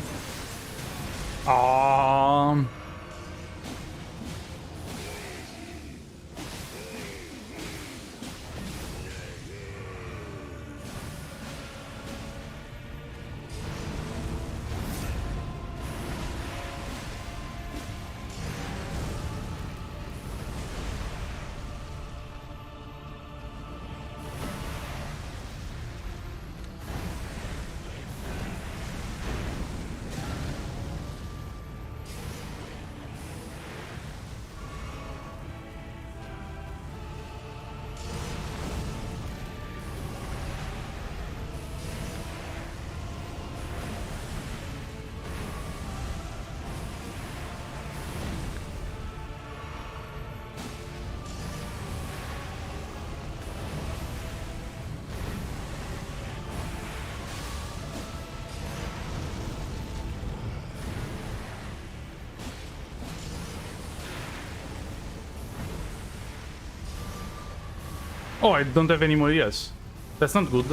Oh, I don't have any more ears. That's not good.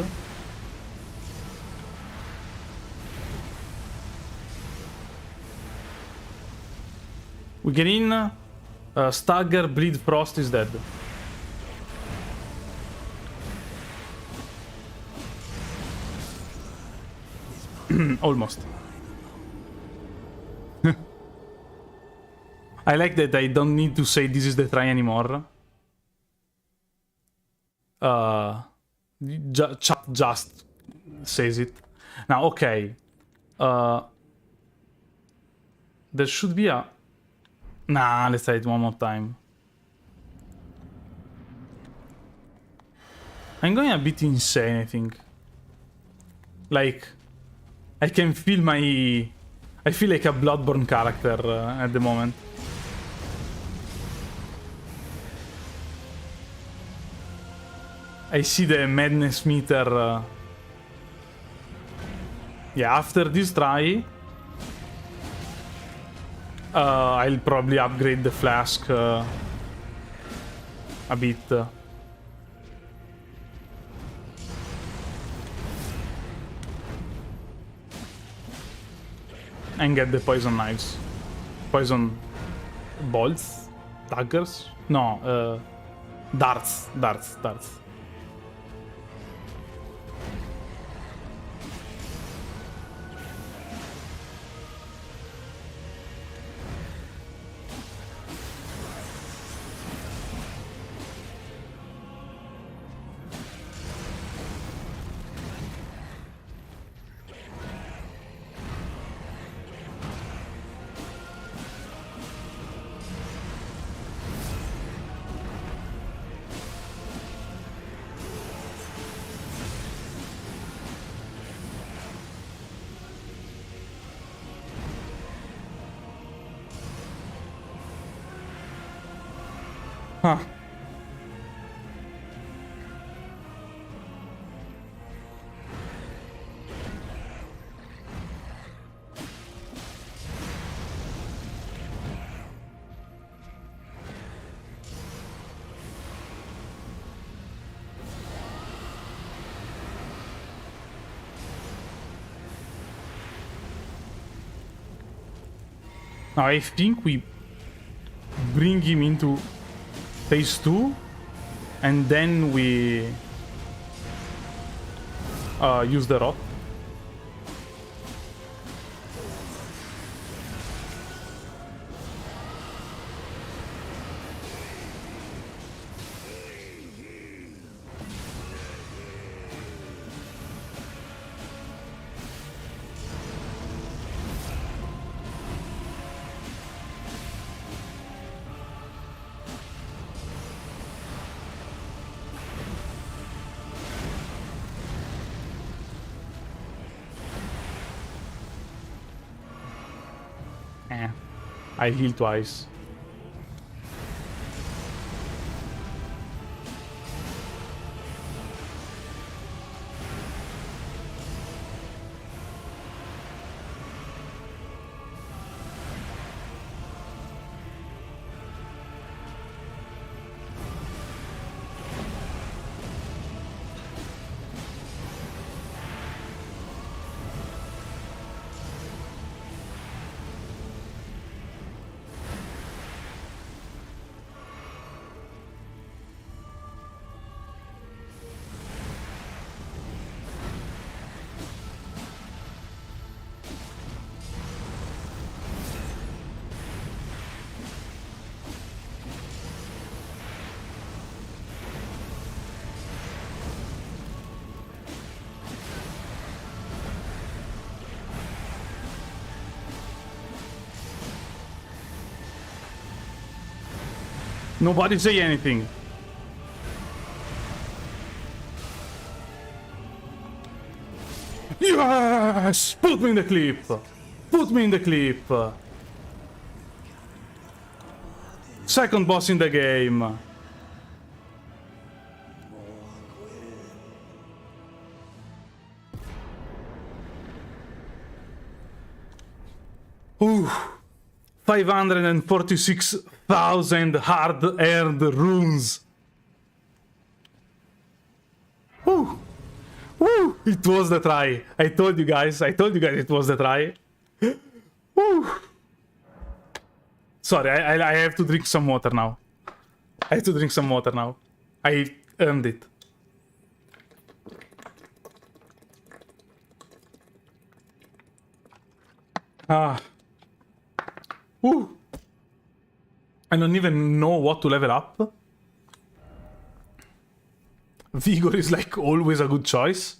We get in. Stagger, Bleed, Frost is dead. Almost. I like that I don't need to say this is the try anymore. Chat just says it. Now, okay. There should be a... Nah, let's try it one more time. I'm going a bit insane, I think. Like, I can feel my... I feel like a Bloodborne character at the moment. I see the madness meter. Yeah, after this try, I'll probably upgrade the flask a bit. And get the poison knives. Poison bolts? Daggers? No, darts. Huh. Now I think we bring him into phase 2 and then we use the rot. I heal twice. Nobody say anything. Yes! Put me in the clip! Put me in the clip! Second boss in the game. Ooh. 546,000 hard-earned runes. Woo! Woo! It was the try. I told you guys it was the try. Woo! Sorry, I have to drink some water now. I have to drink some water now. I earned it. Ah. Woo. I don't even know what to level up. Vigor is like always a good choice.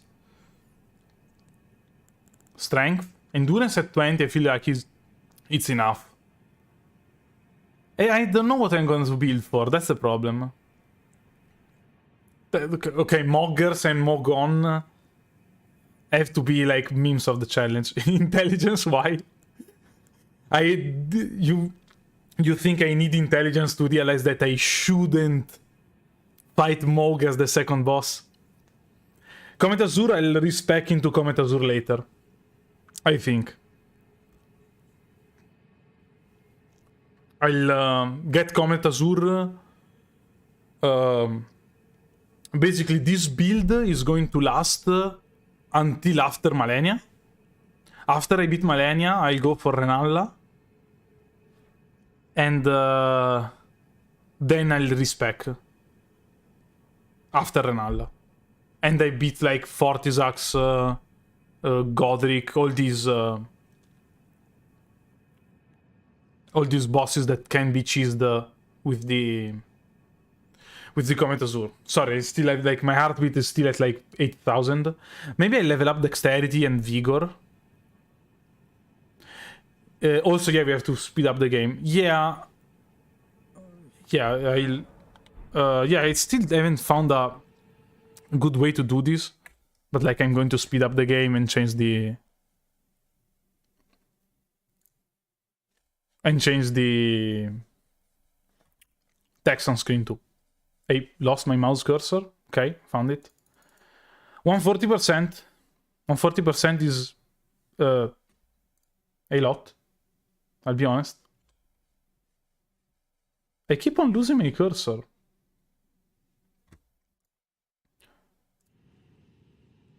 Strength. Endurance at 20, I feel like it's enough. I don't know what I'm going to build for, that's the problem. Okay, Moggers and Mogon have to be like memes of the challenge. Intelligence, why? You think I need intelligence to realize that I shouldn't fight Mog as the second boss? Comet Azure, I'll respec into Comet Azure later. I think. I'll get Comet Azure. Basically, this build is going to last until after Malenia. After I beat Malenia, I'll go for Renalla. And then I'll respec. After Renalla. And I beat like Fortisax, Godric, all these bosses that can be cheesed with the Comet Azure. Sorry, I still have, like, my heartbeat is still at like 8,000. Maybe I level up Dexterity and Vigor. Also, yeah, we have to speed up the game. Yeah, I still haven't found a good way to do this. But, like, I'm going to speed up the game and change the... text on screen too. I lost my mouse cursor. Okay, found it. 140%. 140% is a lot. I'll be honest. I keep on losing my cursor.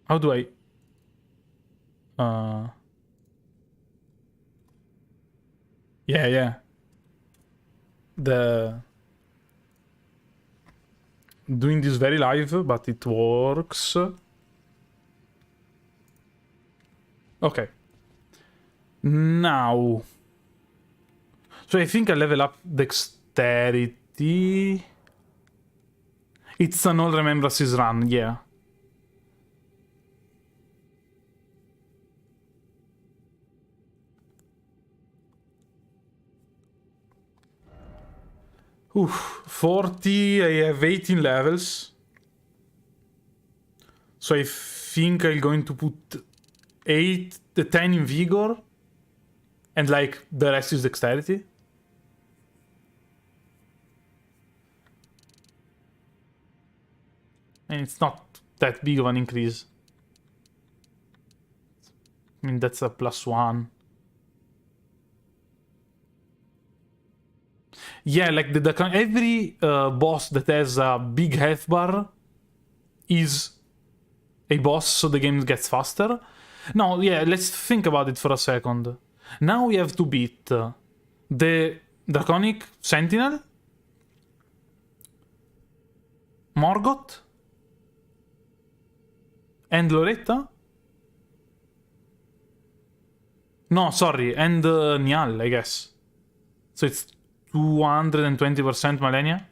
How do I... Yeah. Doing this very live, but it works. Okay. Now... So I think I level up Dexterity. It's an all Remembrances run, yeah. Oof, 40, I have 18 levels. So I think I'm going to put 10 in Vigor. And like, the rest is Dexterity. And it's not that big of an increase. I mean, that's a +1. Yeah, like every boss that has a big health bar is a boss, so the game gets faster. No, yeah, let's think about it for a second. Now we have to beat the Draconic Sentinel, Morgoth, and Loretta? No, sorry, and Niall, I guess. So it's 220% Malenia?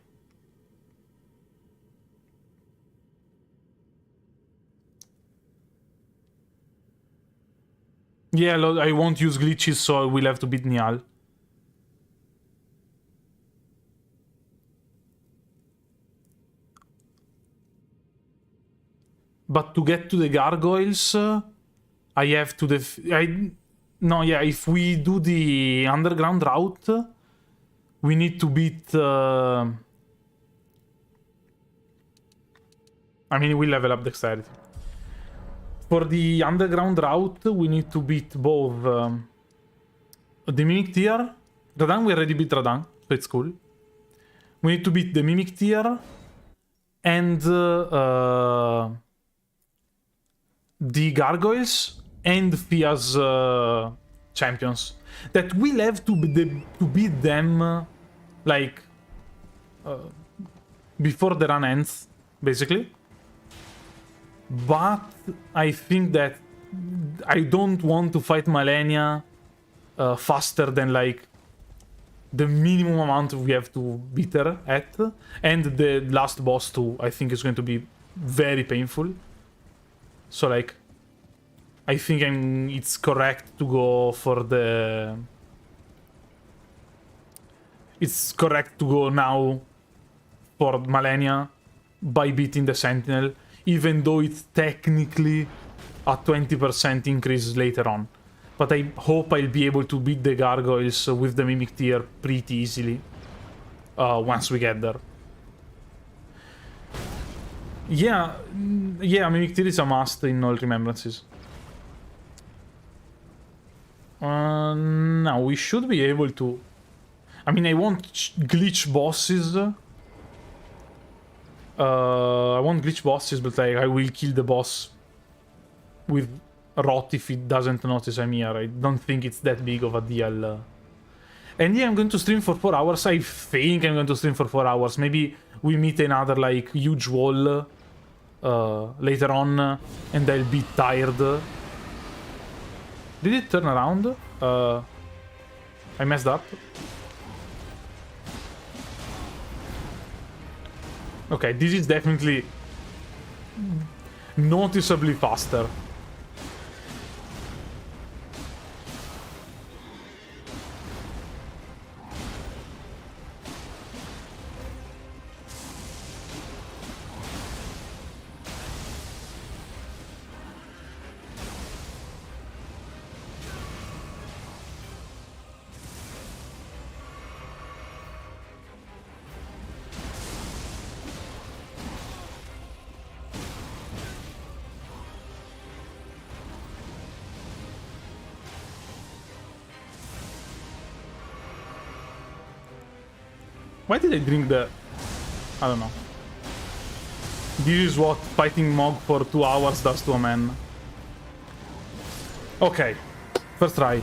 Yeah, I won't use glitches, so we'll have to beat Niall. But to get to the gargoyles, I have to no, yeah, if we do the underground route, we need to beat... I mean, we level up Dexterity. For the underground route, we need to beat both the Mimic Tier. Radahn, we already beat Radahn, so it's cool. We need to beat the Mimic Tier and the Gargoyles and Fia's champions that will have to beat them like before the run ends, basically. But I think that I don't want to fight Malenia faster than like the minimum amount we have to beat her at, and the last boss too, I think is going to be very painful. So like, I think it's correct to go for the... It's correct to go now for Malenia by beating the Sentinel, even though it's technically a 20% increase later on. But I hope I'll be able to beat the Gargoyles with the Mimic Tier pretty easily once we get there. Yeah, Mimic Tier is a must in all Remembrances. Now we should be able to... I mean, I want glitch bosses. I want glitch bosses, but like, I will kill the boss with rot if it doesn't notice I'm here. I don't think it's that big of a deal. And yeah, I'm going to stream for 4 hours. I think I'm going to stream for 4 hours. Maybe we meet another like huge wall later on, and I'll be tired. Did it turn around? I messed up. Okay, this is definitely noticeably faster. Why did I drink the... I don't know. This is what fighting Mog for 2 hours does to a man. Okay, first try.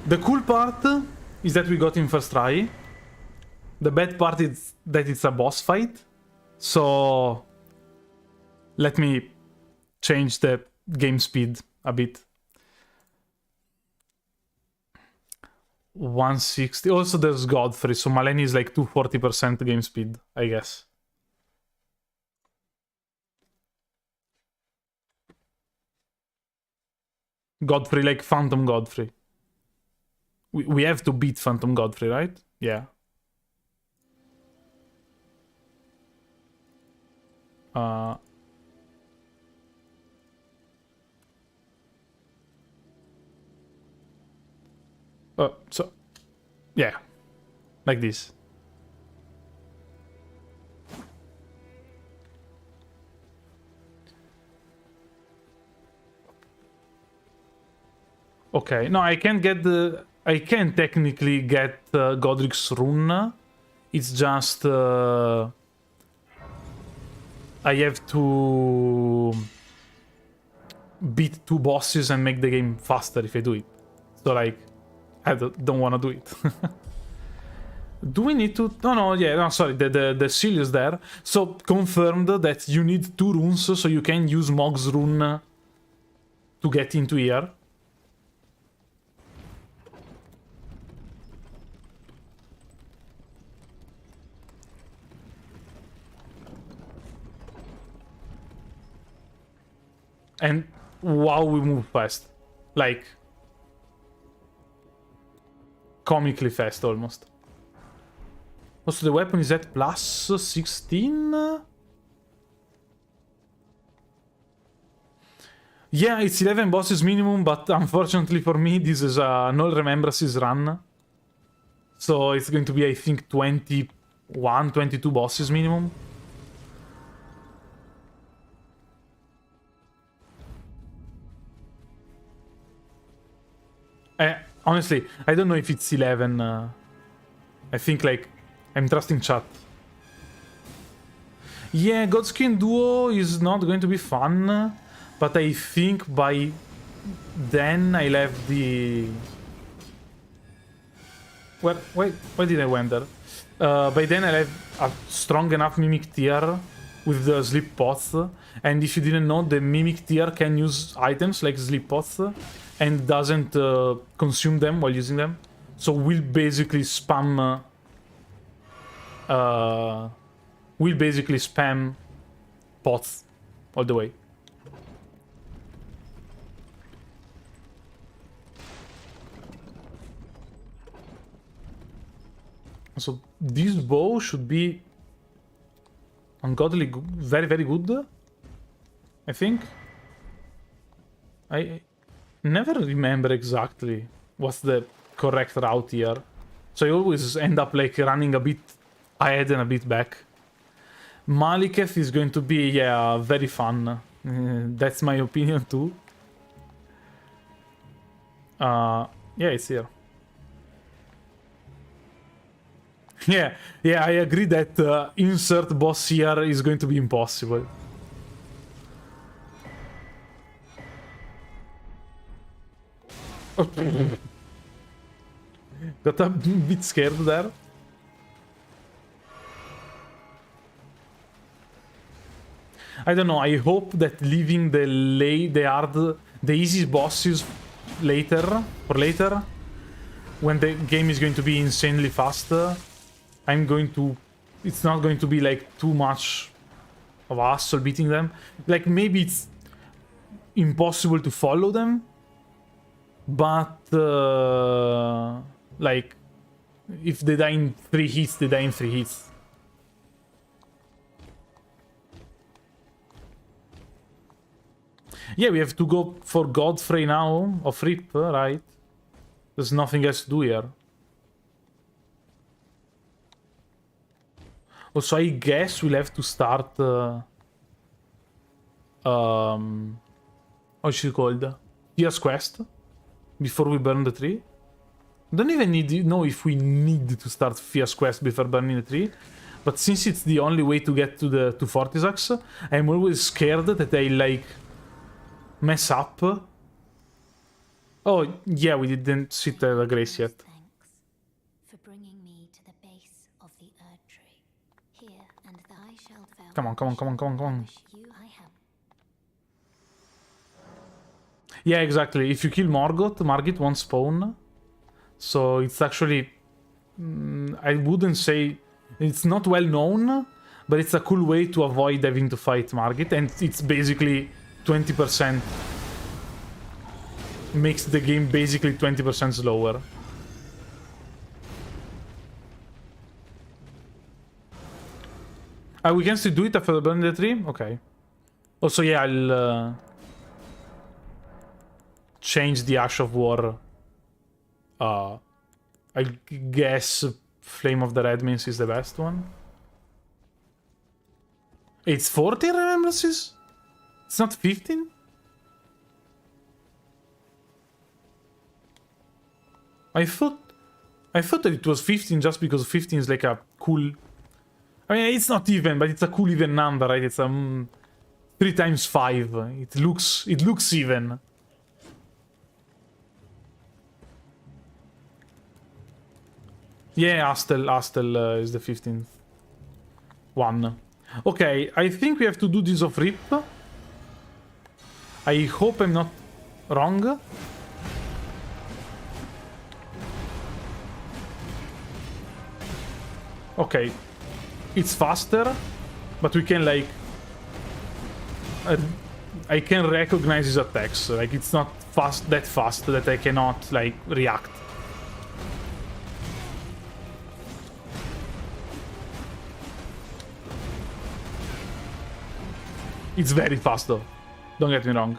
The cool part is that we got in first try. The bad part is that it's a boss fight. So... let me change the game speed a bit. 160. Also, there's Godfrey, so Malenia is like 240% game speed, I guess. Godfrey, like Phantom Godfrey. We have to beat Phantom Godfrey, right? Yeah. So, yeah, like this. Okay, no, I can't get the... I can technically get Godric's rune. It's just... I have to... beat 2 bosses and make the game faster if I do it. So, like... I don't want to do it. Do we need to... No, yeah, no, sorry, the seal is there. So, confirmed that you need 2 runes, so you can use Mog's rune to get into here. And wow, we move fast. Like... comically fast, almost. Also, the weapon is at plus 16? Yeah, it's 11 bosses minimum, but unfortunately for me, this is a null Remembrances run. So it's going to be, I think, 21, 22 bosses minimum. Honestly, I don't know if it's 11. I think, like, I'm trusting chat. Yeah, Godskin Duo is not going to be fun, but I think by Then I'll have the... Why did I went there? By then I'll have a strong enough Mimic tier with the Sleep Pots. And if you didn't know, the Mimic tier can use items like Sleep Pots and doesn't consume them while using them. So we'll basically spam... we'll basically spam pots all the way. So this bow should be ungodly good, very, very good, I think. I never remember exactly what's the correct route here. So I always end up like running a bit ahead and a bit back. Maliketh is going to be, yeah, very fun. That's my opinion too. Yeah, it's here. Yeah, I agree that insert boss here is going to be impossible. Got a bit scared there. I don't know, I hope that leaving the easy bosses later, when the game is going to be insanely fast, it's not going to be like too much of a hassle beating them. Like maybe it's impossible to follow them, but like if they die in 3 hits, they die in 3 hits. Yeah, we have to go for Godfrey now of Rip, right? There's nothing else to do here. Also, I guess we'll have to start... what's it called? Fierce Quest. Before we burn the tree. Don't even know if we need to start Fierce Quest before burning the tree. But since it's the only way to get to Fortisax, I'm always scared that I, like, mess up. Oh, yeah, we didn't sit at the grace yet. Come on. Yeah, exactly. If you kill Margit won't spawn. So it's actually... I wouldn't say... It's not well known, but it's a cool way to avoid having to fight Margit. And it's basically 20%. Makes the game basically 20% slower. We can still do it after burning the tree? Okay. Also, yeah, I'll... change the Ash of War. I guess Flame of the Redmins is the best one. It's 40 Remembrances? It's not 15? I thought that it was 15 just because 15 is like a cool... I mean, it's not even, but it's a cool even number, right? It's 3 times 5. It looks even. Yeah, Astel is the 15th one. Okay, I think we have to do this off Rip. I hope I'm not wrong. Okay. It's faster, but we can, like... I can recognize his attacks. Like, it's not that fast that I cannot, like, react. It's very fast, though. Don't get me wrong.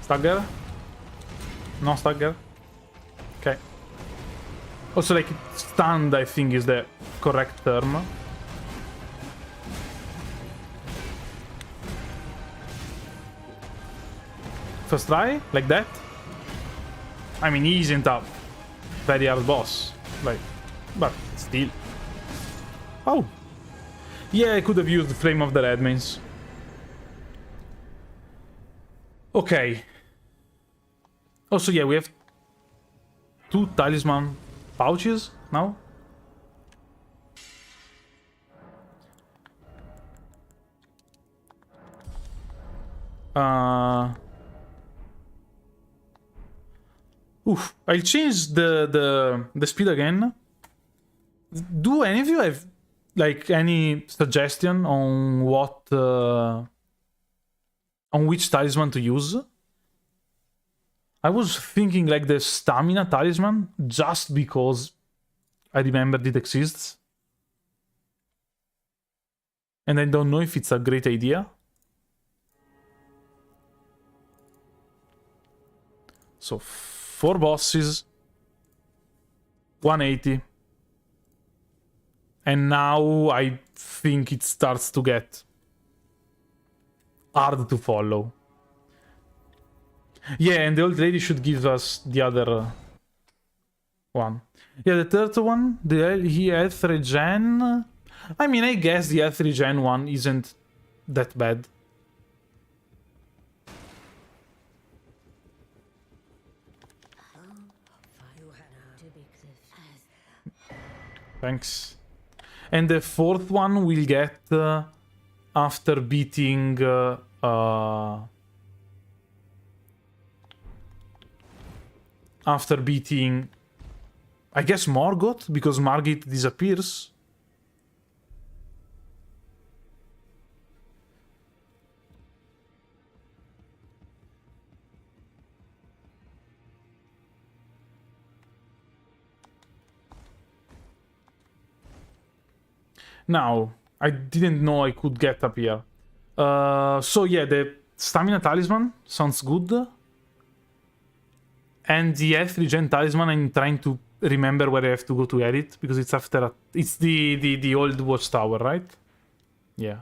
Stagger? No stagger? Okay. Also, like, stunned, I think, is the correct term. First try? Like that? I mean, he isn't a very hard boss. Like, but still. Oh. Yeah, I could have used the Flame of the Red Mains. Okay. Also, yeah, we have 2 talisman pouches now. Oof. I'll change the speed again. Do any of you have like any suggestion on what on which talisman to use? I was thinking like the stamina talisman just because I remembered it exists. And I don't know if it's a great idea. So 4 bosses, 180. And now I think it starts to get hard to follow. Yeah, and the old lady should give us the other one. Yeah, the third one, the health regen. I mean, I guess the health regen one isn't that bad. Thanks. And the fourth one we'll get after beating I guess Morgoth, because Margit disappears. Now, I didn't know I could get up here. So yeah, the Stamina Talisman sounds good. And the health regen talisman, I'm trying to remember where I have to go to edit, because it's after it's the old watchtower, right? Yeah.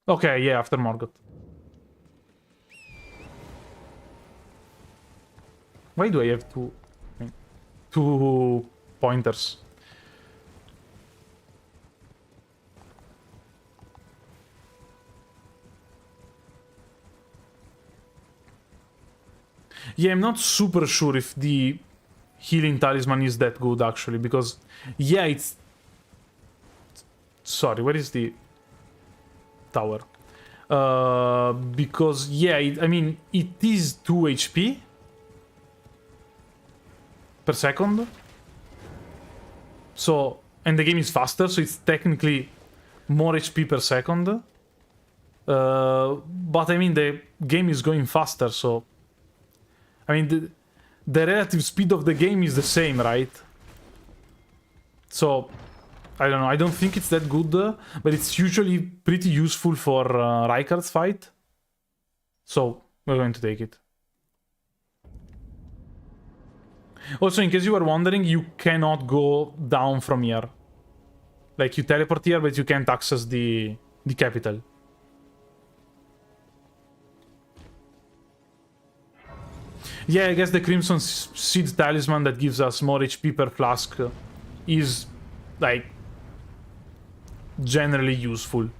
Okay, yeah, after Morgoth. Why do I have two pointers? Yeah, I'm not super sure if the healing talisman is that good, actually, because, yeah, it's... Sorry, where is the tower? Because, yeah, I mean, it is 2 HP per second. So, and the game is faster, so it's technically more HP per second. But, I mean, the game is going faster, so... I mean, the relative speed of the game is the same, right? So, I don't know. I don't think it's that good, but it's usually pretty useful for Rykard's fight. So, we're going to take it. Also, in case you were wondering, you cannot go down from here. Like, you teleport here, but you can't access the capital. Yeah, I guess the Crimson Seed Talisman that gives us more HP per flask is, like, generally useful.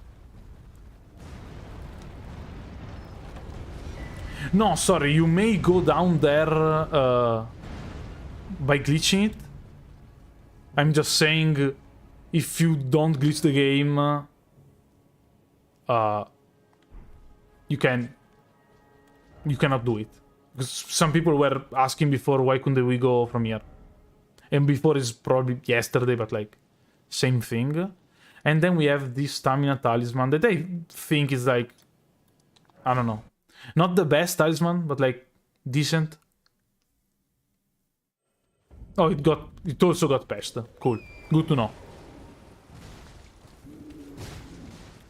No, sorry, you may go down there by glitching it. I'm just saying, if you don't glitch the game, you cannot do it. Because some people were asking before, why couldn't we go from here? And before is probably yesterday, but like, same thing. And then we have this Stamina Talisman that I think is like, I don't know. Not the best talisman, but like, decent. Oh, it also got patched. Cool. Good to know.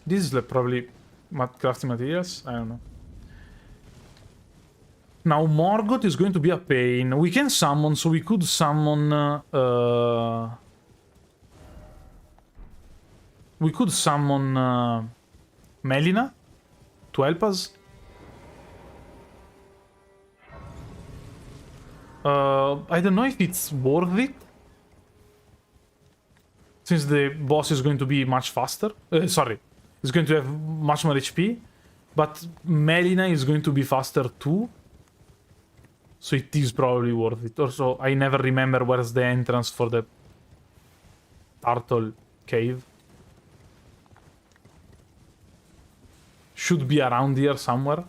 This is like probably crafting materials? I don't know. Now, Morgoth is going to be a pain. We can summon, so we could summon... We could summon Melina to help us. I don't know if it's worth it, since the boss is going to be much faster. Sorry, it's going to have much more HP, but Melina is going to be faster too. So it is probably worth it. Also, I never remember where's the entrance for the turtle cave. Should be around here somewhere.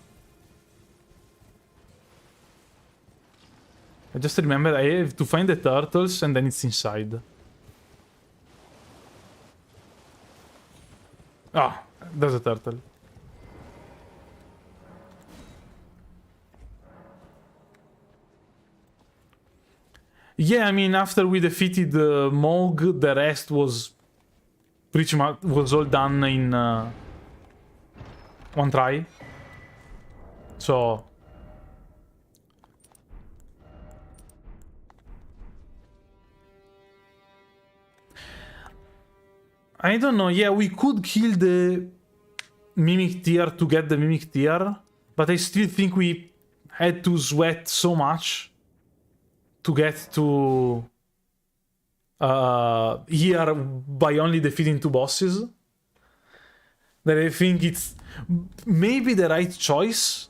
I just remember I have to find the turtles and then it's inside. Ah, there's a turtle. Yeah, I mean, after we defeated Moog, the rest was pretty much all done in one try. So I don't know. Yeah, we could kill the Mimic Tear to get the Mimic Tear, but I still think we had to sweat so much to get to here by only defeating 2 bosses that I think it's maybe the right choice,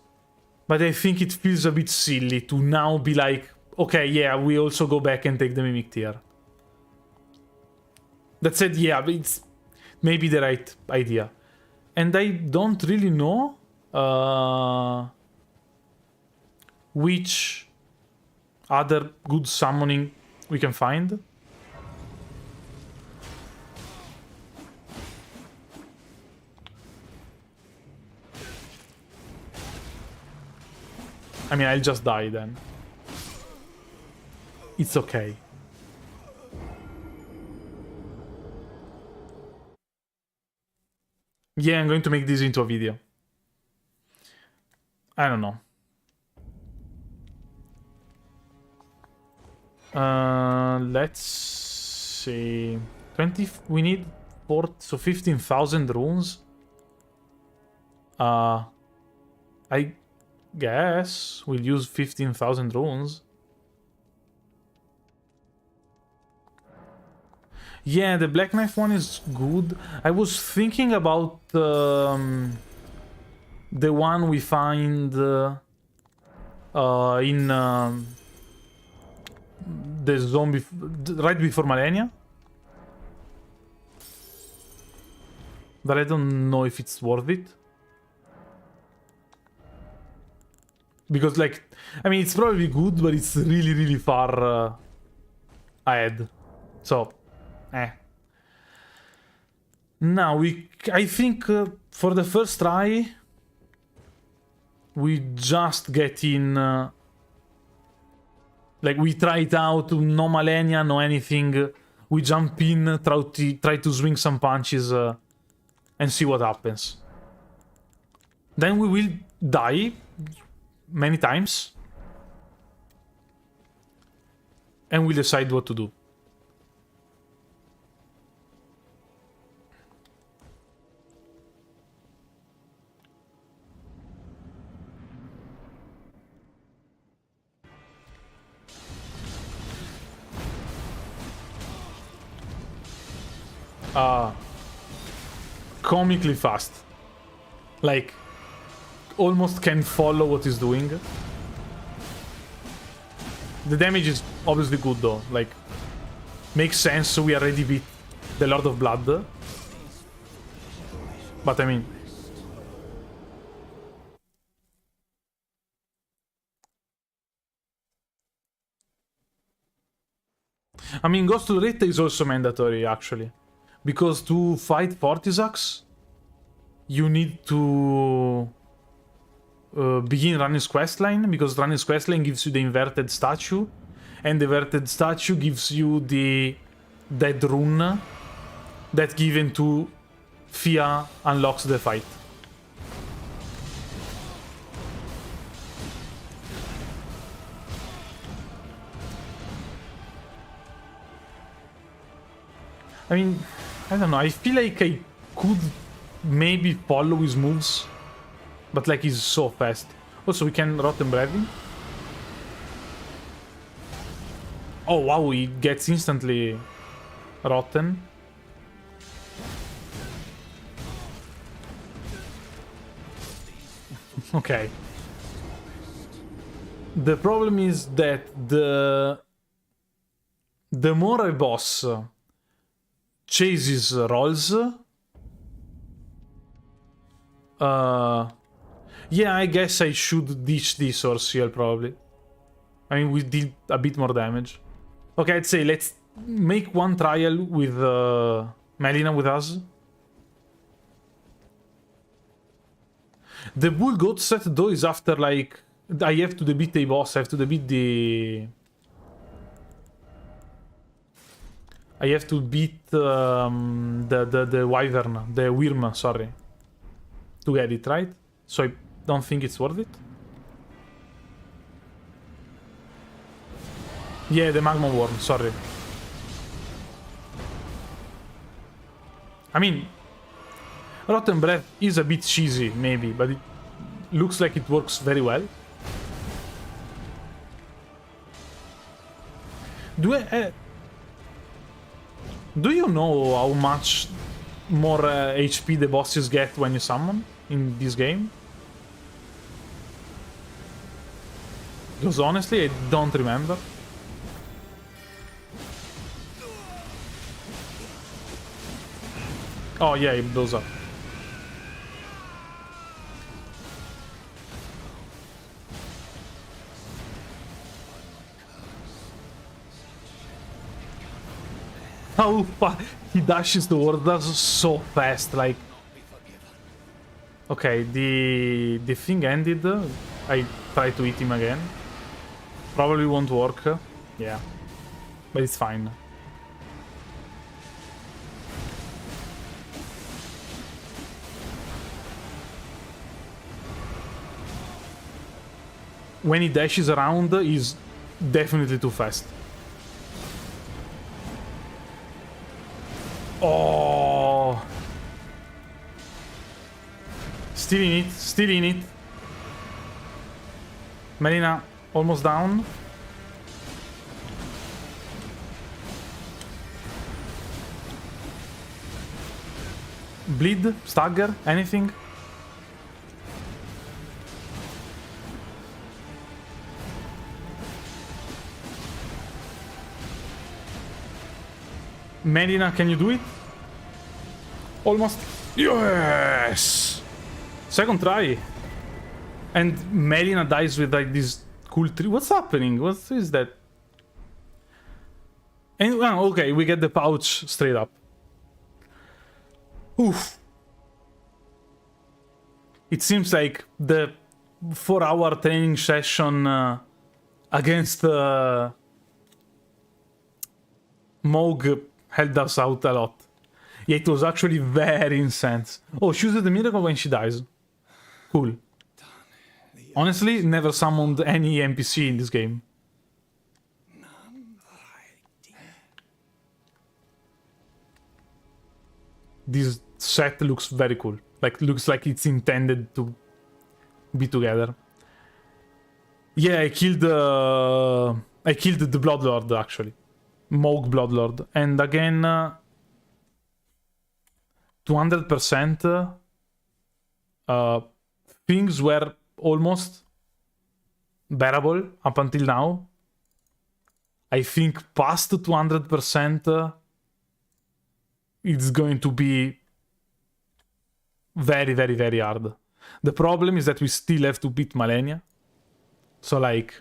but I think it feels a bit silly to now be like, okay, yeah, we also go back and take the Mimic Tear. That said, yeah, it's maybe the right idea. And I don't really know which other good summoning we can find. I mean, I'll just die then. It's okay. Yeah, I'm going to make this into a video. I don't know. Let's see. 20. We need 4, so 15,000 runes. I guess we'll use 15,000 runes. Yeah, the Black Knife one is good. I was thinking about the one we find in the zombie right before Malenia, but I don't know if it's worth it. Because, like, I mean, it's probably good, but it's really, really far ahead. So, Now, I think for the first try, we just get in... like, we try it out, no Malenia, no anything. We jump in, try to swing some punches, and see what happens. Then we will die many times, and we'll decide what to do. Comically fast. Like, almost can follow what he's doing. The damage is obviously good though. Like, makes sense, so we already beat the Lord of Blood. But I mean... Ghost to the Rite is also mandatory, actually. Because to fight Fortisax, you need to begin Ranni's questline, because Ranni's questline gives you the inverted statue, and the inverted statue gives you the dead rune that given to Fia unlocks the fight. I mean, I don't know, I feel like I could maybe follow his moves, but like he's so fast. Also, we can rotten bread him. Oh wow, he gets instantly rotten. Okay. The problem is that the more a boss chases rolls, yeah, I guess I should ditch this or seal probably. I mean, we did a bit more damage. Okay, I'd say let's make one trial with Melina with us. The bull goat set though is after like I have to defeat a boss. I have to defeat the. I have to beat the wyvern, the worm, sorry, to get it right. So I don't think it's worth it. Yeah, the magma worm. Sorry. I mean, rotten breath is a bit cheesy, maybe, but it looks like it works very well. Do you know how much more HP the bosses get when you summon in this game? Because honestly, I don't remember. Oh yeah, it blows up. How he dashes towards us so fast, like. Okay, the thing ended. I tried to hit him again. Probably won't work. Yeah, but it's fine. When he dashes around, he's definitely too fast. Oh! Still in it, still in it. Melina, almost down. Bleed, stagger, anything? Melina, can you do it? Almost. Yes! Second try. And Melina dies with like this cool tree. What's happening? What is that? And, oh, okay, we get the pouch straight up. Oof. It seems like the 4-hour training session against Moog helped us out a lot. Yeah, it was actually very intense. Oh, she uses the miracle when she dies. Cool. Honestly, never summoned any NPC in this game. This set looks very cool. Like, looks like it's intended to be together. Yeah, I killed the Bloodlord, actually. Moog Bloodlord. And again, 200%. Things were almost bearable up until now. I think past 200%, it's going to be very, very, very hard. The problem is that we still have to beat Malenia. So, like,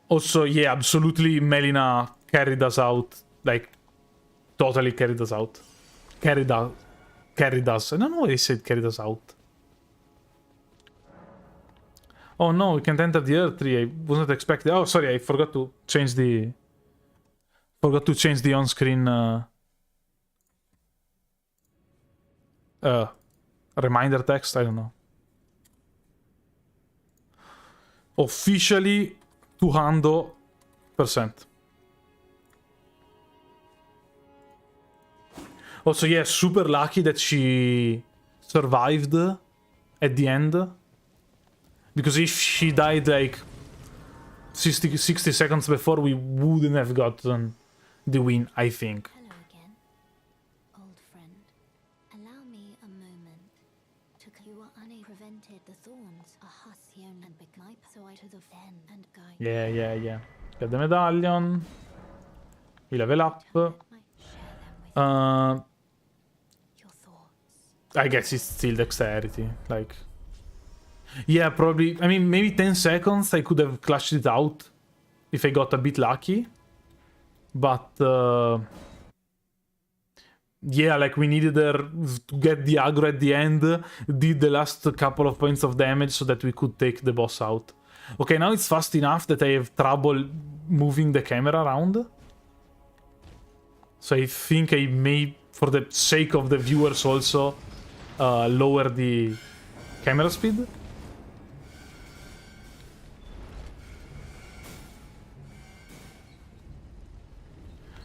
Also, yeah, absolutely, Melina carried us out. Like, totally carried us out. Carried us. I don't know why they said carried us out. Oh no, we can't enter the Earth tree. I wasn't expecting. Oh, sorry, I forgot to change the... Forgot to change the on-screen... reminder text, I don't know. Officially 200%. Also, yeah, super lucky that she survived at the end. Because if she died like 60 seconds before, we wouldn't have gotten the win, I think. Hello again, old friend. Allow me a moment to you are prevented the thorns a hussion and my so I to the den and guide. Yeah. Get the medallion. We level up. I guess it's still dexterity. Like, yeah, probably. I mean, maybe 10 seconds I could have clashed it out if I got a bit lucky. But yeah, like we needed her to get the aggro at the end, did the last couple of points of damage so that we could take the boss out. Okay, now it's fast enough that I have trouble moving the camera around. So I think I may, for the sake of the viewers also, lower the camera speed.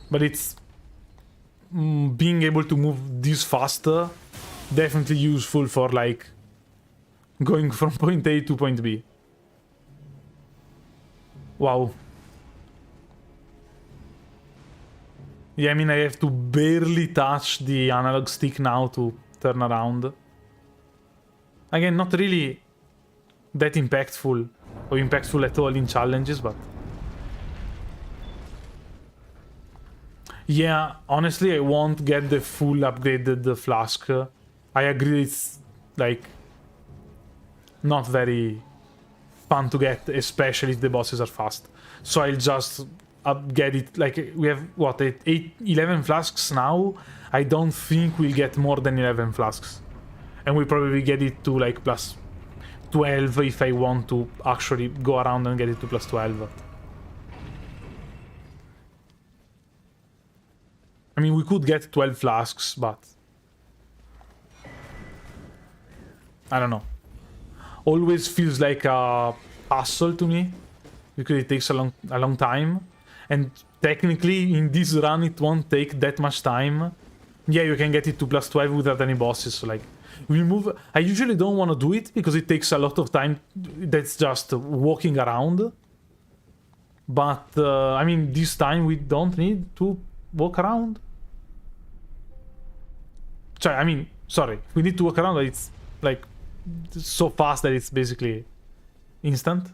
But it's being able to move this faster, definitely useful for like going from point A to point B. Wow. Yeah, I mean, I have to barely touch the analog stick now to turn around. Again, not really that impactful or impactful at all in challenges, but... Yeah, honestly, I won't get the full upgraded flask. I agree it's, like, not very fun to get, especially if the bosses are fast. So I'll just get it, like, we have, what, 11 flasks now? I don't think we'll get more than 11 flasks. And we'll probably get it to, like, plus 12 if I want to actually go around and get it to plus 12. I mean, we could get 12 flasks, but... I don't know. Always feels like a hassle to me, because it takes a long time. And technically, in this run, it won't take that much time. Yeah, you can get it to plus 12 without any bosses, so like... We move... I usually don't want to do it, because it takes a lot of time that's just walking around. But, I mean, this time we don't need to walk around. I mean, sorry, we need to walk around, but it's like so fast that it's basically instant.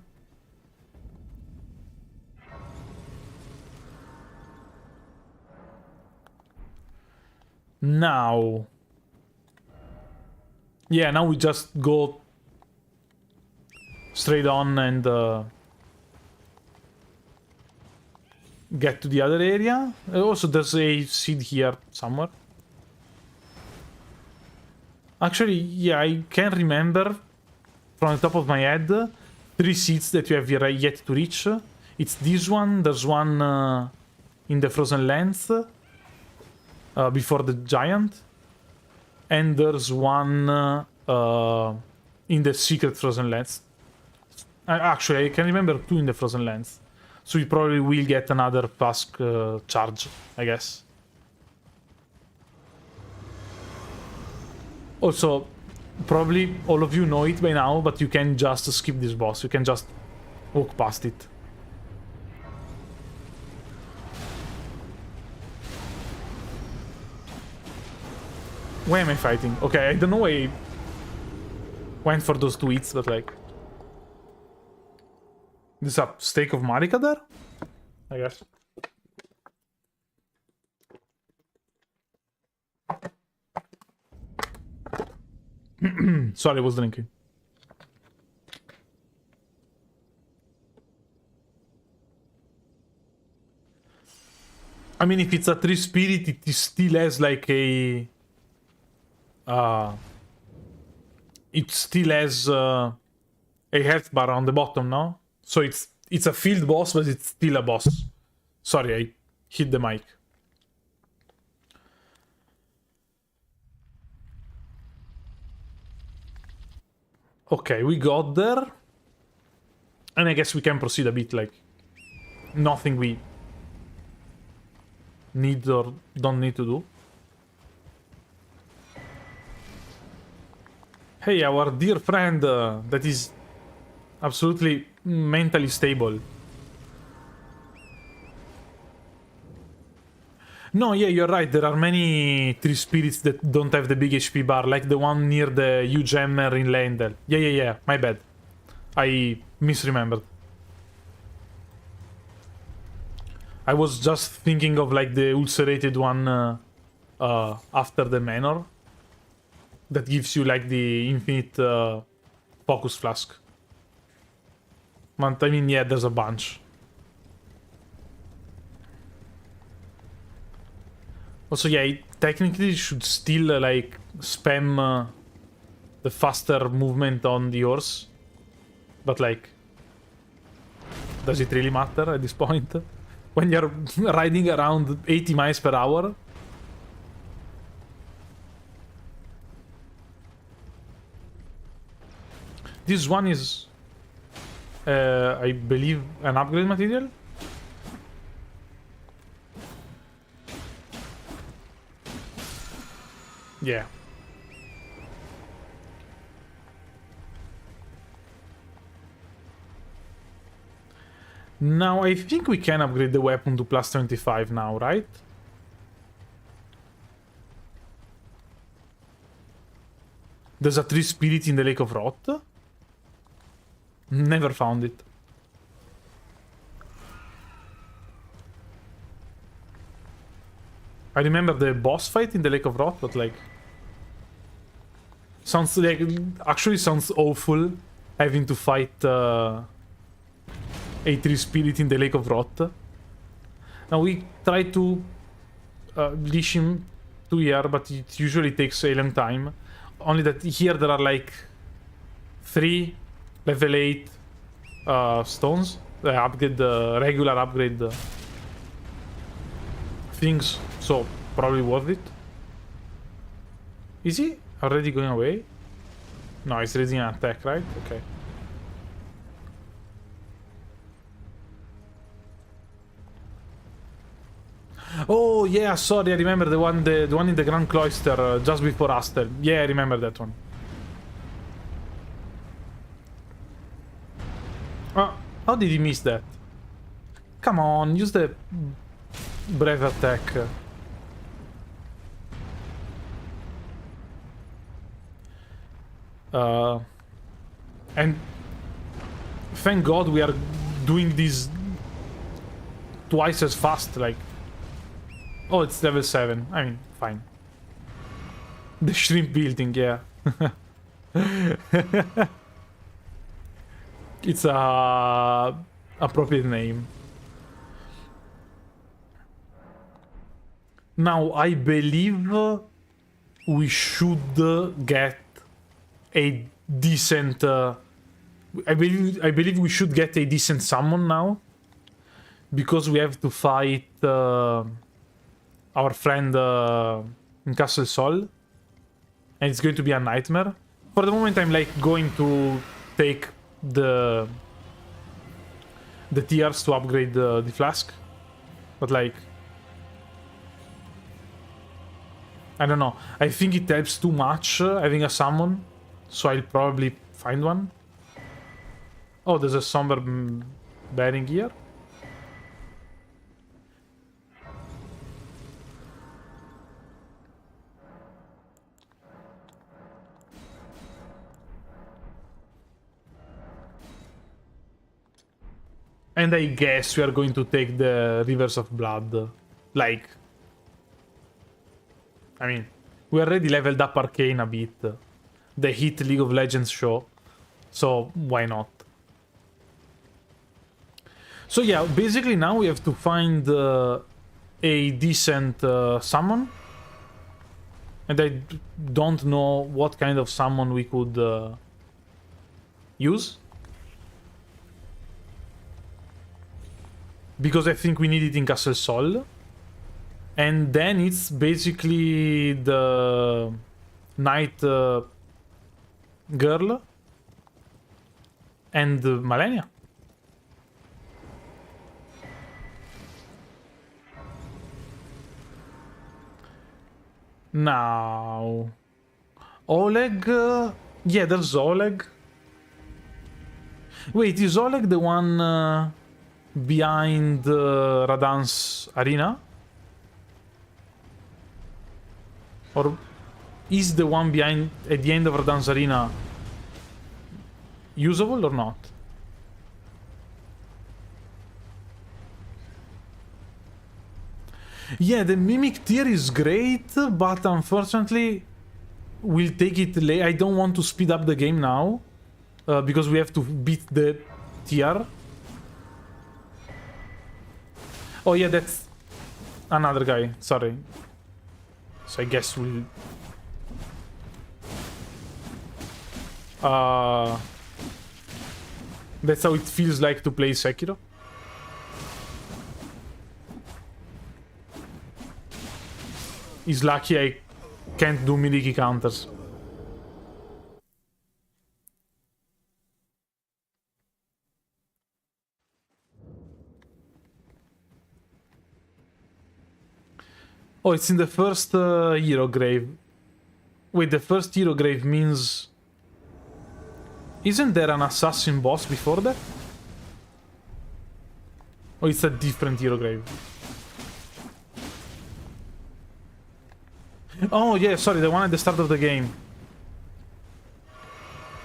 Now, yeah, now we just go straight on and get to the other area. Also, there's a seed here somewhere. Actually, yeah, I can remember from the top of my head 3 seeds that you have yet to reach. It's this one, there's one in the Frozen Lands before the giant, and there's one in the secret Frozen Lands. Actually, I can remember 2 in the Frozen Lands, so we probably will get another flask charge, I guess. Also, probably all of you know it by now, but you can just skip this boss. You can just walk past it. Why am I fighting? Okay, I don't know why I went for those 2 hits, but like... This a stake of Marika there? I guess. Sorry, I was drinking. I mean, if it's a tree spirit, it still has like a... it still has a health bar on the bottom, no? So it's a field boss, but it's still a boss. Sorry, I hit the mic. Okay, we got there. And I guess we can proceed a bit, like... Nothing we need or don't need to do. Hey, our dear friend that is absolutely mentally stable. No, yeah, you're right. There are many tree spirits that don't have the big HP bar, like the one near the huge hammer in Lendel. Yeah, yeah, yeah. My bad. I misremembered. I was just thinking of like the ulcerated one after the manor. That gives you like the infinite focus flask. But I mean, yeah, there's a bunch. Also, yeah, it technically should still like spam the faster movement on the horse. But like, does it really matter at this point? When you're riding around 80 miles per hour? This one is, I believe, an upgrade material? Yeah. Now, I think we can upgrade the weapon to plus 25 now, right? There's a tree spirit in the Lake of Rot? Never found it. I remember the boss fight in the Lake of Rot, but like... Sounds like... Actually sounds awful having to fight a tree spirit in the Lake of Rot. Now we try to leash him to here, but it usually takes a long time. Only that here there are like 3 level 8 stones. The upgrade, the regular upgrade things, so probably worth it. Is he already going away? No, he's raising an attack, right? Okay. Oh yeah, sorry, I remember the one in the Grand Cloister just before Astel. Yeah, I remember that one. How did he miss that? Come on, use the brave attack. And thank God we are doing this twice as fast, like... Oh, it's level 7. I mean, fine. The shrimp building, yeah. It's a appropriate name. Now, I believe we should get a decent... I believe we should get a decent summon now. Because we have to fight our friend in Castle Sol. And it's going to be a nightmare. For the moment, I'm like going to take the tiers to upgrade the flask. But like... I don't know. I think it helps too much having a summon. So I'll probably find one. Oh, there's a somber bearing here. And I guess we are going to take the Rivers of Blood. Like... I mean, we already leveled up Arcane a bit. The hit League of Legends show. So, why not? So yeah, basically now we have to find a decent summon. And I don't know what kind of summon we could use. Because I think we need it in Castle Sol. And then it's basically the Night Girl and Malenia. Now, Oleg Yeah, there's Oleg. Wait, is Oleg the one behind Radan's arena? Or is the one behind at the end of Radan's arena usable or not? Yeah, the mimic tier is great, but unfortunately we'll take it late. I don't want to speed up the game now because we have to beat the tier. Oh yeah, that's another guy. Sorry. So I guess we'll... that's how it feels like to play Sekiro. He's lucky I can't do melee counters. Oh, it's in the first hero grave. Wait, the first hero grave means... Isn't there an assassin boss before that? Or it's a different hero grave? Oh, yeah, sorry, the one at the start of the game.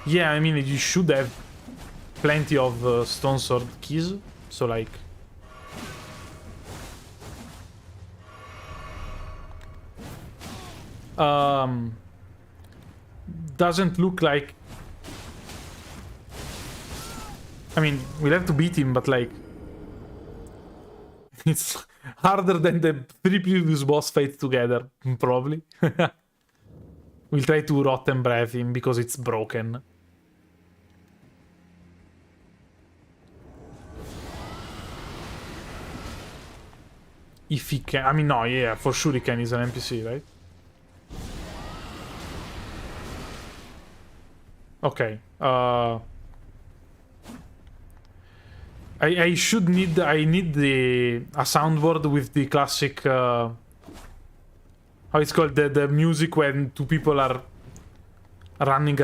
Yeah, I mean, you should have plenty of stone sword keys, so like... Doesn't look like... I mean, we'll have to beat him, but like... It's harder than the 3 previous boss fights together, probably. We'll try to Rotten Breath him because it's broken. If he can... I mean, no, yeah, for sure he can. He's an NPC, right? Okay. I should need... I need a soundboard with the classic... how it's called? The music when two people are running,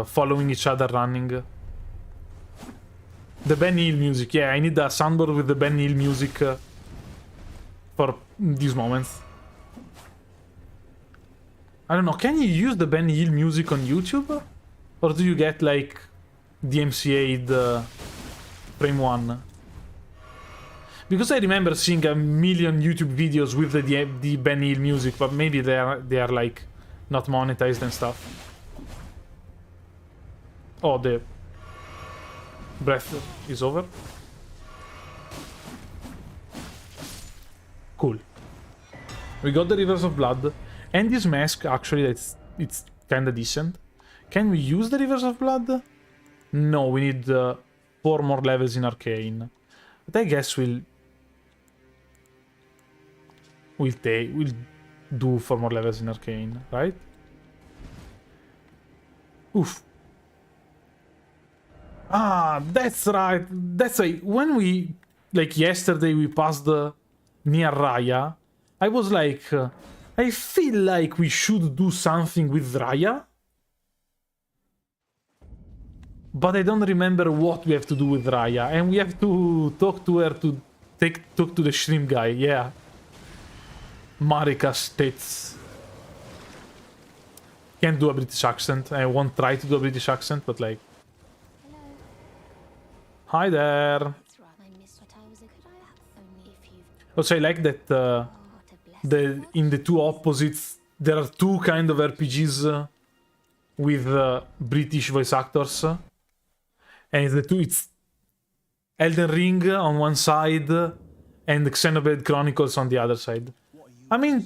following each other running. The Ben Hill music. Yeah, I need a soundboard with the Ben Hill music for these moments. I don't know, can you use the Ben Hill music on YouTube? Or do you get, like, DMCA'd frame 1? Because I remember seeing a million YouTube videos with the Ben Hill music, but maybe they are like, not monetized and stuff. Oh, the breath is over. Cool. We got the Rivers of Blood. And this mask, actually, it's kinda decent. Can we use the Rivers of Blood? No, we need 4 more levels in Arcane. But I guess we'll do 4 more levels in Arcane, right? Oof. Ah, that's right. That's right. When we, like yesterday, we passed near Raya, I was like, I feel like we should do something with Raya. But I don't remember what we have to do with Raya. And we have to talk to her to talk to the shrimp guy, yeah. Marika States. Can't do a British accent. I won't try to do a British accent, but like... Hello. Hi there. I missed what I was only if you've... Also, I like that in the two opposites, there are two kind of RPGs with British voice actors. And it's Elden Ring on one side and Xenoblade Chronicles on the other side. I mean,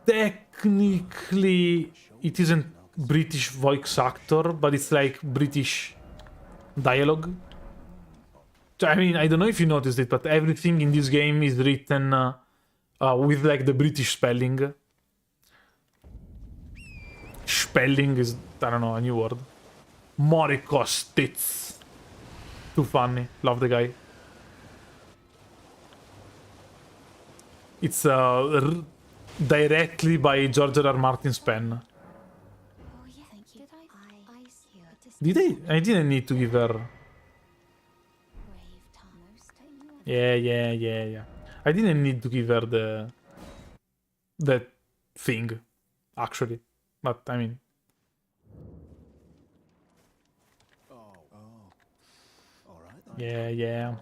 technically it isn't British voice actor, but it's like British dialogue. So, I mean, I don't know if you noticed it, but everything in this game is written with like the British spelling. Spelling is, I don't know, a new word. Morikostits. Too funny. Love the guy. It's directly by George R. R. Martin's pen. Oh yeah, thank you. Did I Did I didn't need to give her... Brave Thomas. Yeah. I didn't need to give her that thing, actually. But, I mean... Yeah.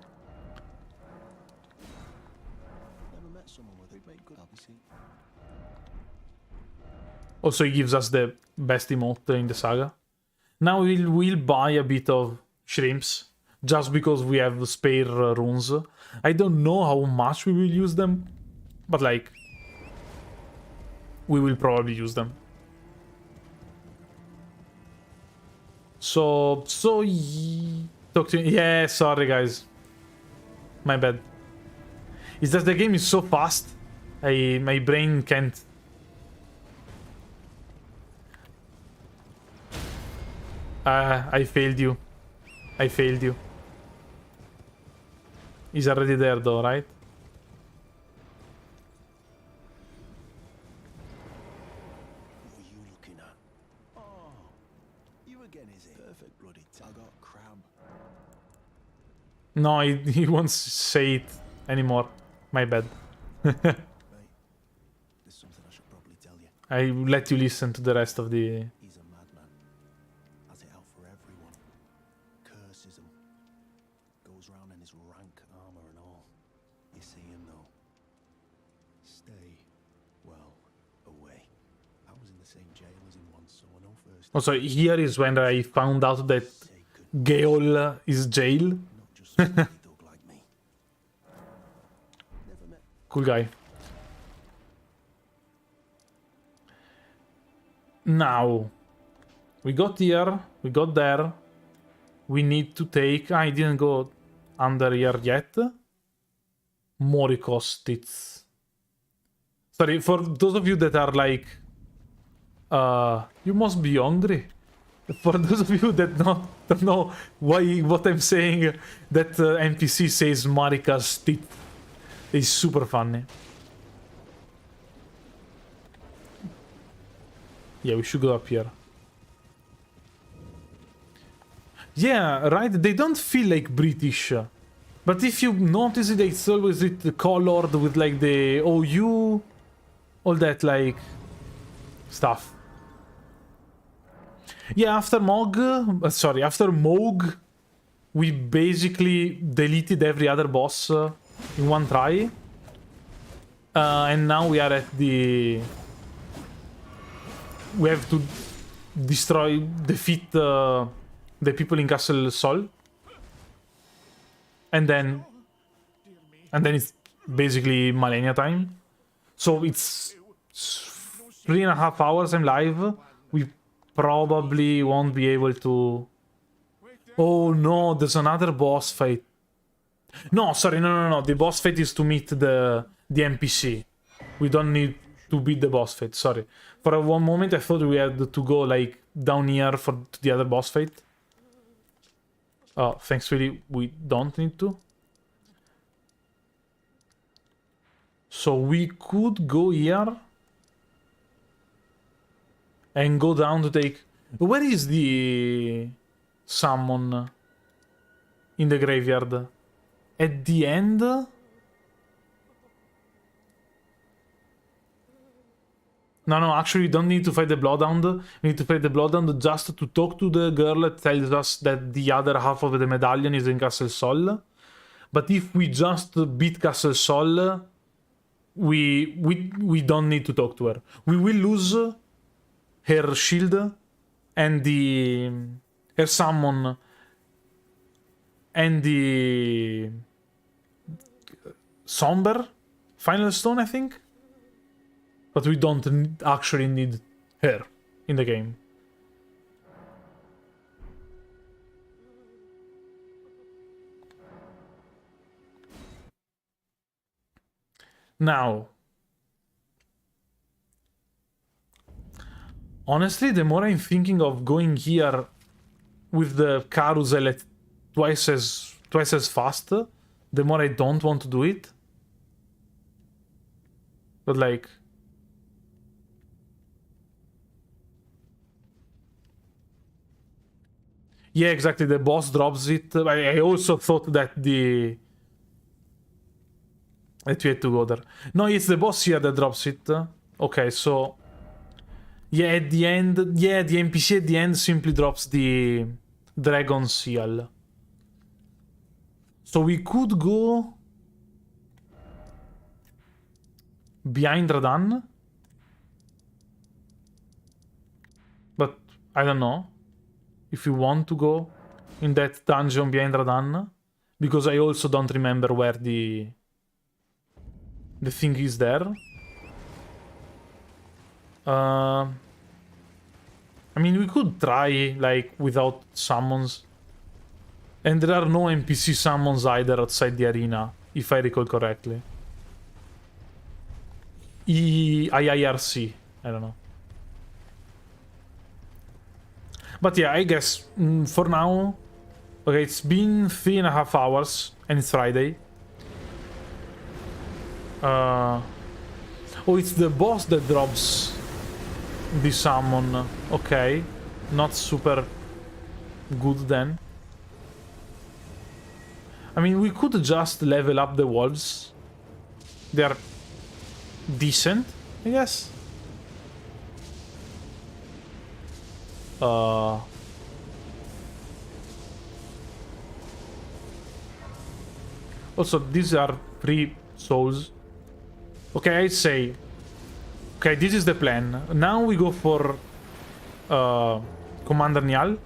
Never met someone with it. Make good obviously. Also, he gives us the best emote in the saga. Now we'll buy a bit of shrimps, just because we have spare runes. I don't know how much we will use them, but like... we will probably use them. So talk to... Yeah, sorry guys. My bad. It's just the game is so fast. My brain can't... I failed you. He's already there though, right? What are you looking at? Oh, you again, is it? Perfect bloody I got crab. No, he won't say it anymore. My bad. Mate, there's something I should probably tell you. I will let you listen to the rest of the... He's a madman. Has it out for everyone. Curses him. Goes round in his rank armor and all. You see him though. Stay, well, away. I was in the same jail as him once, so I know first. Also, here is when I found out that Say good, Geol is jail. not just some thug like me. Never met. Cool guy. Now, we got here, we got there. We need to take... I didn't go under here yet. Morikostits. Sorry, for those of you that are like... you must be hungry. For those of you that don't know what I'm saying, that NPC says Marikastit. It's super funny. Yeah, we should go up here. Yeah, right? They don't feel like British. But if you notice it, it's always colored with like the OU, all that like stuff. Yeah, after after Moog, we basically deleted every other boss in one try. And now we are at the... we have to defeat the people in Castle Sol. And then it's basically Malenia time. So it's 3.5 hours I'm live. We probably won't be able to... Oh no, there's another boss fight. No, sorry, no. The boss fight is to meet the NPC. We don't need to beat the boss fight, sorry. For one moment I thought we had to go like down here for the other boss fight. Oh, thankfully we don't need to. So we could go here and go down to take... Where is the summon in the graveyard? At the end? No, actually we don't need to fight the Bloodhound. We need to fight the Bloodhound just to talk to the girl that tells us that the other half of the medallion is in Castle Sol. But if we just beat Castle Sol, we don't need to talk to her. We will lose her shield and her summon and the Somber Final Stone, I think. But we don't actually need her in the game. Now, honestly, the more I'm thinking of going here with the carousel at twice as fast, the more I don't want to do it. But like... Yeah, exactly. The boss drops it. I also thought that that we had to go there. No, it's the boss here that drops it. Okay, so yeah, at the end, yeah, the NPC at the end simply drops the dragon seal. So we could go behind Radan, but I don't know if we want to go in that dungeon behind Radan, because I also don't remember where the thing is there. I mean, we could try, like, without summons. And there are no NPC summons either outside the arena, if I recall correctly. IIRC, I don't know. But yeah, I guess for now... Okay, it's been 3.5 hours, and it's Friday. Oh, it's the boss that drops the summon. Okay, not super good then. I mean, we could just level up the wolves. They're decent, I guess. Also, these are free souls. Okay, I'd say... Okay, this is the plan. Now we go for Commander Nial.